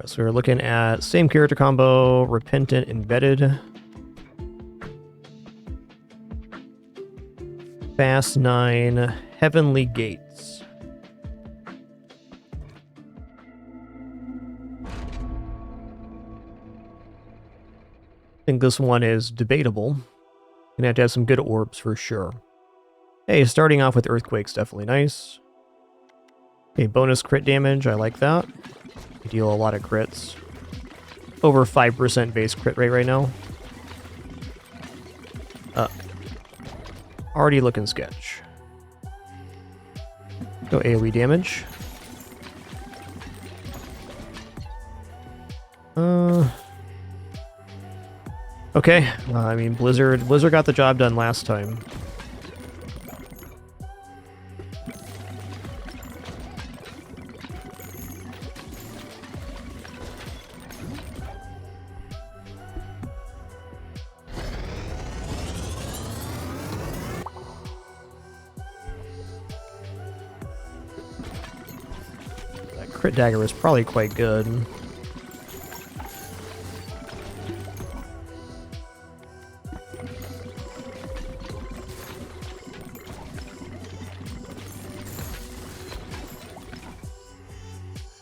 So we're looking at same character combo, Repentant Embedded. Fast 9, Heavenly Gates. think this one is debatable. Gonna have to have some good orbs for sure. Hey, starting off with Earthquake's definitely nice. Okay, bonus crit damage, I like that. You deal a lot of crits. Over 5% base crit rate right now. Already looking sketch. Go AoE damage. Okay, I mean, Blizzard got the job done last time. That crit dagger is probably quite good.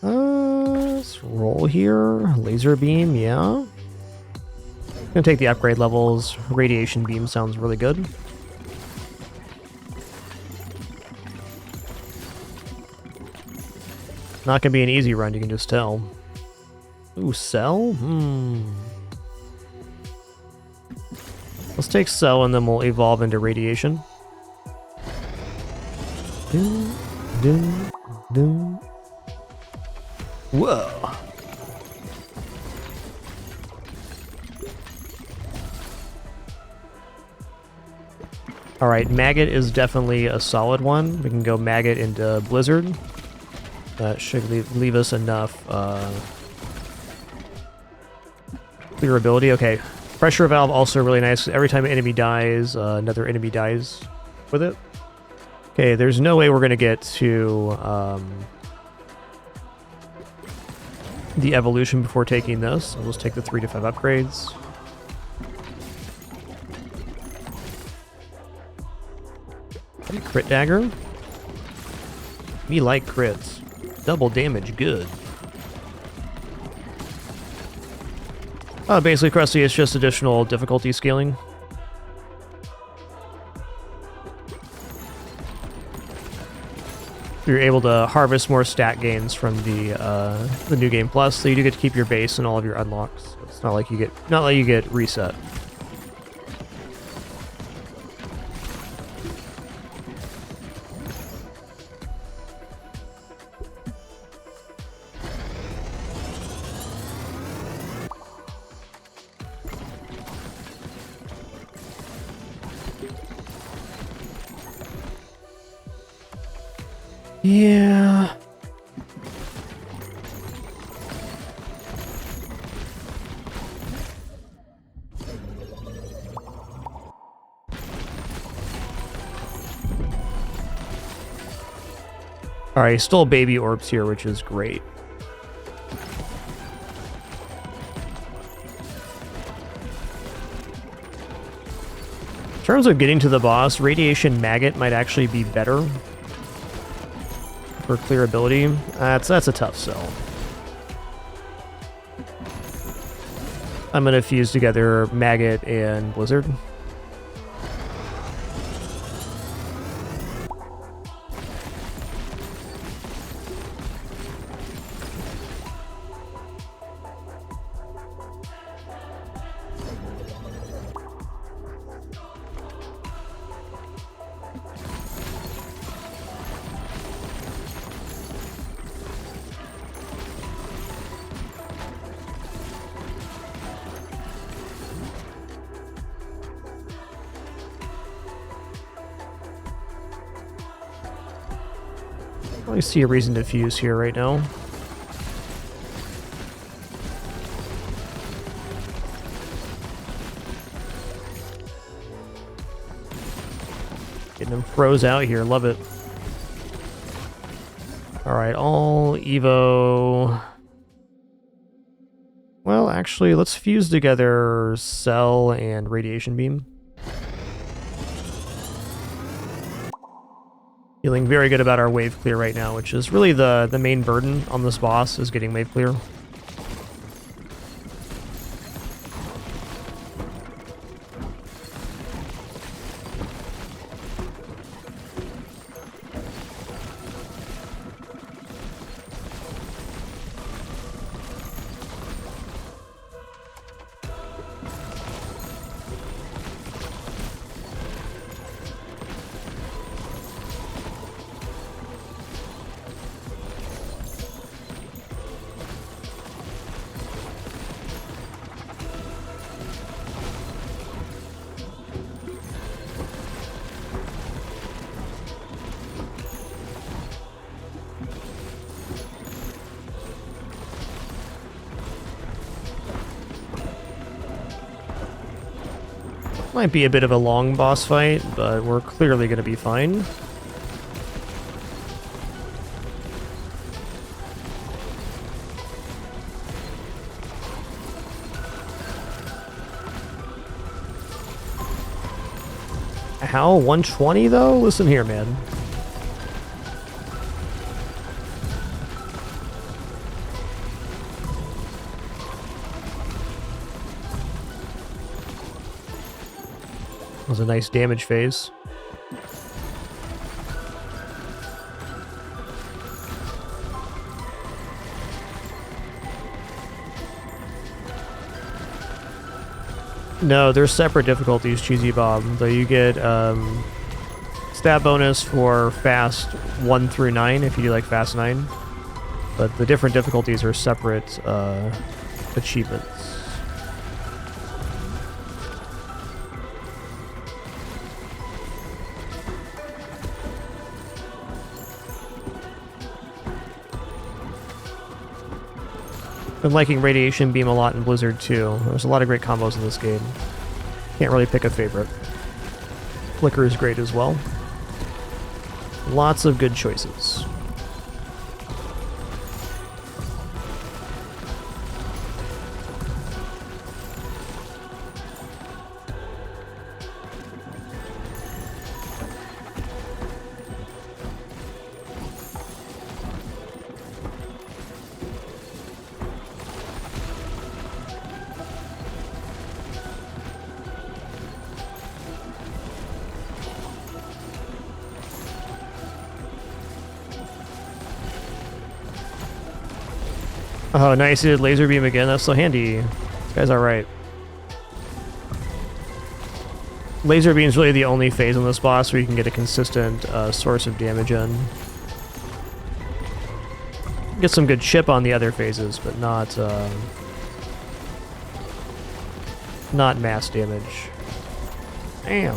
Let's roll here. Laser beam, yeah. Gonna take the upgrade levels. Radiation beam sounds really good. Not gonna be an easy run, you can just tell. Ooh, Cell? Let's take Cell and then we'll evolve into Radiation. Doom, doom, doom. Whoa. Alright, Maggot is definitely a solid one. We can go Maggot into Blizzard. That should leave us enough clear ability. Okay, Pressure Valve also really nice. Every time an enemy dies, another enemy dies with it. Okay, there's no way we're going to get to the evolution before taking this. So let's take the 3 to 5 upgrades. Crit dagger. Me like crits. Double damage, good. Basically, Krusty, it's just additional difficulty scaling. You're able to harvest more stat gains from the New Game Plus, so you do get to keep your base and all of your unlocks. It's not like you get reset. Yeah. Alright, still baby orbs here, which is great. In terms of getting to the boss, Radiation Maggot might actually be better for clear ability. That's a tough sell. I'm gonna fuse together Maggot and Blizzard. I see a reason to fuse here right now. Getting them froze out here, love it. Alright, all Evo. Well, actually, let's fuse together Cell and Radiation Beam. Feeling very good about our wave clear right now, which is really the main burden on this boss, is getting wave clear. Might be a bit of a long boss fight, but we're clearly going to be fine. How? 120 though? Listen here, man. That was a nice damage phase. No, they're separate difficulties, Cheesy Bob. Though you get stat bonus for fast 1 through 9 if you do like fast 9. But the different difficulties are separate achievements. Been liking Radiation Beam a lot in Blizzard too. There's a lot of great combos in this game. Can't really pick a favorite. Flicker is great as well. Lots of good choices. Oh, nice. He did laser beam again. That's so handy. This guy's alright. Laser beam is really the only phase on this boss where you can get a consistent source of damage in. Get some good chip on the other phases, but not mass damage. Damn.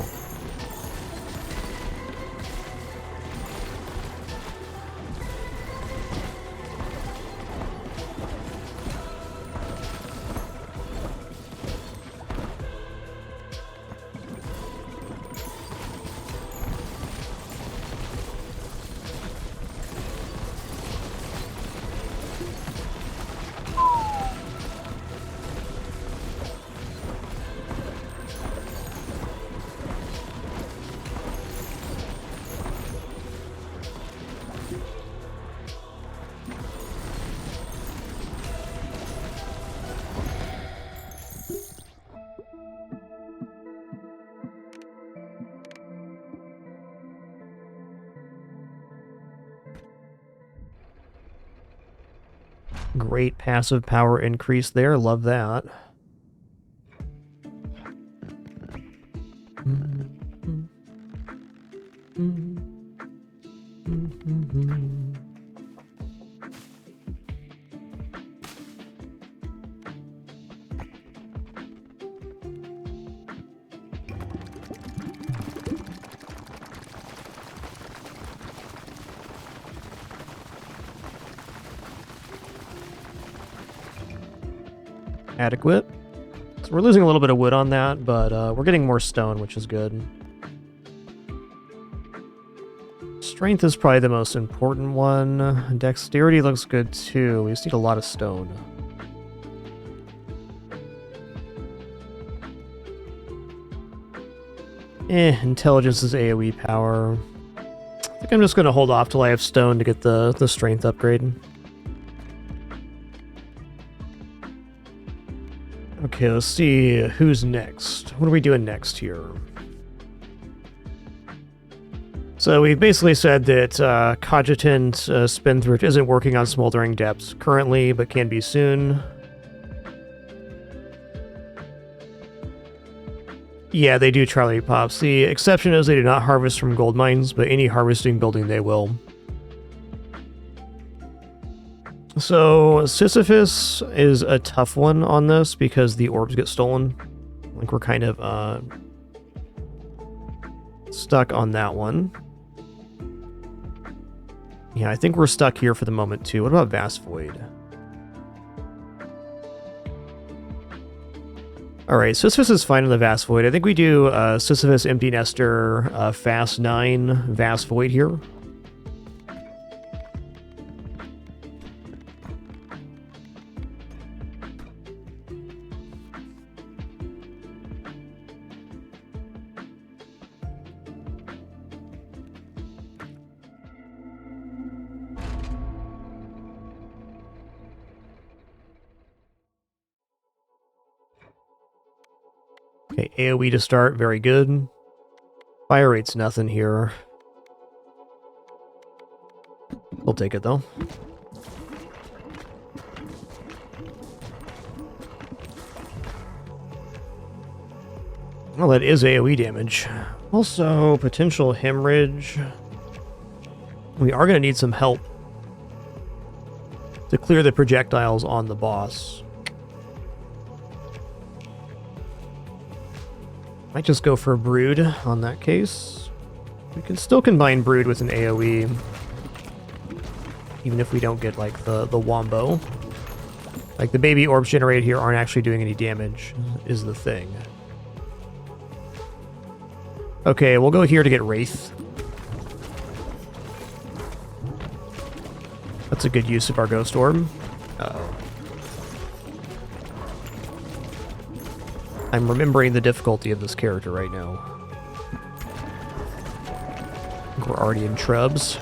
Great passive power increase there. Love that. Adequate. So we're losing a little bit of wood on that, but we're getting more stone, which is good. Strength is probably the most important one. Dexterity looks good too. We just need a lot of stone. Intelligence is AoE power. I think I'm just going to hold off till I have stone to get the strength upgrade. Okay, let's see who's next. What are we doing next here? So we've basically said that Cogitant Spendthrift isn't working on Smoldering Depths currently, but can be soon. Yeah, they do Charlie Pops. The exception is they do not harvest from gold mines, but any harvesting building they will. So Sisyphus is a tough one on this because the orbs get stolen. Like we're kind of stuck on that one. Yeah, I think we're stuck here for the moment too. What about Vast Void? Alright, Sisyphus is fine in the Vast Void. I think we do Sisyphus, Empty Nester, Fast 9, Vast Void here. Okay, AoE to start, very good. Fire rate's nothing here. We'll take it though. Well, that is AoE damage. Also, potential hemorrhage. We are going to need some help to clear the projectiles on the boss. Might just go for Brood on that case. We can still combine Brood with an AoE, even if we don't get, like, the Wombo. Like, the baby orbs generated here aren't actually doing any damage, is the thing. Okay, we'll go here to get Wraith. That's a good use of our Ghost Orb. Uh-oh. I'm remembering the difficulty of this character right now. I think we're already in Trubs.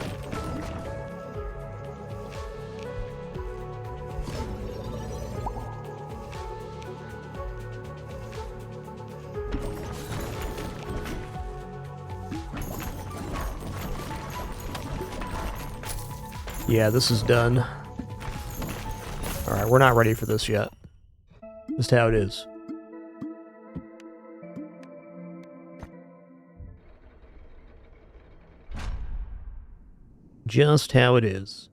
Yeah, this is done. Alright, we're not ready for this yet. Just how it is. Just how it is.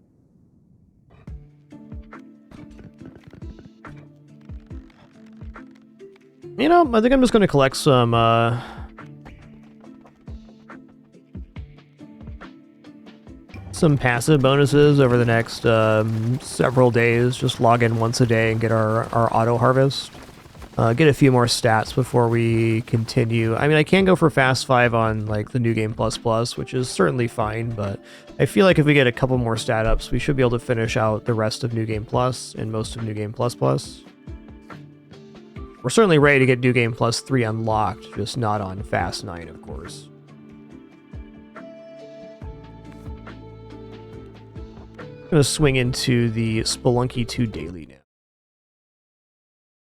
You know, I think I'm just going to collect some passive bonuses over the next several days. Just log in once a day and get our auto harvest. Get a few more stats before we continue. I mean, I can go for Fast 5 on, like, the New Game Plus Plus, which is certainly fine, but I feel like if we get a couple more stat ups, we should be able to finish out the rest of New Game Plus and most of New Game Plus Plus. We're certainly ready to get New Game Plus 3 unlocked, just not on Fast 9, of course. I'm going to swing into the Spelunky 2 daily now.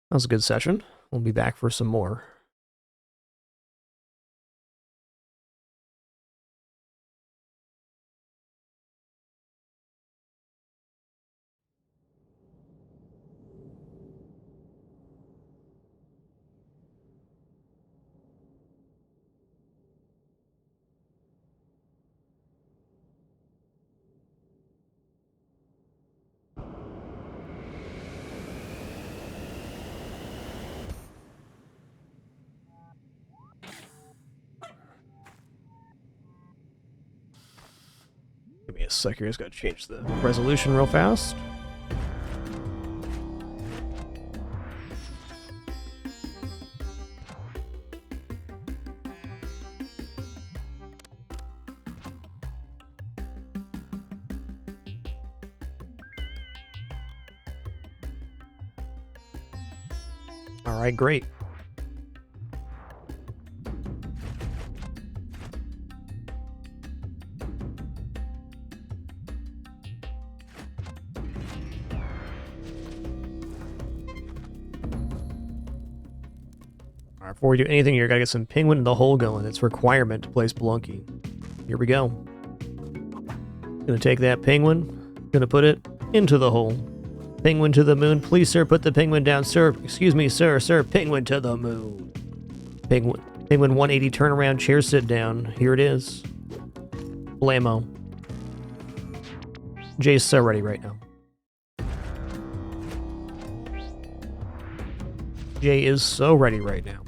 That was a good session. We'll be back for some more. Give me a sec here, just gotta change the resolution real fast. Alright, great. Alright, before we do anything here, gotta get some penguin in the hole going. It's a requirement to play Spelunky. Here we go. Gonna take that penguin, gonna put it into the hole. Penguin to the moon. Please, sir, put the penguin down. Sir, excuse me, sir, penguin to the moon. Penguin 180 turnaround, chair sit down. Here it is. Blammo. Jay's so ready right now. Jay is so ready right now.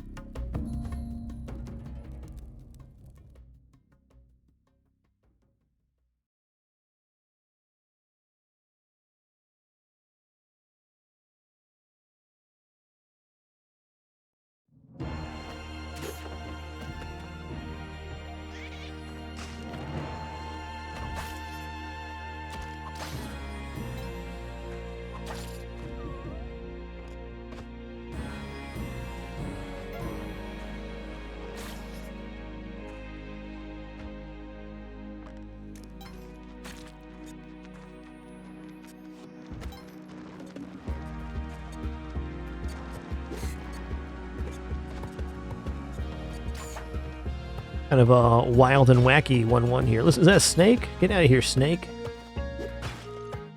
Kind of a wild and wacky 1-1 here. Listen, is that a snake? Get out of here, snake.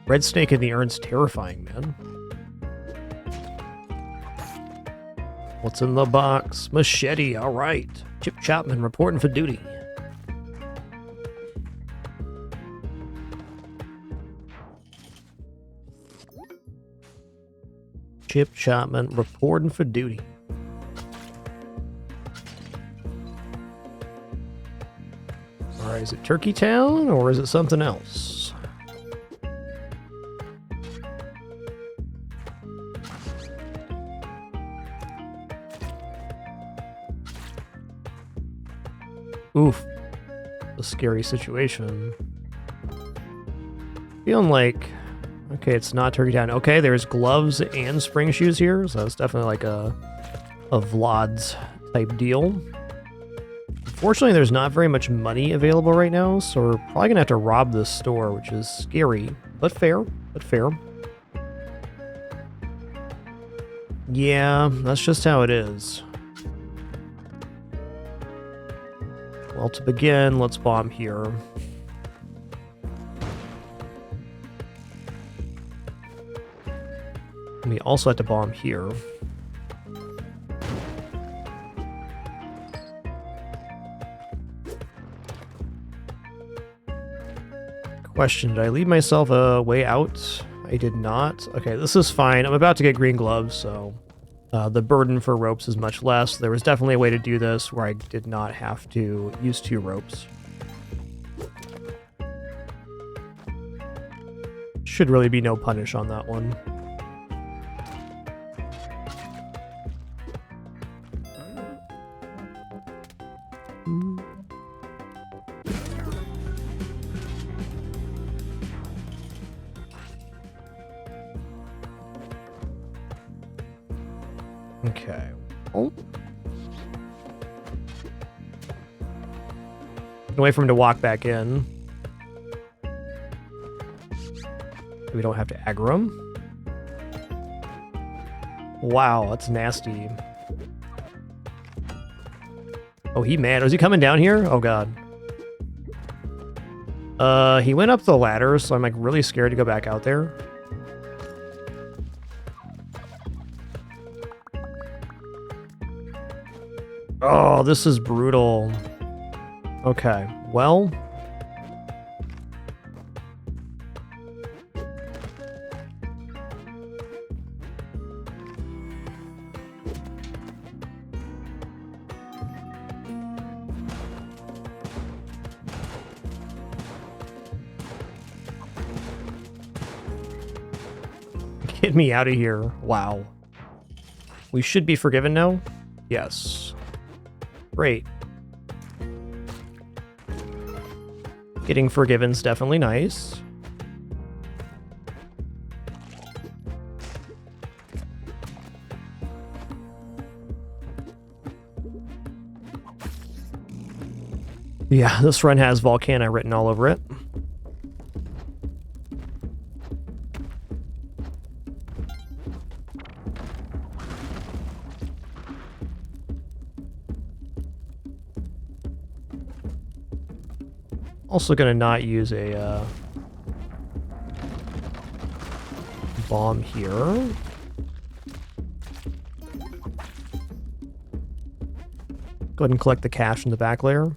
Red snake in the urn's terrifying, man. What's in the box? Machete, all right. Chip Chapman reporting for duty. Chip Chapman reporting for duty. All right, is it Turkey Town or is it something else? Oof. A scary situation. Feeling like... Okay, it's not Turkey Town. Okay, there's gloves and spring shoes here, so it's definitely like a Vlad's type deal. Unfortunately, there's not very much money available right now, so we're probably gonna have to rob this store, which is scary, but fair, Yeah, that's just how it is. Well, to begin, let's bomb here. We also have to bomb here. Question, did I leave myself a way out? I did not. Okay, this is fine. I'm about to get green gloves, so the burden for ropes is much less. There was definitely a way to do this where I did not have to use 2 ropes. Should really be no punish on that one. Okay. Oh. Wait for him to walk back in. We don't have to aggro him. Wow, that's nasty. Oh, he mad. Was he coming down here? Oh, God. He went up the ladder, so I'm, like, really scared to go back out there. Oh, this is brutal. Okay, well... Get me out of here. Wow. We should be forgiven now? Yes. Great. Getting forgiven's definitely nice. Yeah, this run has Volcana written all over it. Also gonna not use a bomb here. Go ahead and collect the cash in the back layer.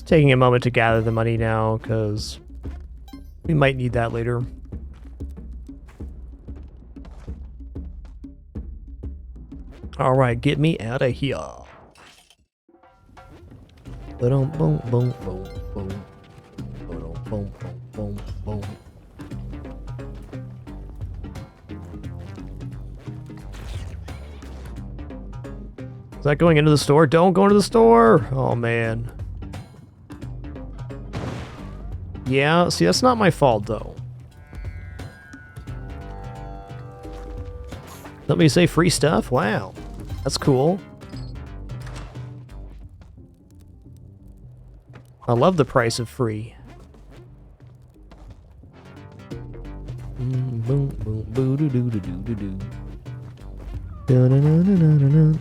Taking a moment to gather the money now, because we might need that later. Alright, get me out of here. Boom, boom, boom, boom, boom. Boom, boom, boom, boom. Is that going into the store? Don't go into the store! Oh, man. Yeah, see, that's not my fault, though. Let me say free stuff? Wow. That's cool. I love the price of free. Boom, boom, boo doo doo doo doo doo. Da da da da da da.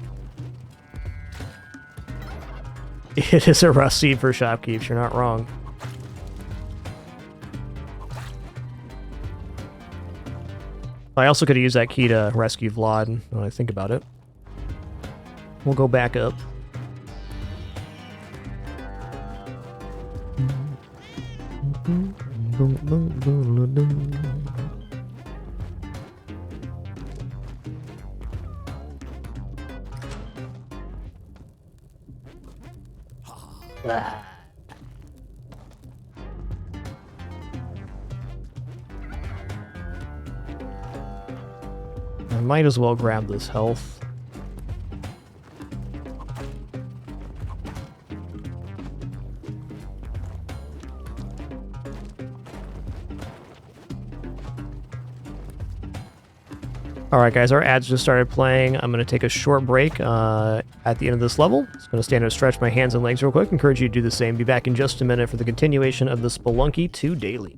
It is a rust seed for shopkeeps, you're not wrong. I also could have used that key to rescue Vlad when I think about it. We'll go back up. I might as well grab this health. Alright guys, our ads just started playing. I'm going to take a short break at the end of this level. Just going to stand and stretch my hands and legs real quick. Encourage you to do the same. Be back in just a minute for the continuation of the Spelunky 2 Daily.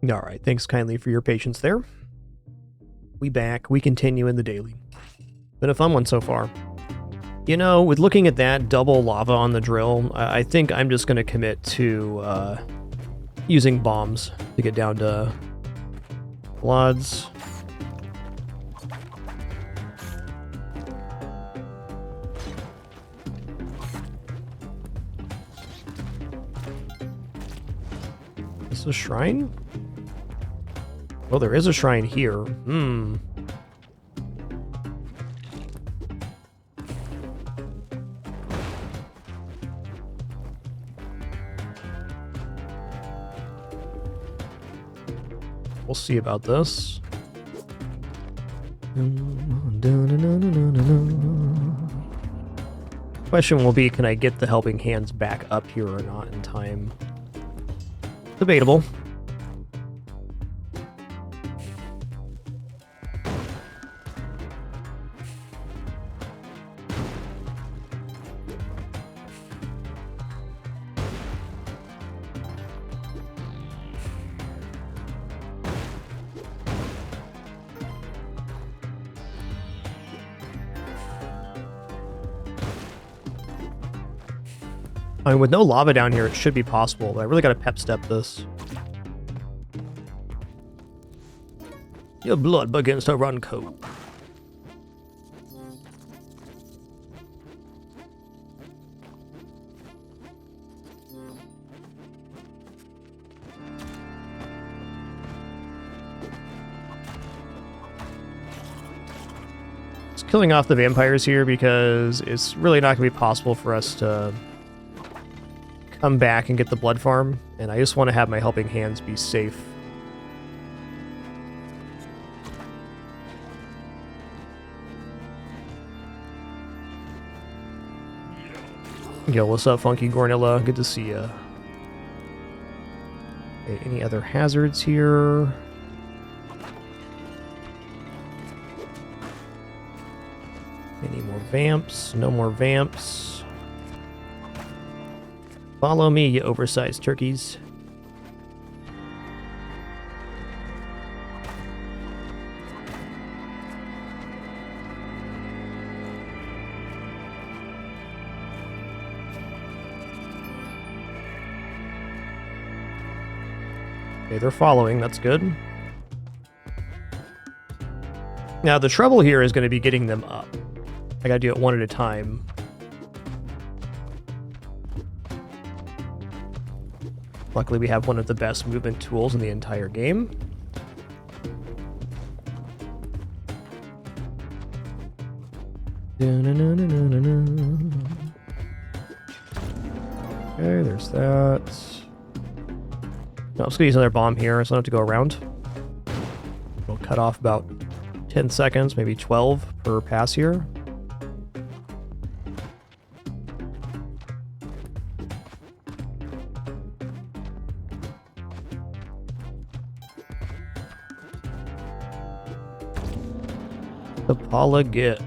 All right, thanks kindly for your patience there. We back. We continue in the daily. Been a fun one so far. You know, with looking at that double lava on the drill, I think I'm just going to commit to using bombs to get down to floods. Is this a shrine? Oh, there is a shrine here. We'll see about this. Question will be, can I get the helping hands back up here or not in time? Debatable. I mean, with no lava down here, it should be possible, but I really gotta pep step this. Your blood begins to run cold. Just killing off the vampires here because it's really not gonna be possible for us to come back and get the blood farm, and I just want to have my helping hands be safe. Yo, what's up, Funky Gornilla? Good to see ya. Okay, any other hazards here? Any more vamps? No more vamps. Follow me, you oversized turkeys. Okay, they're following. That's good. Now, the trouble here is going to be getting them up. I gotta do it one at a time. Luckily, we have one of the best movement tools in the entire game. Okay, there's that. No, I'm just gonna use another bomb here, so I don't have to go around. We'll cut off about 10 seconds, maybe 12 per pass here. Apollo get.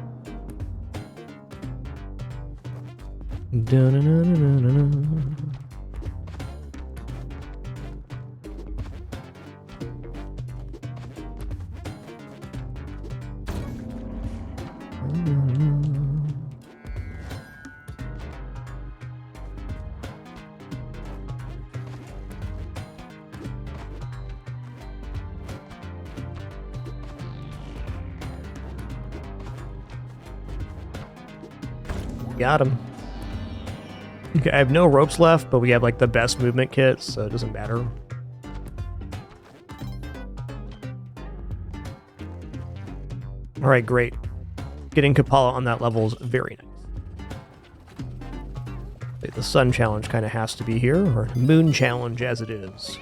Got him. Okay, I have no ropes left, but we have like the best movement kit, so it doesn't matter. Alright, great. Getting Kapala on that level is very nice. The sun challenge kind of has to be here, or moon challenge as it is.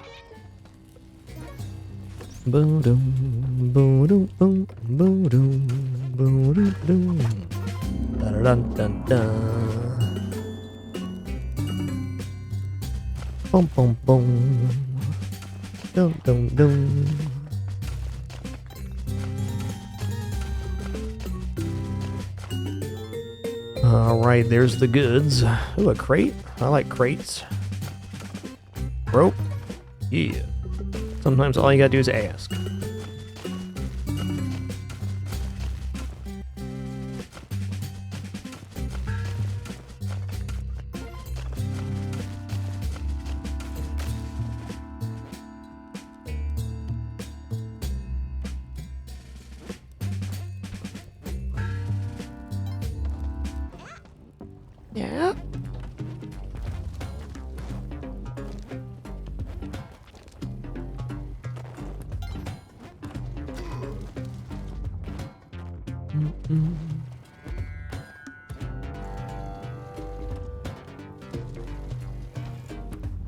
Boom-dum, boom-dum, boom, boom-dum, boom-dum-dum. Da-da-dun-dun-dun. Boom, boom, boom. Dum, dum, dum. Alright, there's the goods. Ooh, a crate. I like crates. Rope. Yeah. Sometimes all you gotta do is ask. Yeah.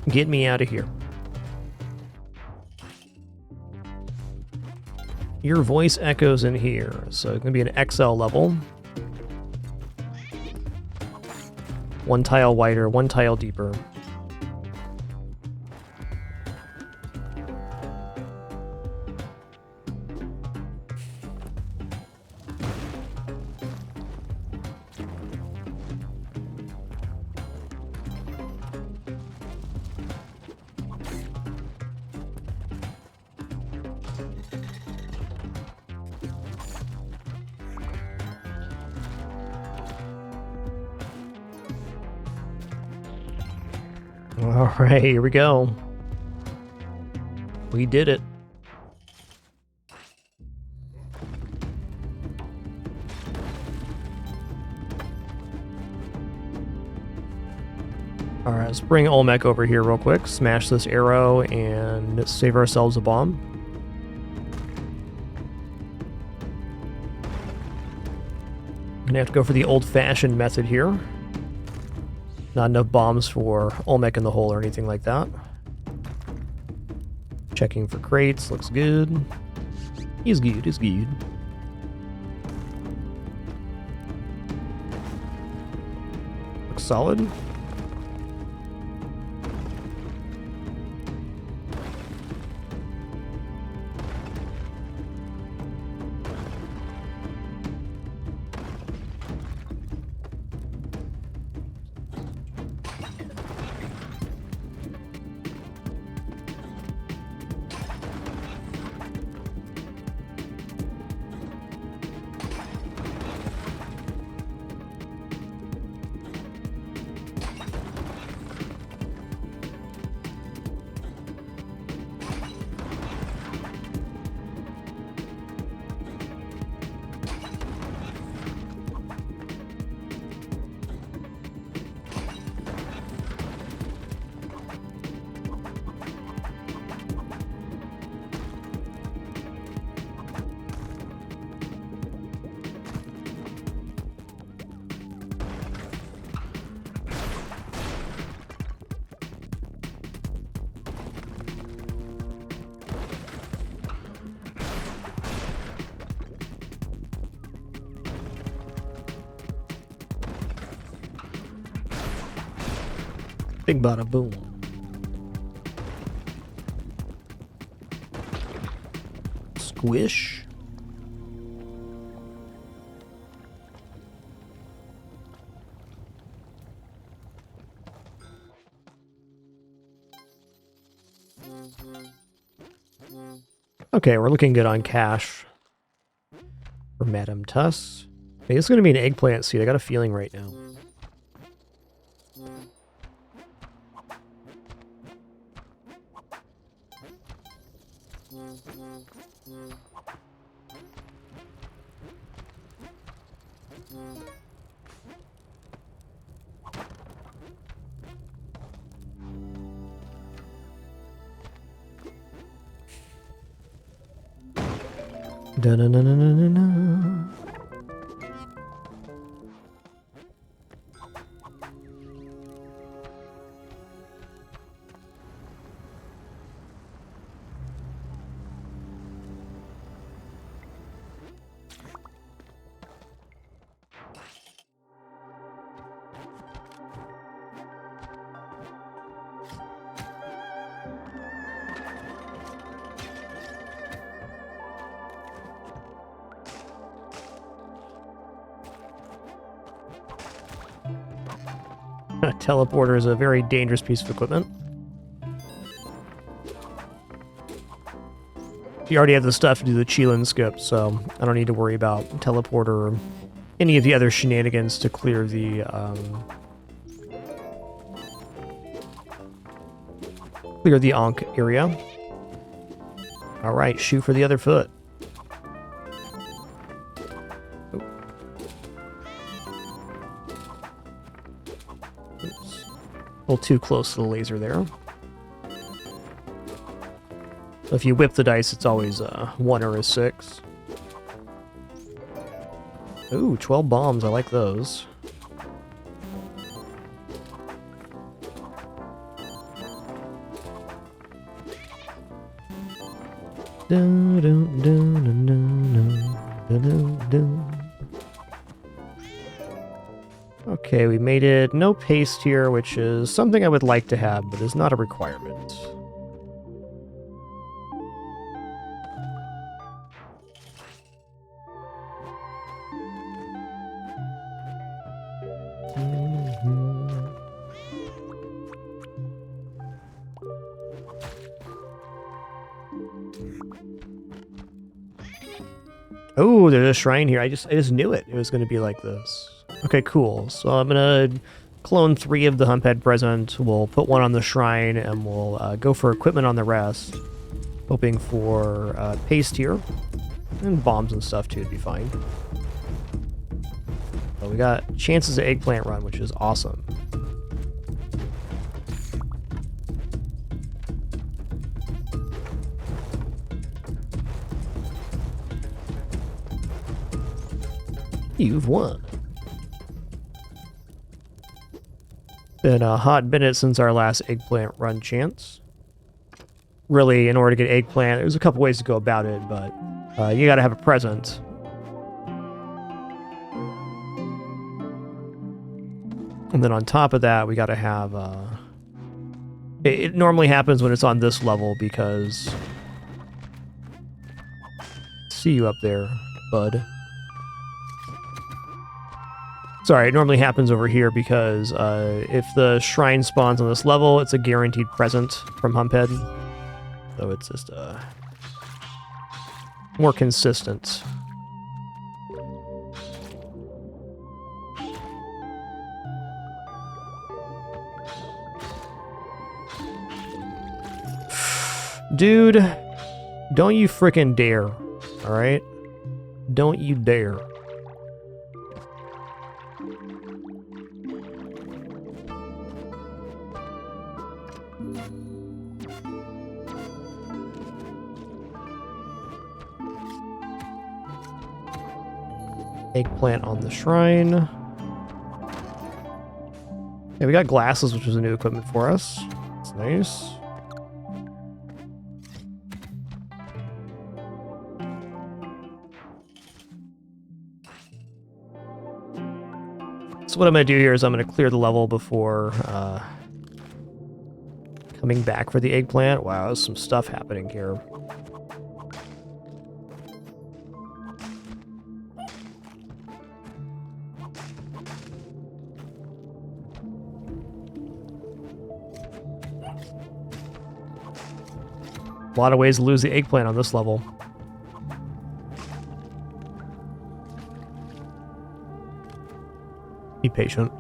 Get me out of here. Your voice echoes in here, so it's going to be an XL level. One tile wider, one tile deeper. All right, here we go. We did it. All right, let's bring Olmec over here real quick. Smash this arrow and save ourselves a bomb. Gonna have to go for the old-fashioned method here. Not enough bombs for Olmec in the hole or anything like that. Checking for crates, looks good. He's good, he's good. Looks solid. Big bada boom. Squish. Okay, we're looking good on cash for Madame Tuss. Hey, this is going to be an eggplant seed. I got a feeling right now. Da-na-na-na-na-na. A teleporter is a very dangerous piece of equipment. You already have the stuff to do the Cheelin skip, so I don't need to worry about teleporter or any of the other shenanigans to clear the Ankh area. All right, shoot for the other foot. Oh. Oops. A little too close to the laser there. If you whip the dice, it's always a 1 or a 6. Ooh, 12 bombs. I like those. Okay, we made it. No paste here, which is something I would like to have, but is not a requirement. Oh, there's a shrine here. I just knew it. It was going to be like this. Okay, cool. So I'm going to clone 3 of the Humphead present. We'll put 1 on the shrine, and we'll go for equipment on the rest. Hoping for paste here. And bombs and stuff, too, to be fine. So we got chances of eggplant run, which is awesome. You've won. Been a hot minute since our last eggplant run chance. Really, in order to get eggplant, there's a couple ways to go about it, but you gotta have a present. And then on top of that, we gotta have... It normally happens when it's on this level because... See you up there, bud. Sorry, it normally happens over here because if the shrine spawns on this level, it's a guaranteed present from Humphead. So it's just more consistent. Dude, don't you frickin' dare, alright? Don't you dare. Eggplant on the shrine. Yeah, we got glasses, which was a new equipment for us. That's nice. So what I'm going to do here is I'm going to clear the level before coming back for the eggplant. Wow, there's some stuff happening here. A lot of ways to lose the eggplant on this level. Be patient.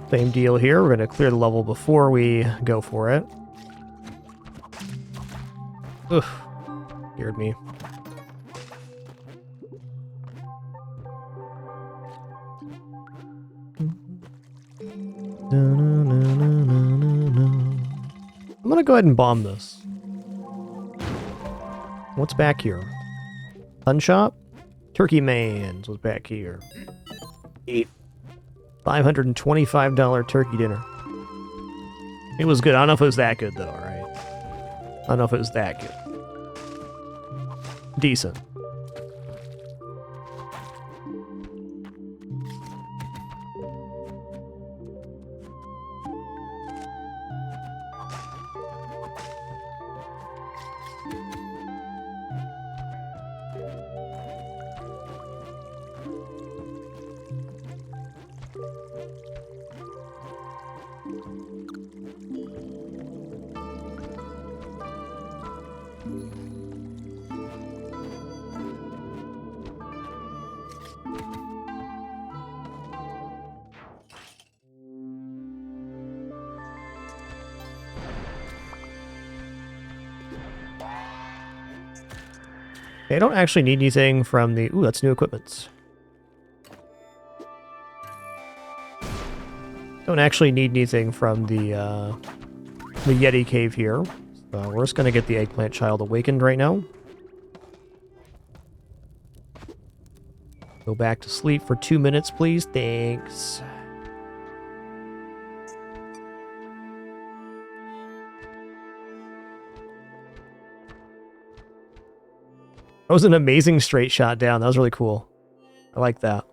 Same deal here. We're going to clear the level before we go for it. Oof. Scared me. I'm going to go ahead and bomb this. What's back here? Fun shop? Turkey Man's was back here. Eat. $525 turkey dinner. It was good. I don't know if it was that good, though, alright? I don't know if it was that good. Decent. I don't actually need anything from the... Ooh, that's new equipment. Don't actually need anything from the Yeti cave here. So we're just going to get the eggplant child awakened right now. Go back to sleep for 2 minutes, please. Thanks. That was an amazing straight shot down. That was really cool. I like that.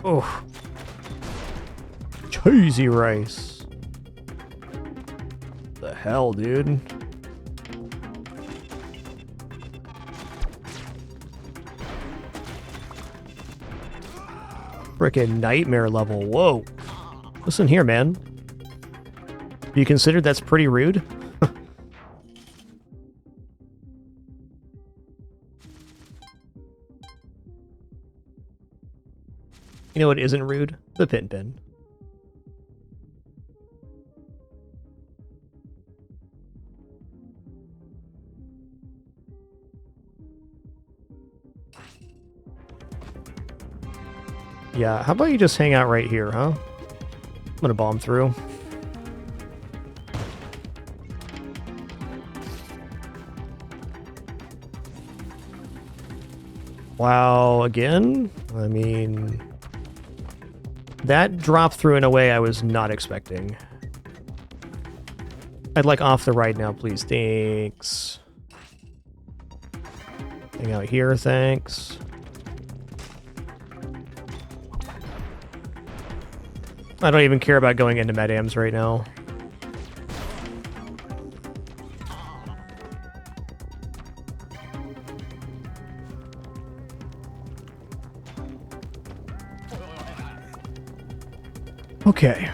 Oh. Cheesy rice. The hell, dude? Frickin' nightmare level. Whoa. Listen here, man. You consider that's pretty rude? You know what isn't rude? The pin. Yeah, how about you just hang out right here, huh? I'm gonna bomb through. Wow, again? I mean... that dropped through in a way I was not expecting. I'd like off the ride now, please. Thanks. Hang out here, thanks. I don't even care about going into Medams right now. Okay.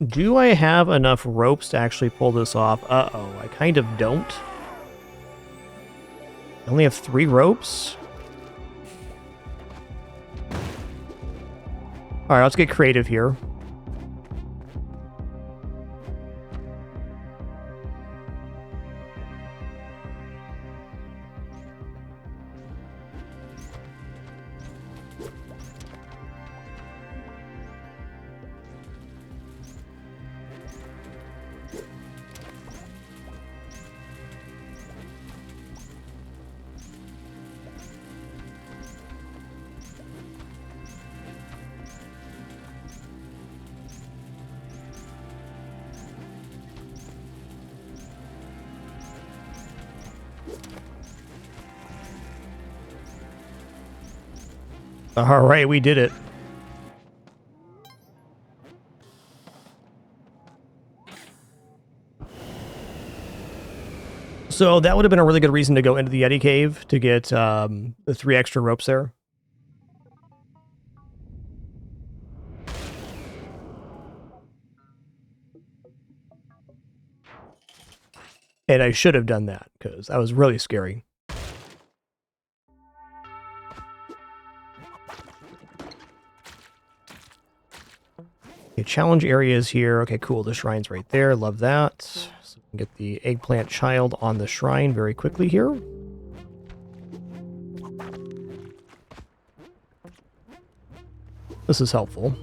Do I have enough ropes to actually pull this off? Uh-oh, I kind of don't. I only have 3 ropes? Alright, let's get creative here. Alright, we did it. So that would have been a really good reason to go into the Yeti cave to get the 3 extra ropes there. And I should have done that, because that was really scary. Okay, challenge areas here. Okay, cool. The shrine's right there. Love that. So we can get the eggplant child on the shrine very quickly here. This is helpful.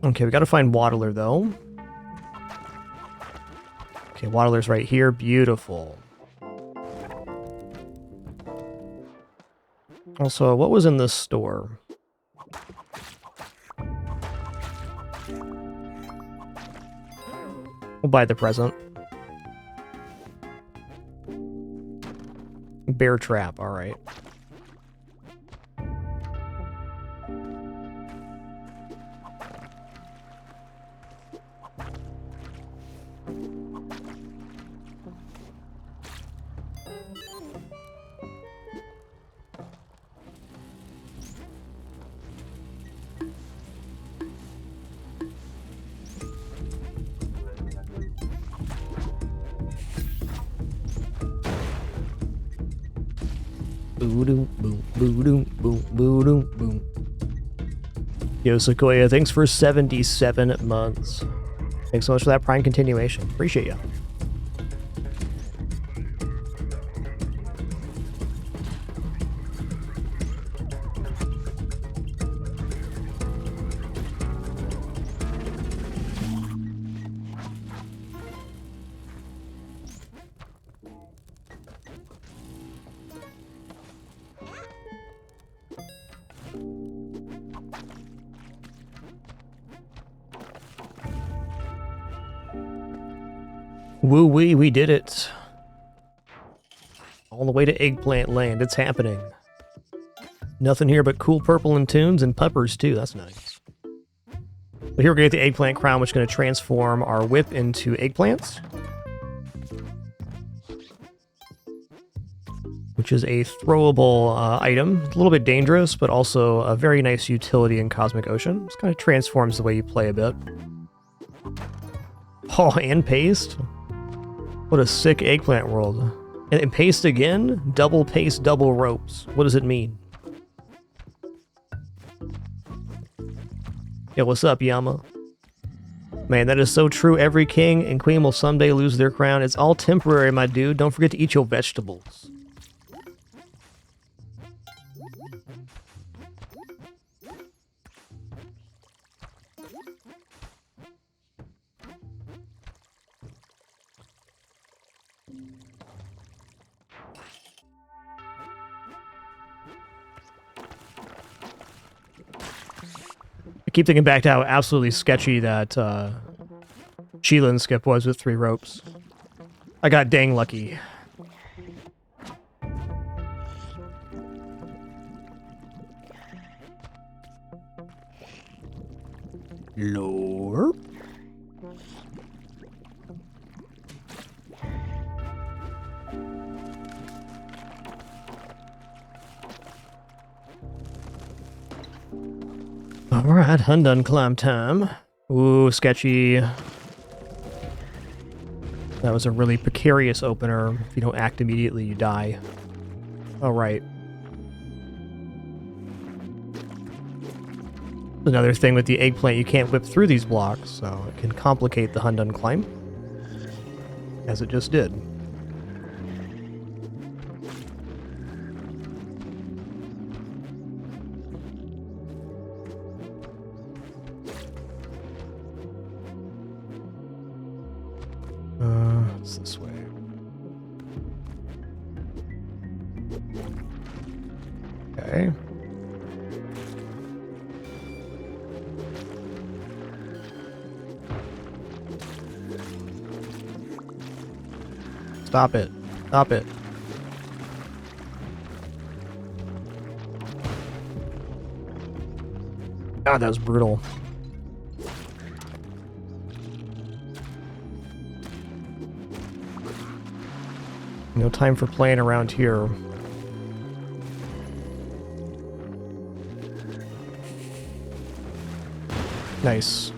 Okay, we got to find Waddler, though. Okay, Waddler's right here. Beautiful. Also, what was in this store? We'll buy the present. Bear trap, alright. Boo-doom, boom, boo-doom, boom, boo-doom, boom. Yo, Sequoia, thanks for 77 months. Thanks so much for that Prime continuation. Appreciate you. Woo-wee, we did it. All the way to Eggplant Land, it's happening. Nothing here but cool purple and tunes and peppers too, that's nice. But here we're gonna get the Eggplant Crown, which is gonna transform our whip into eggplants. Which is a throwable item. A little bit dangerous, but also a very nice utility in Cosmic Ocean. Just kind of transforms the way you play a bit. Oh, and paste? What a sick eggplant world. And paste again? Double paste, double ropes. What does it mean? Yeah, what's up, Yama? Man, that is so true. Every king and queen will someday lose their crown. It's all temporary, my dude. Don't forget to eat your vegetables. I keep thinking back to how absolutely sketchy that Sheila skip was with 3 ropes. I got dang lucky. Lord. Alright, undone climb time. Ooh, sketchy. That was a really precarious opener. If you don't act immediately, you die. Alright. Another thing with the eggplant, you can't whip through these blocks, so it can complicate the undone climb. As it just did. It's this way. Okay. Stop it. Stop it. God, that was brutal. No time for playing around here. Nice.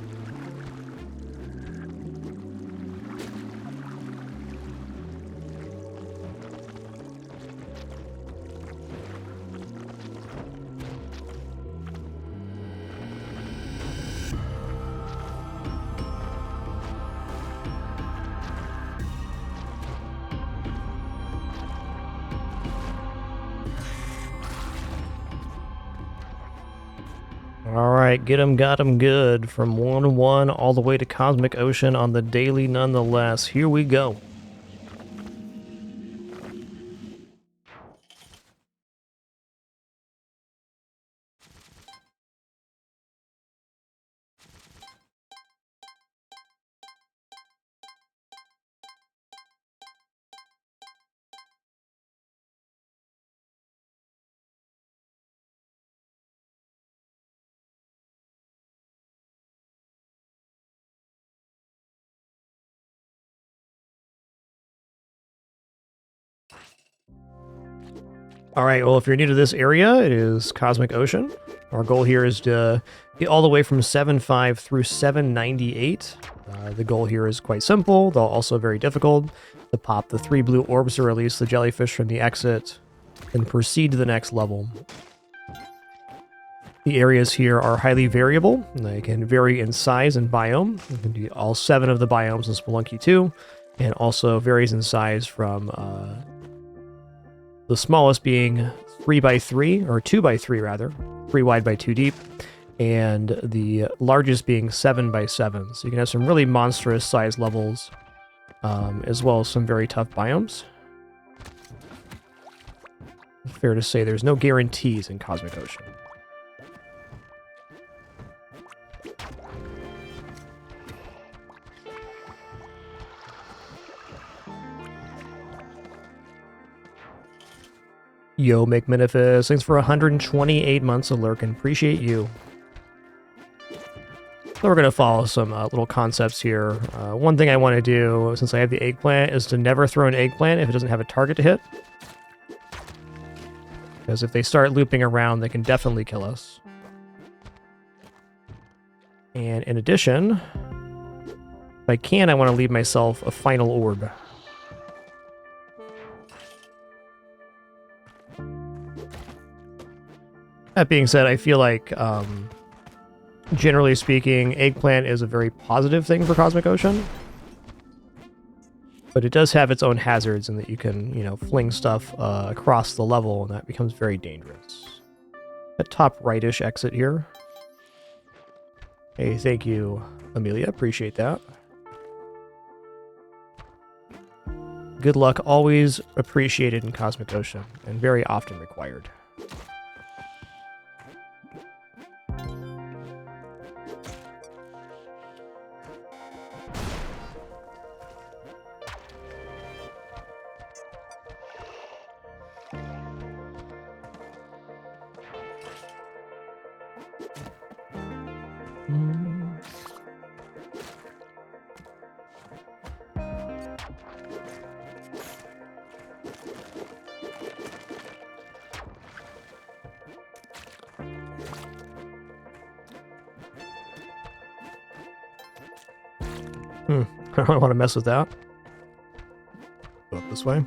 Alright, get 'em, got 'em good. From 1-1 all the way to Cosmic Ocean on the daily nonetheless. Here we go. All right, well, if you're new to this area, it is Cosmic Ocean. Our goal here is to get all the way from 7.5 through 798. The goal here is quite simple, though also very difficult. To pop the 3 blue orbs to release the jellyfish from the exit, and proceed to the next level. The areas here are highly variable. They can vary in size and biome. You can do all 7 of the biomes in Spelunky 2, and also varies in size from the smallest being 3x3, or 2x3 rather, 3 wide by 2 deep, and the largest being 7x7. So you can have some really monstrous size levels, as well as some very tough biomes. Fair to say there's no guarantees in Cosmic Ocean. Yo, McMinifus, thanks for 128 months of lurking. Appreciate you. So we're going to follow some little concepts here. One thing I want to do, since I have the eggplant, is to never throw an eggplant if it doesn't have a target to hit. Because if they start looping around, they can definitely kill us. And in addition, if I can, I want to leave myself a final orb. That being said, I feel like, generally speaking, eggplant is a very positive thing for Cosmic Ocean. But it does have its own hazards in that you can, you know, fling stuff across the level, and that becomes very dangerous. A top right-ish exit here. Hey, thank you, Amelia. Appreciate that. Good luck always appreciated in Cosmic Ocean, and very often required. I don't want to mess with that. Go up this way.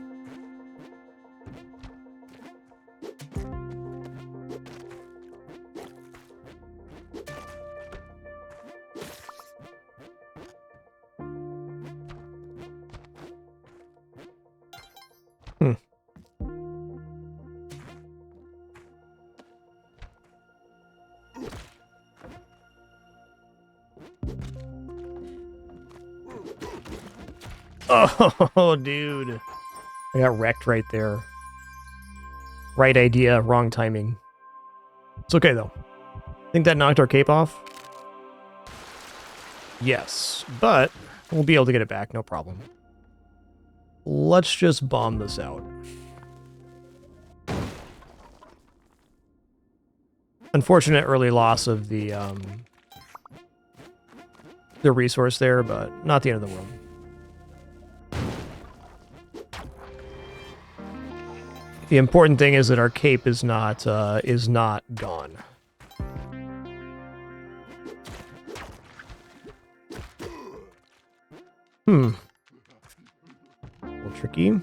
Oh, dude. I got wrecked right there. Right idea, wrong timing. It's okay, though. Think that knocked our cape off? Yes, but we'll be able to get it back, no problem. Let's just bomb this out. Unfortunate early loss of the resource there, but not the end of the world. The important thing is that our cape is not gone. A little tricky.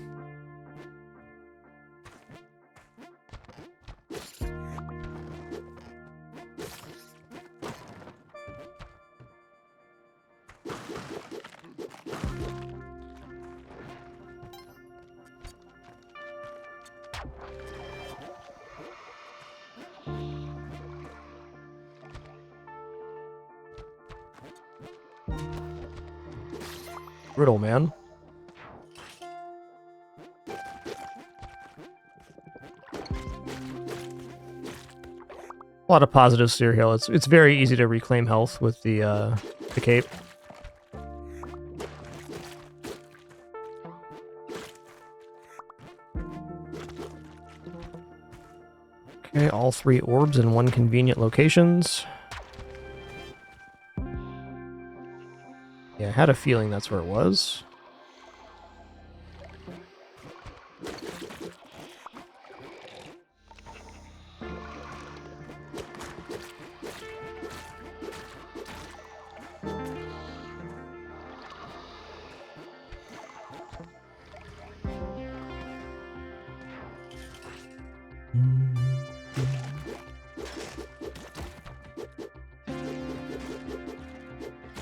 Brutal, man. A lot of positives here, Hill. It's very easy to reclaim health with the cape. Okay, all 3 orbs in 1 convenient locations. Yeah, I had a feeling that's where it was.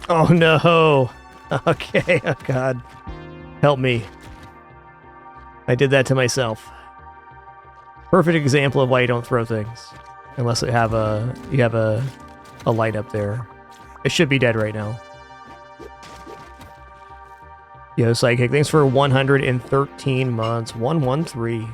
Oh no! Okay, oh god. Help me. I did that to myself. Perfect example of why you don't throw things. Unless you have a light up there. It should be dead right now. Yo, Psychic, thanks for 113 months. 113.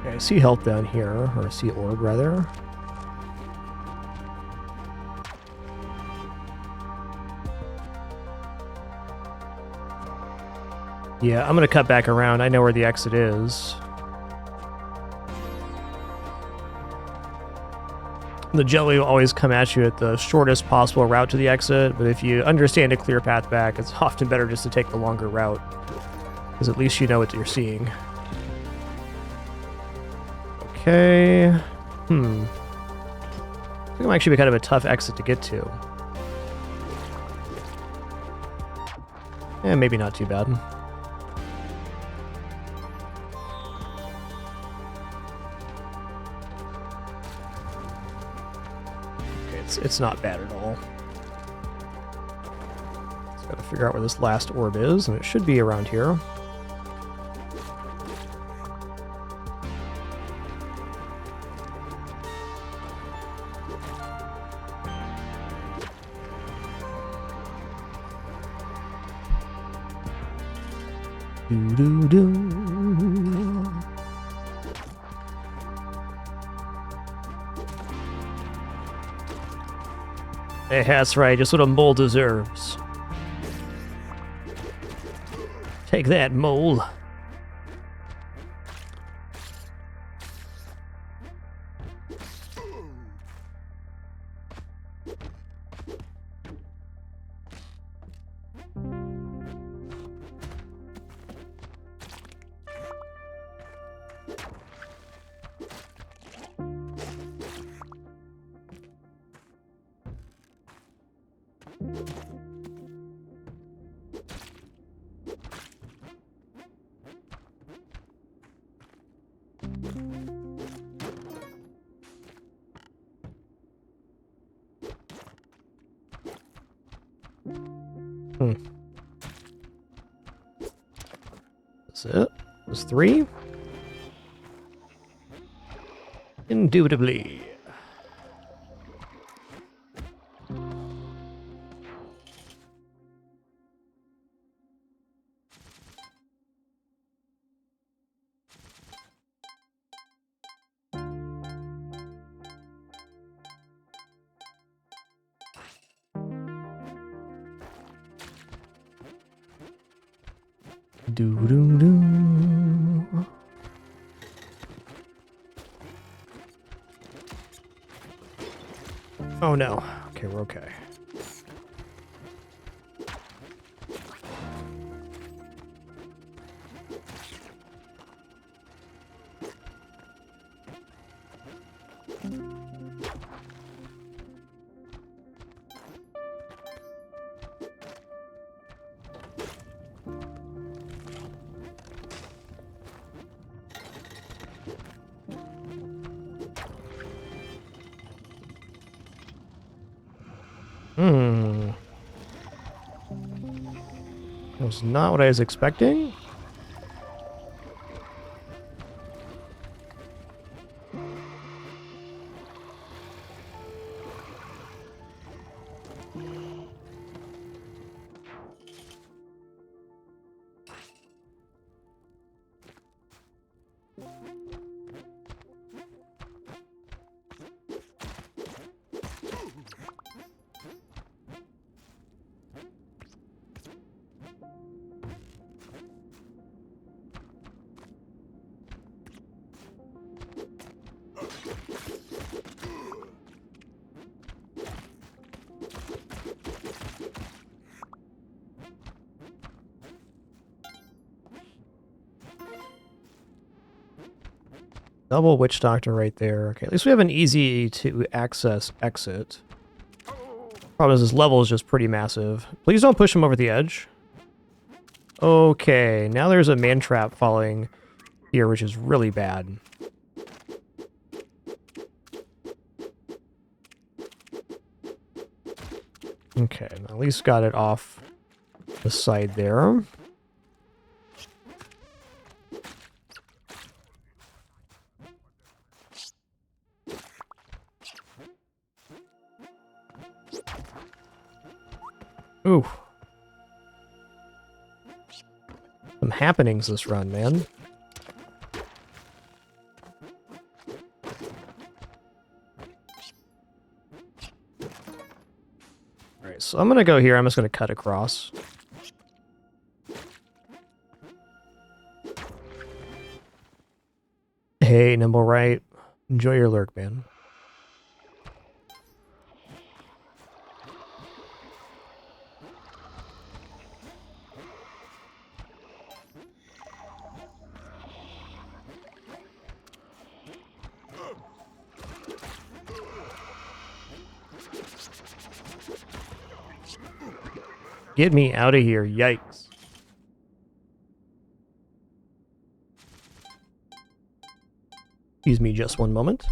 Okay, I see health down here, or I see orb rather. Yeah, I'm gonna cut back around. I know where the exit is. The jelly will always come at you at the shortest possible route to the exit, but if you understand a clear path back, it's often better just to take the longer route, because at least you know what you're seeing. Okay. I think it might actually be kind of a tough exit to get to. Yeah, maybe not too bad. It's not bad at all. Just gotta figure out where this last orb is, and it should be around here. Doo-doo-doo. Hey, that's right, just what a mole deserves. Take that, mole. That's it. That's 3. Indubitably. Doo-doo-doo. Oh no. Okay, we're okay. That was not what I was expecting. Double witch doctor right there. Okay, at least we have an easy to access exit. Problem is this level is just pretty massive. Please don't push him over the edge. Okay, now there's a man trap following here, which is really bad. Okay, at least got it off the side there. Ooh. Some happenings this run, man. Alright, so I'm gonna go here. I'm just gonna cut across. Hey, Nimble Right. Enjoy your lurk, man. Get me out of here, yikes. Excuse me just one moment.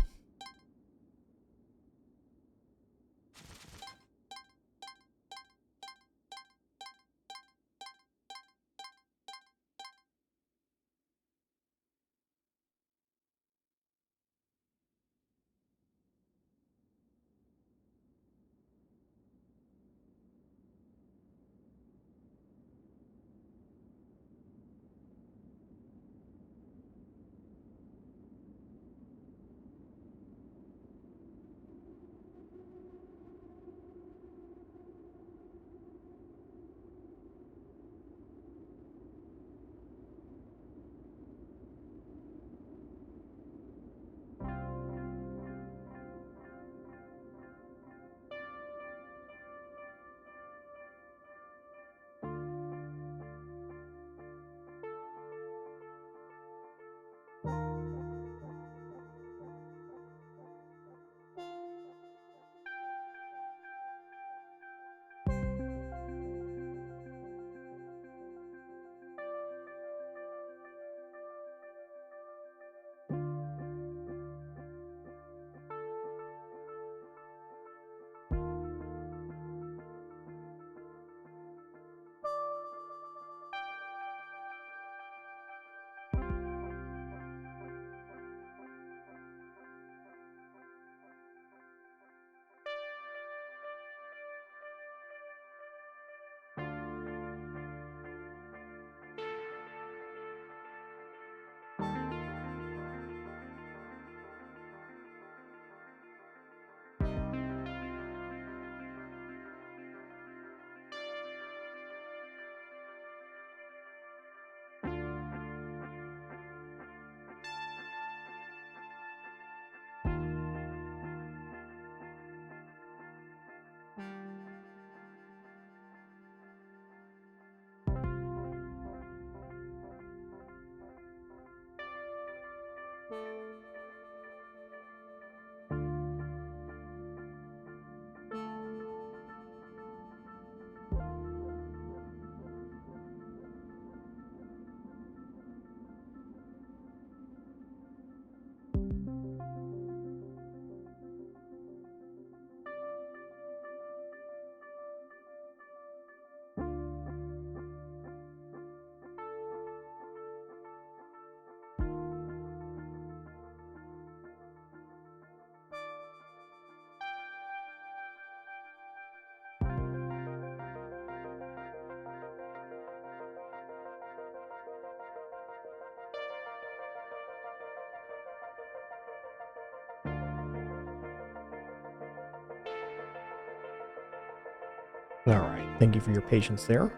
All right, thank you for your patience there.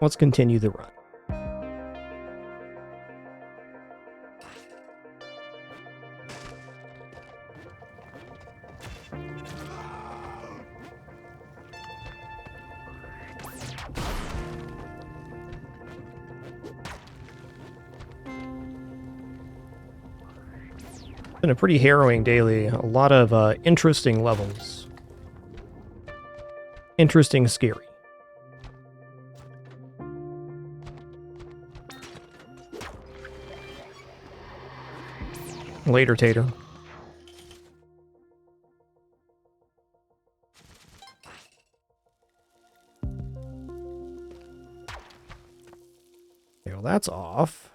Let's continue the run. Been a pretty harrowing daily. A lot of interesting levels. Interesting, scary. Later, Tater. Okay, well, that's off.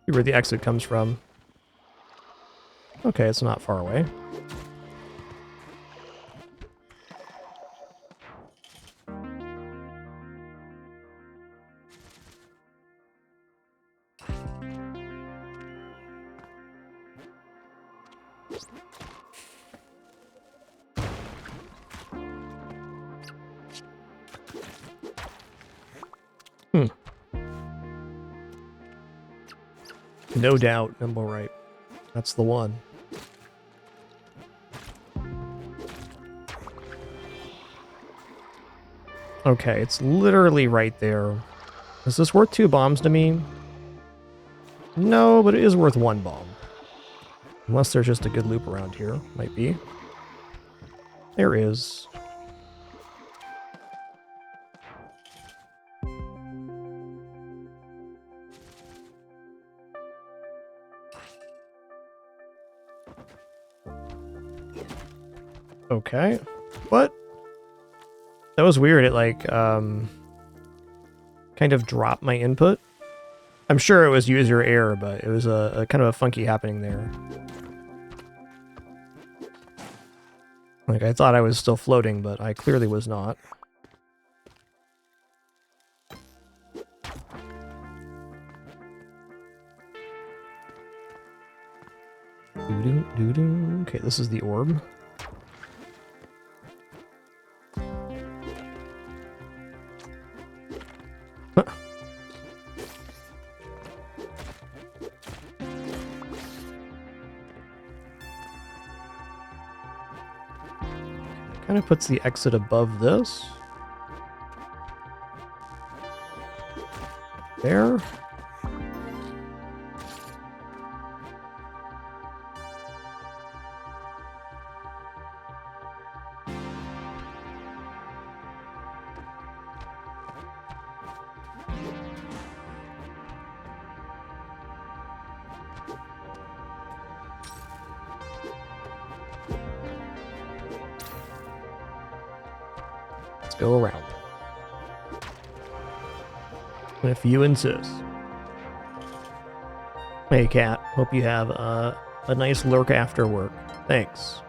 See where the exit comes from. Okay, it's not far away. No doubt, Nimble right. That's the one. Okay, it's literally right there. Is this worth 2 bombs to me? No, but it is worth 1 bomb. Unless there's just a good loop around here. Might be. There is. Okay. What? That was weird. It like kind of dropped my input. I'm sure it was user error, but it was a kind of a funky happening there. Like I thought I was still floating, but I clearly was not. Doo-doo-doo-doo. Okay, this is the orb. Huh. Kind of puts the exit above this. There. Go around. If you insist. Hey, Cat. Hope you have a nice lurk after work. Thanks.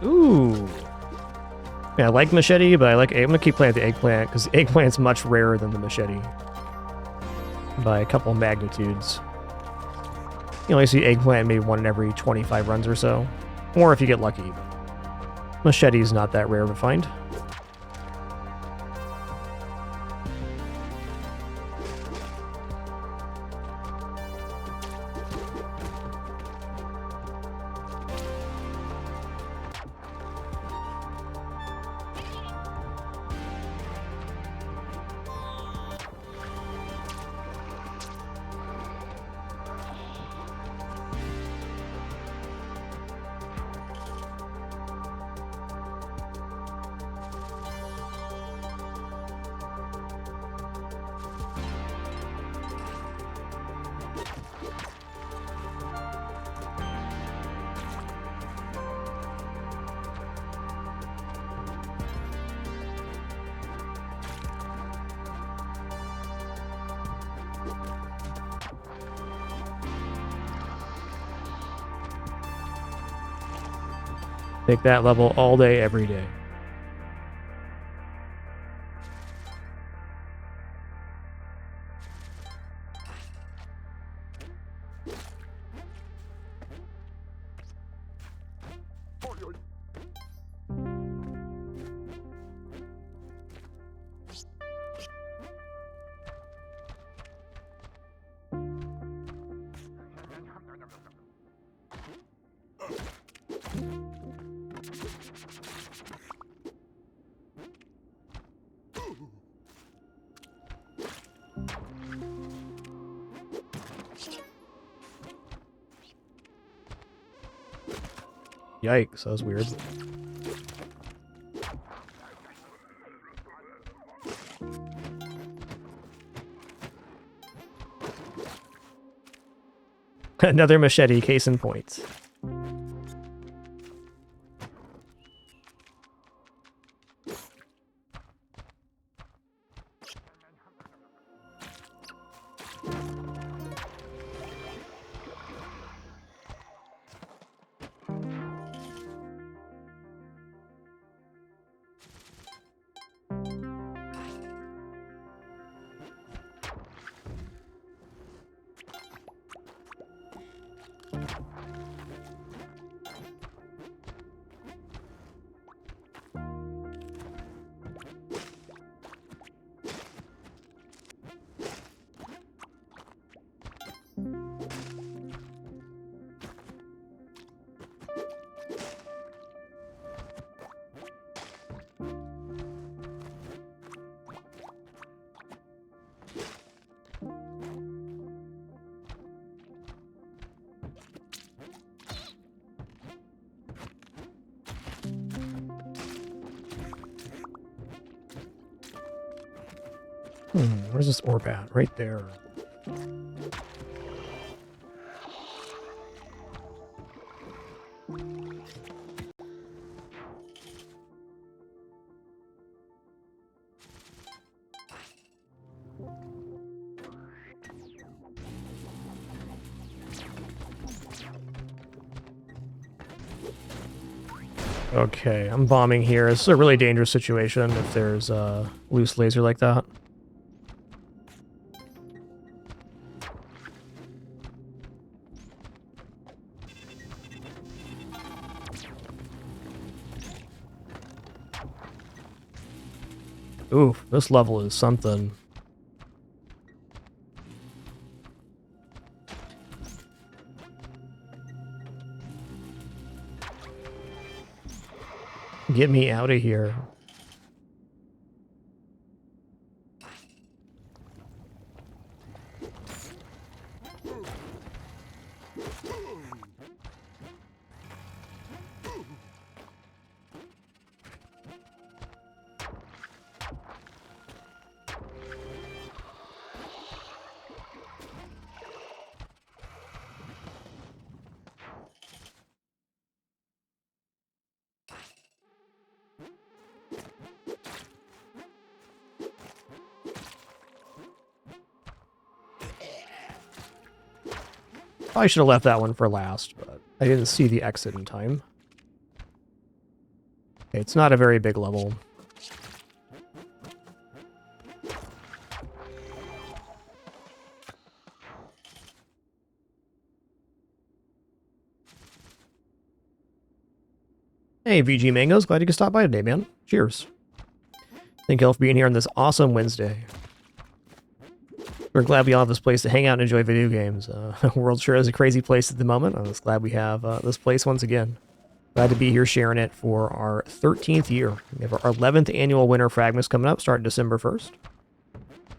Ooh. Yeah, I like machete, but I'm gonna keep playing with the eggplant because the eggplant's much rarer than the machete by a couple magnitudes. You only see eggplant maybe 1 in every 25 runs or so, or if you get lucky. Machete's not that rare to find. Take that level all day, every day. Yikes, that was weird. Another machete, case in point. Where's this orb at? Right there. Okay, I'm bombing here. This is a really dangerous situation if there's a loose laser like that. Oof, this level is something. Get me out of here. I should have left that one for last, but I didn't see the exit in time. Okay, it's not a very big level. Hey, VG Mangoes, glad you could stop by today, man. Cheers. Thank you all for being here on this awesome Wednesday. We're glad we all have this place to hang out and enjoy video games. The world sure is a crazy place at the moment. I'm just glad we have this place once again. Glad to be here sharing it for our 13th year. We have our 11th annual Winter Fragmas coming up starting December 1st,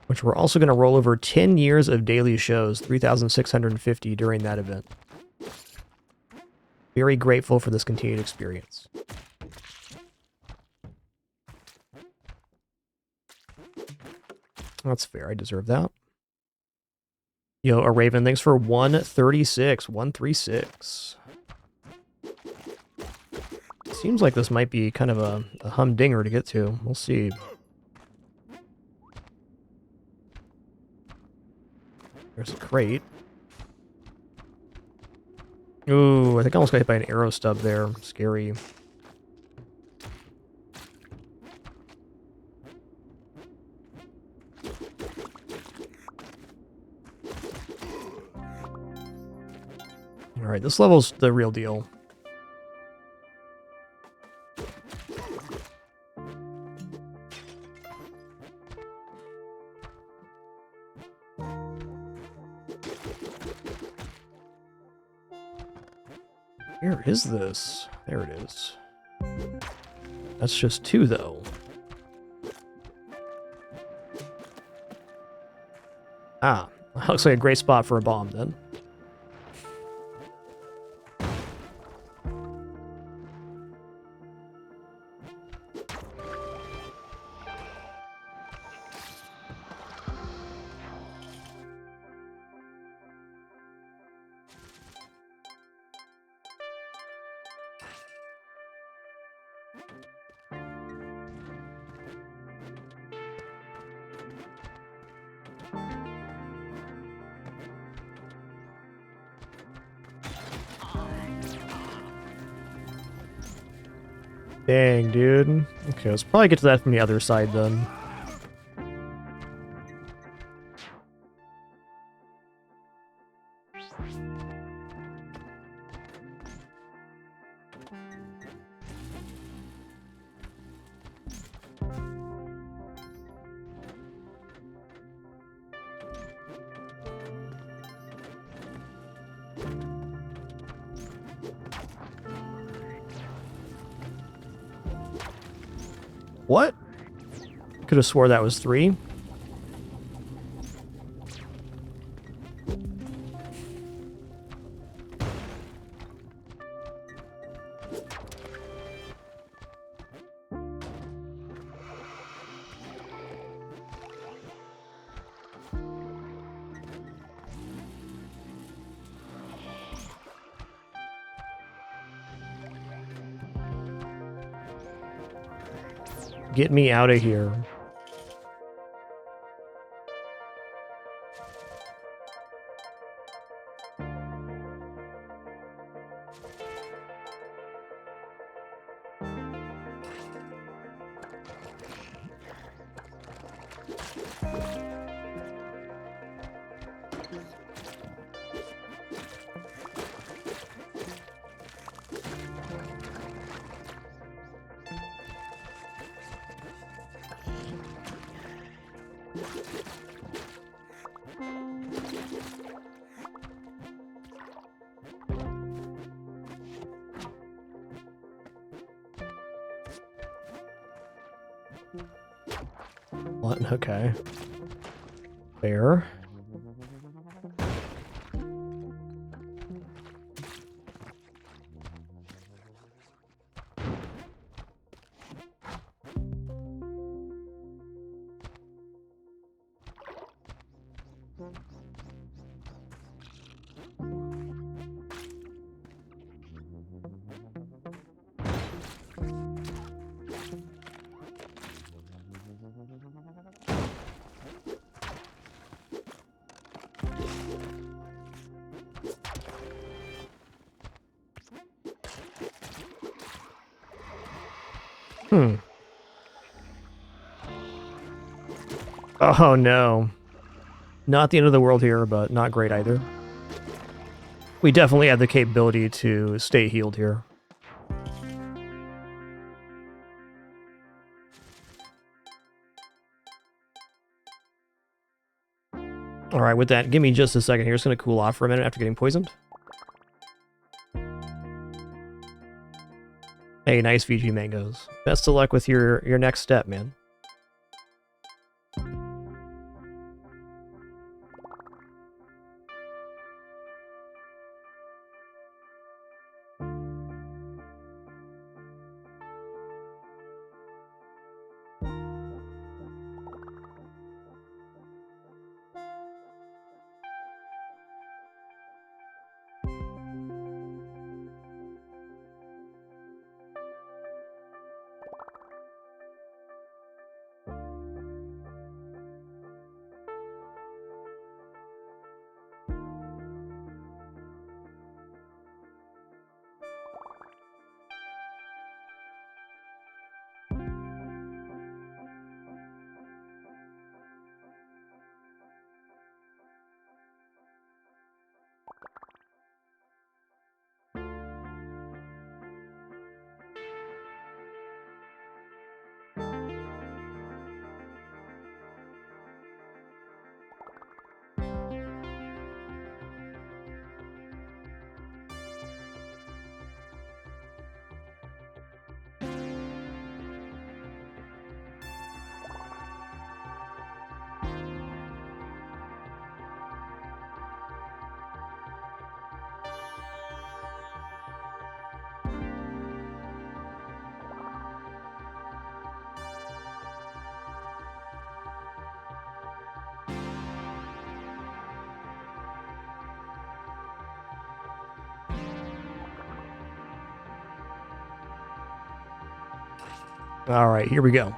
which we're also going to roll over 10 years of daily shows, 3,650 during that event. Very grateful for this continued experience. That's fair. I deserve that. Yo, a Raven, thanks for 136. 136. Seems like this might be kind of a humdinger to get to. We'll see. There's a crate. Ooh, I think I almost got hit by an arrow stub there. Scary. Alright, this level's the real deal. Where is this? There it is. That's just 2, though. Ah, looks like a great spot for a bomb, then. Dang, dude. Okay, let's probably get to that from the other side, then. What? Could have swore that was 3. Get me out of here. What? Okay. Fair. Oh no. Not the end of the world here, but not great either. We definitely have the capability to stay healed here. Alright, with that, give me just a second here. It's going to cool off for a minute after getting poisoned. Hey, nice VG mangoes. Best of luck with your next step, man. All right, here we go.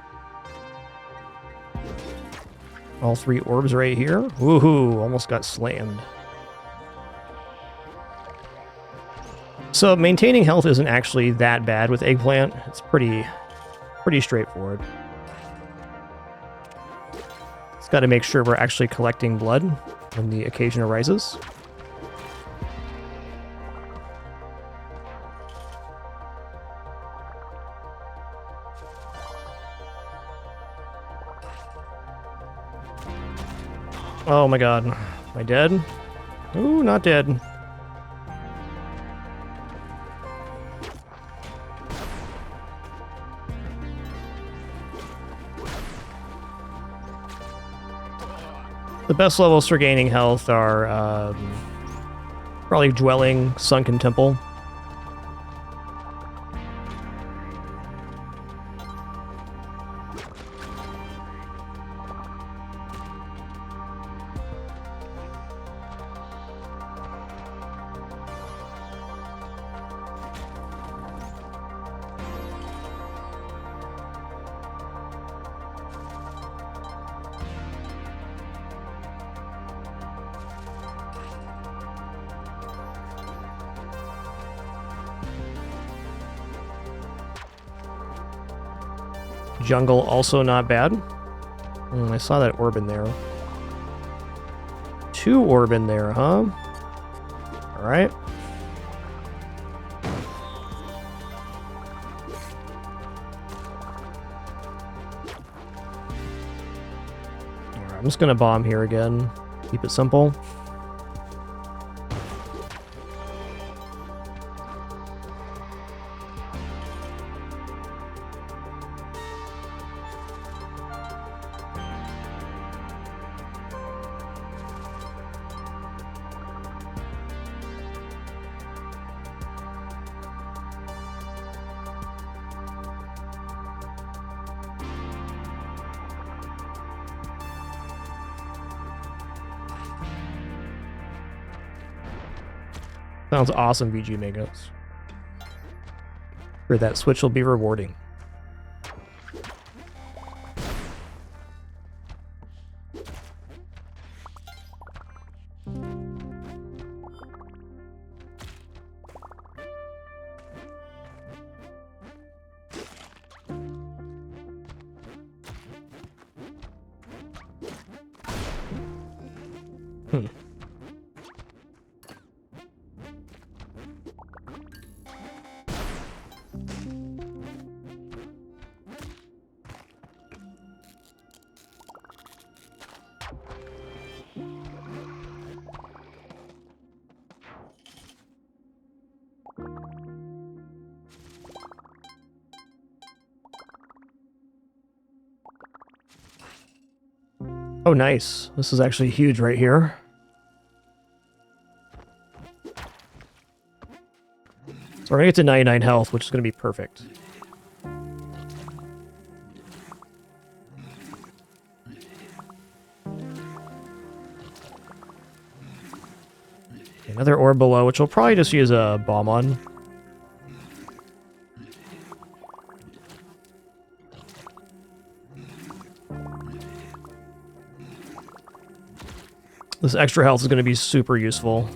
All 3 orbs right here. Woohoo, almost got slammed. So maintaining health isn't actually that bad with Eggplant. It's pretty straightforward. Just got to make sure we're actually collecting blood when the occasion arises. Oh my god. Am I dead? Ooh, not dead. The best levels for gaining health are probably Dwelling, Sunken Temple. Jungle also not bad. I saw that orb in there. 2 orb in there, huh? Alright. Alright, I'm just gonna bomb here again. Keep it simple. Sounds awesome, VG Mangoes. Sure, that switch will be rewarding. Oh, nice. This is actually huge right here. So we're gonna get to 99 health, which is gonna be perfect. Another orb below, which we'll probably just use a bomb on. This extra health is going to be super useful.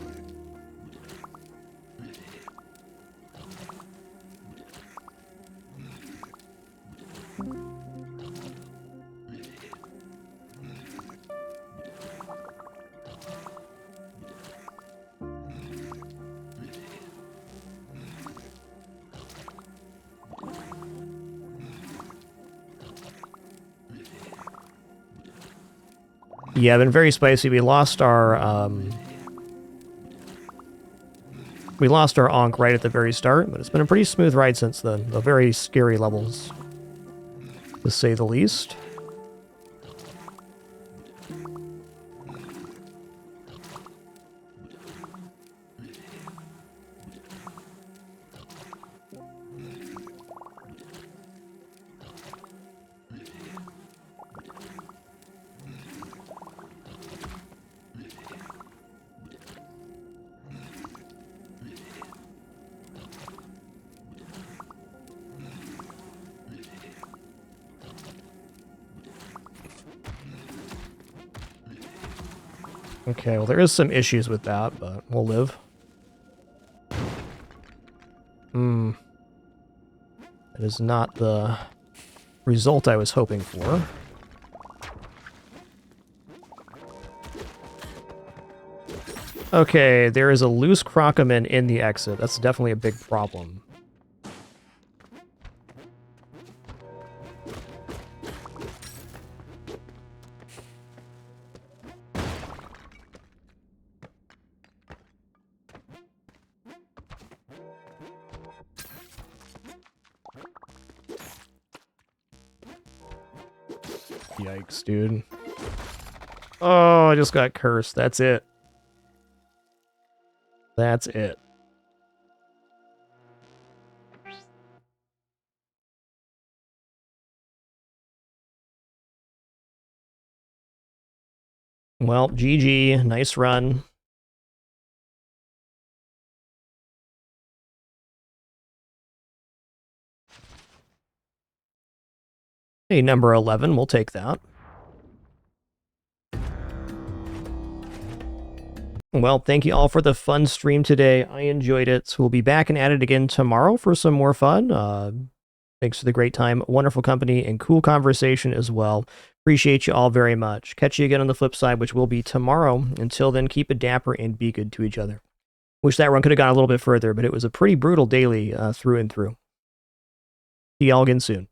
Yeah, been very spicy. We lost our Ankh right at the very start, but it's been a pretty smooth ride since then. The very scary levels, to say the least. Okay, well, there is some issues with that, but we'll live. That is not the result I was hoping for. Okay, there is a loose Crocoman in the exit. That's definitely a big problem. Yikes, dude. Oh, I just got cursed. That's it. That's it. Well, GG. Nice run. Hey, number 11. We'll take that. Well, thank you all for the fun stream today. I enjoyed it. So we'll be back and at it again tomorrow for some more fun. Thanks for the great time, wonderful company, and cool conversation as well. Appreciate you all very much. Catch you again on the flip side, which will be tomorrow. Until then, keep it dapper and be good to each other. Wish that run could have gone a little bit further, but it was a pretty brutal daily through and through. See y'all again soon.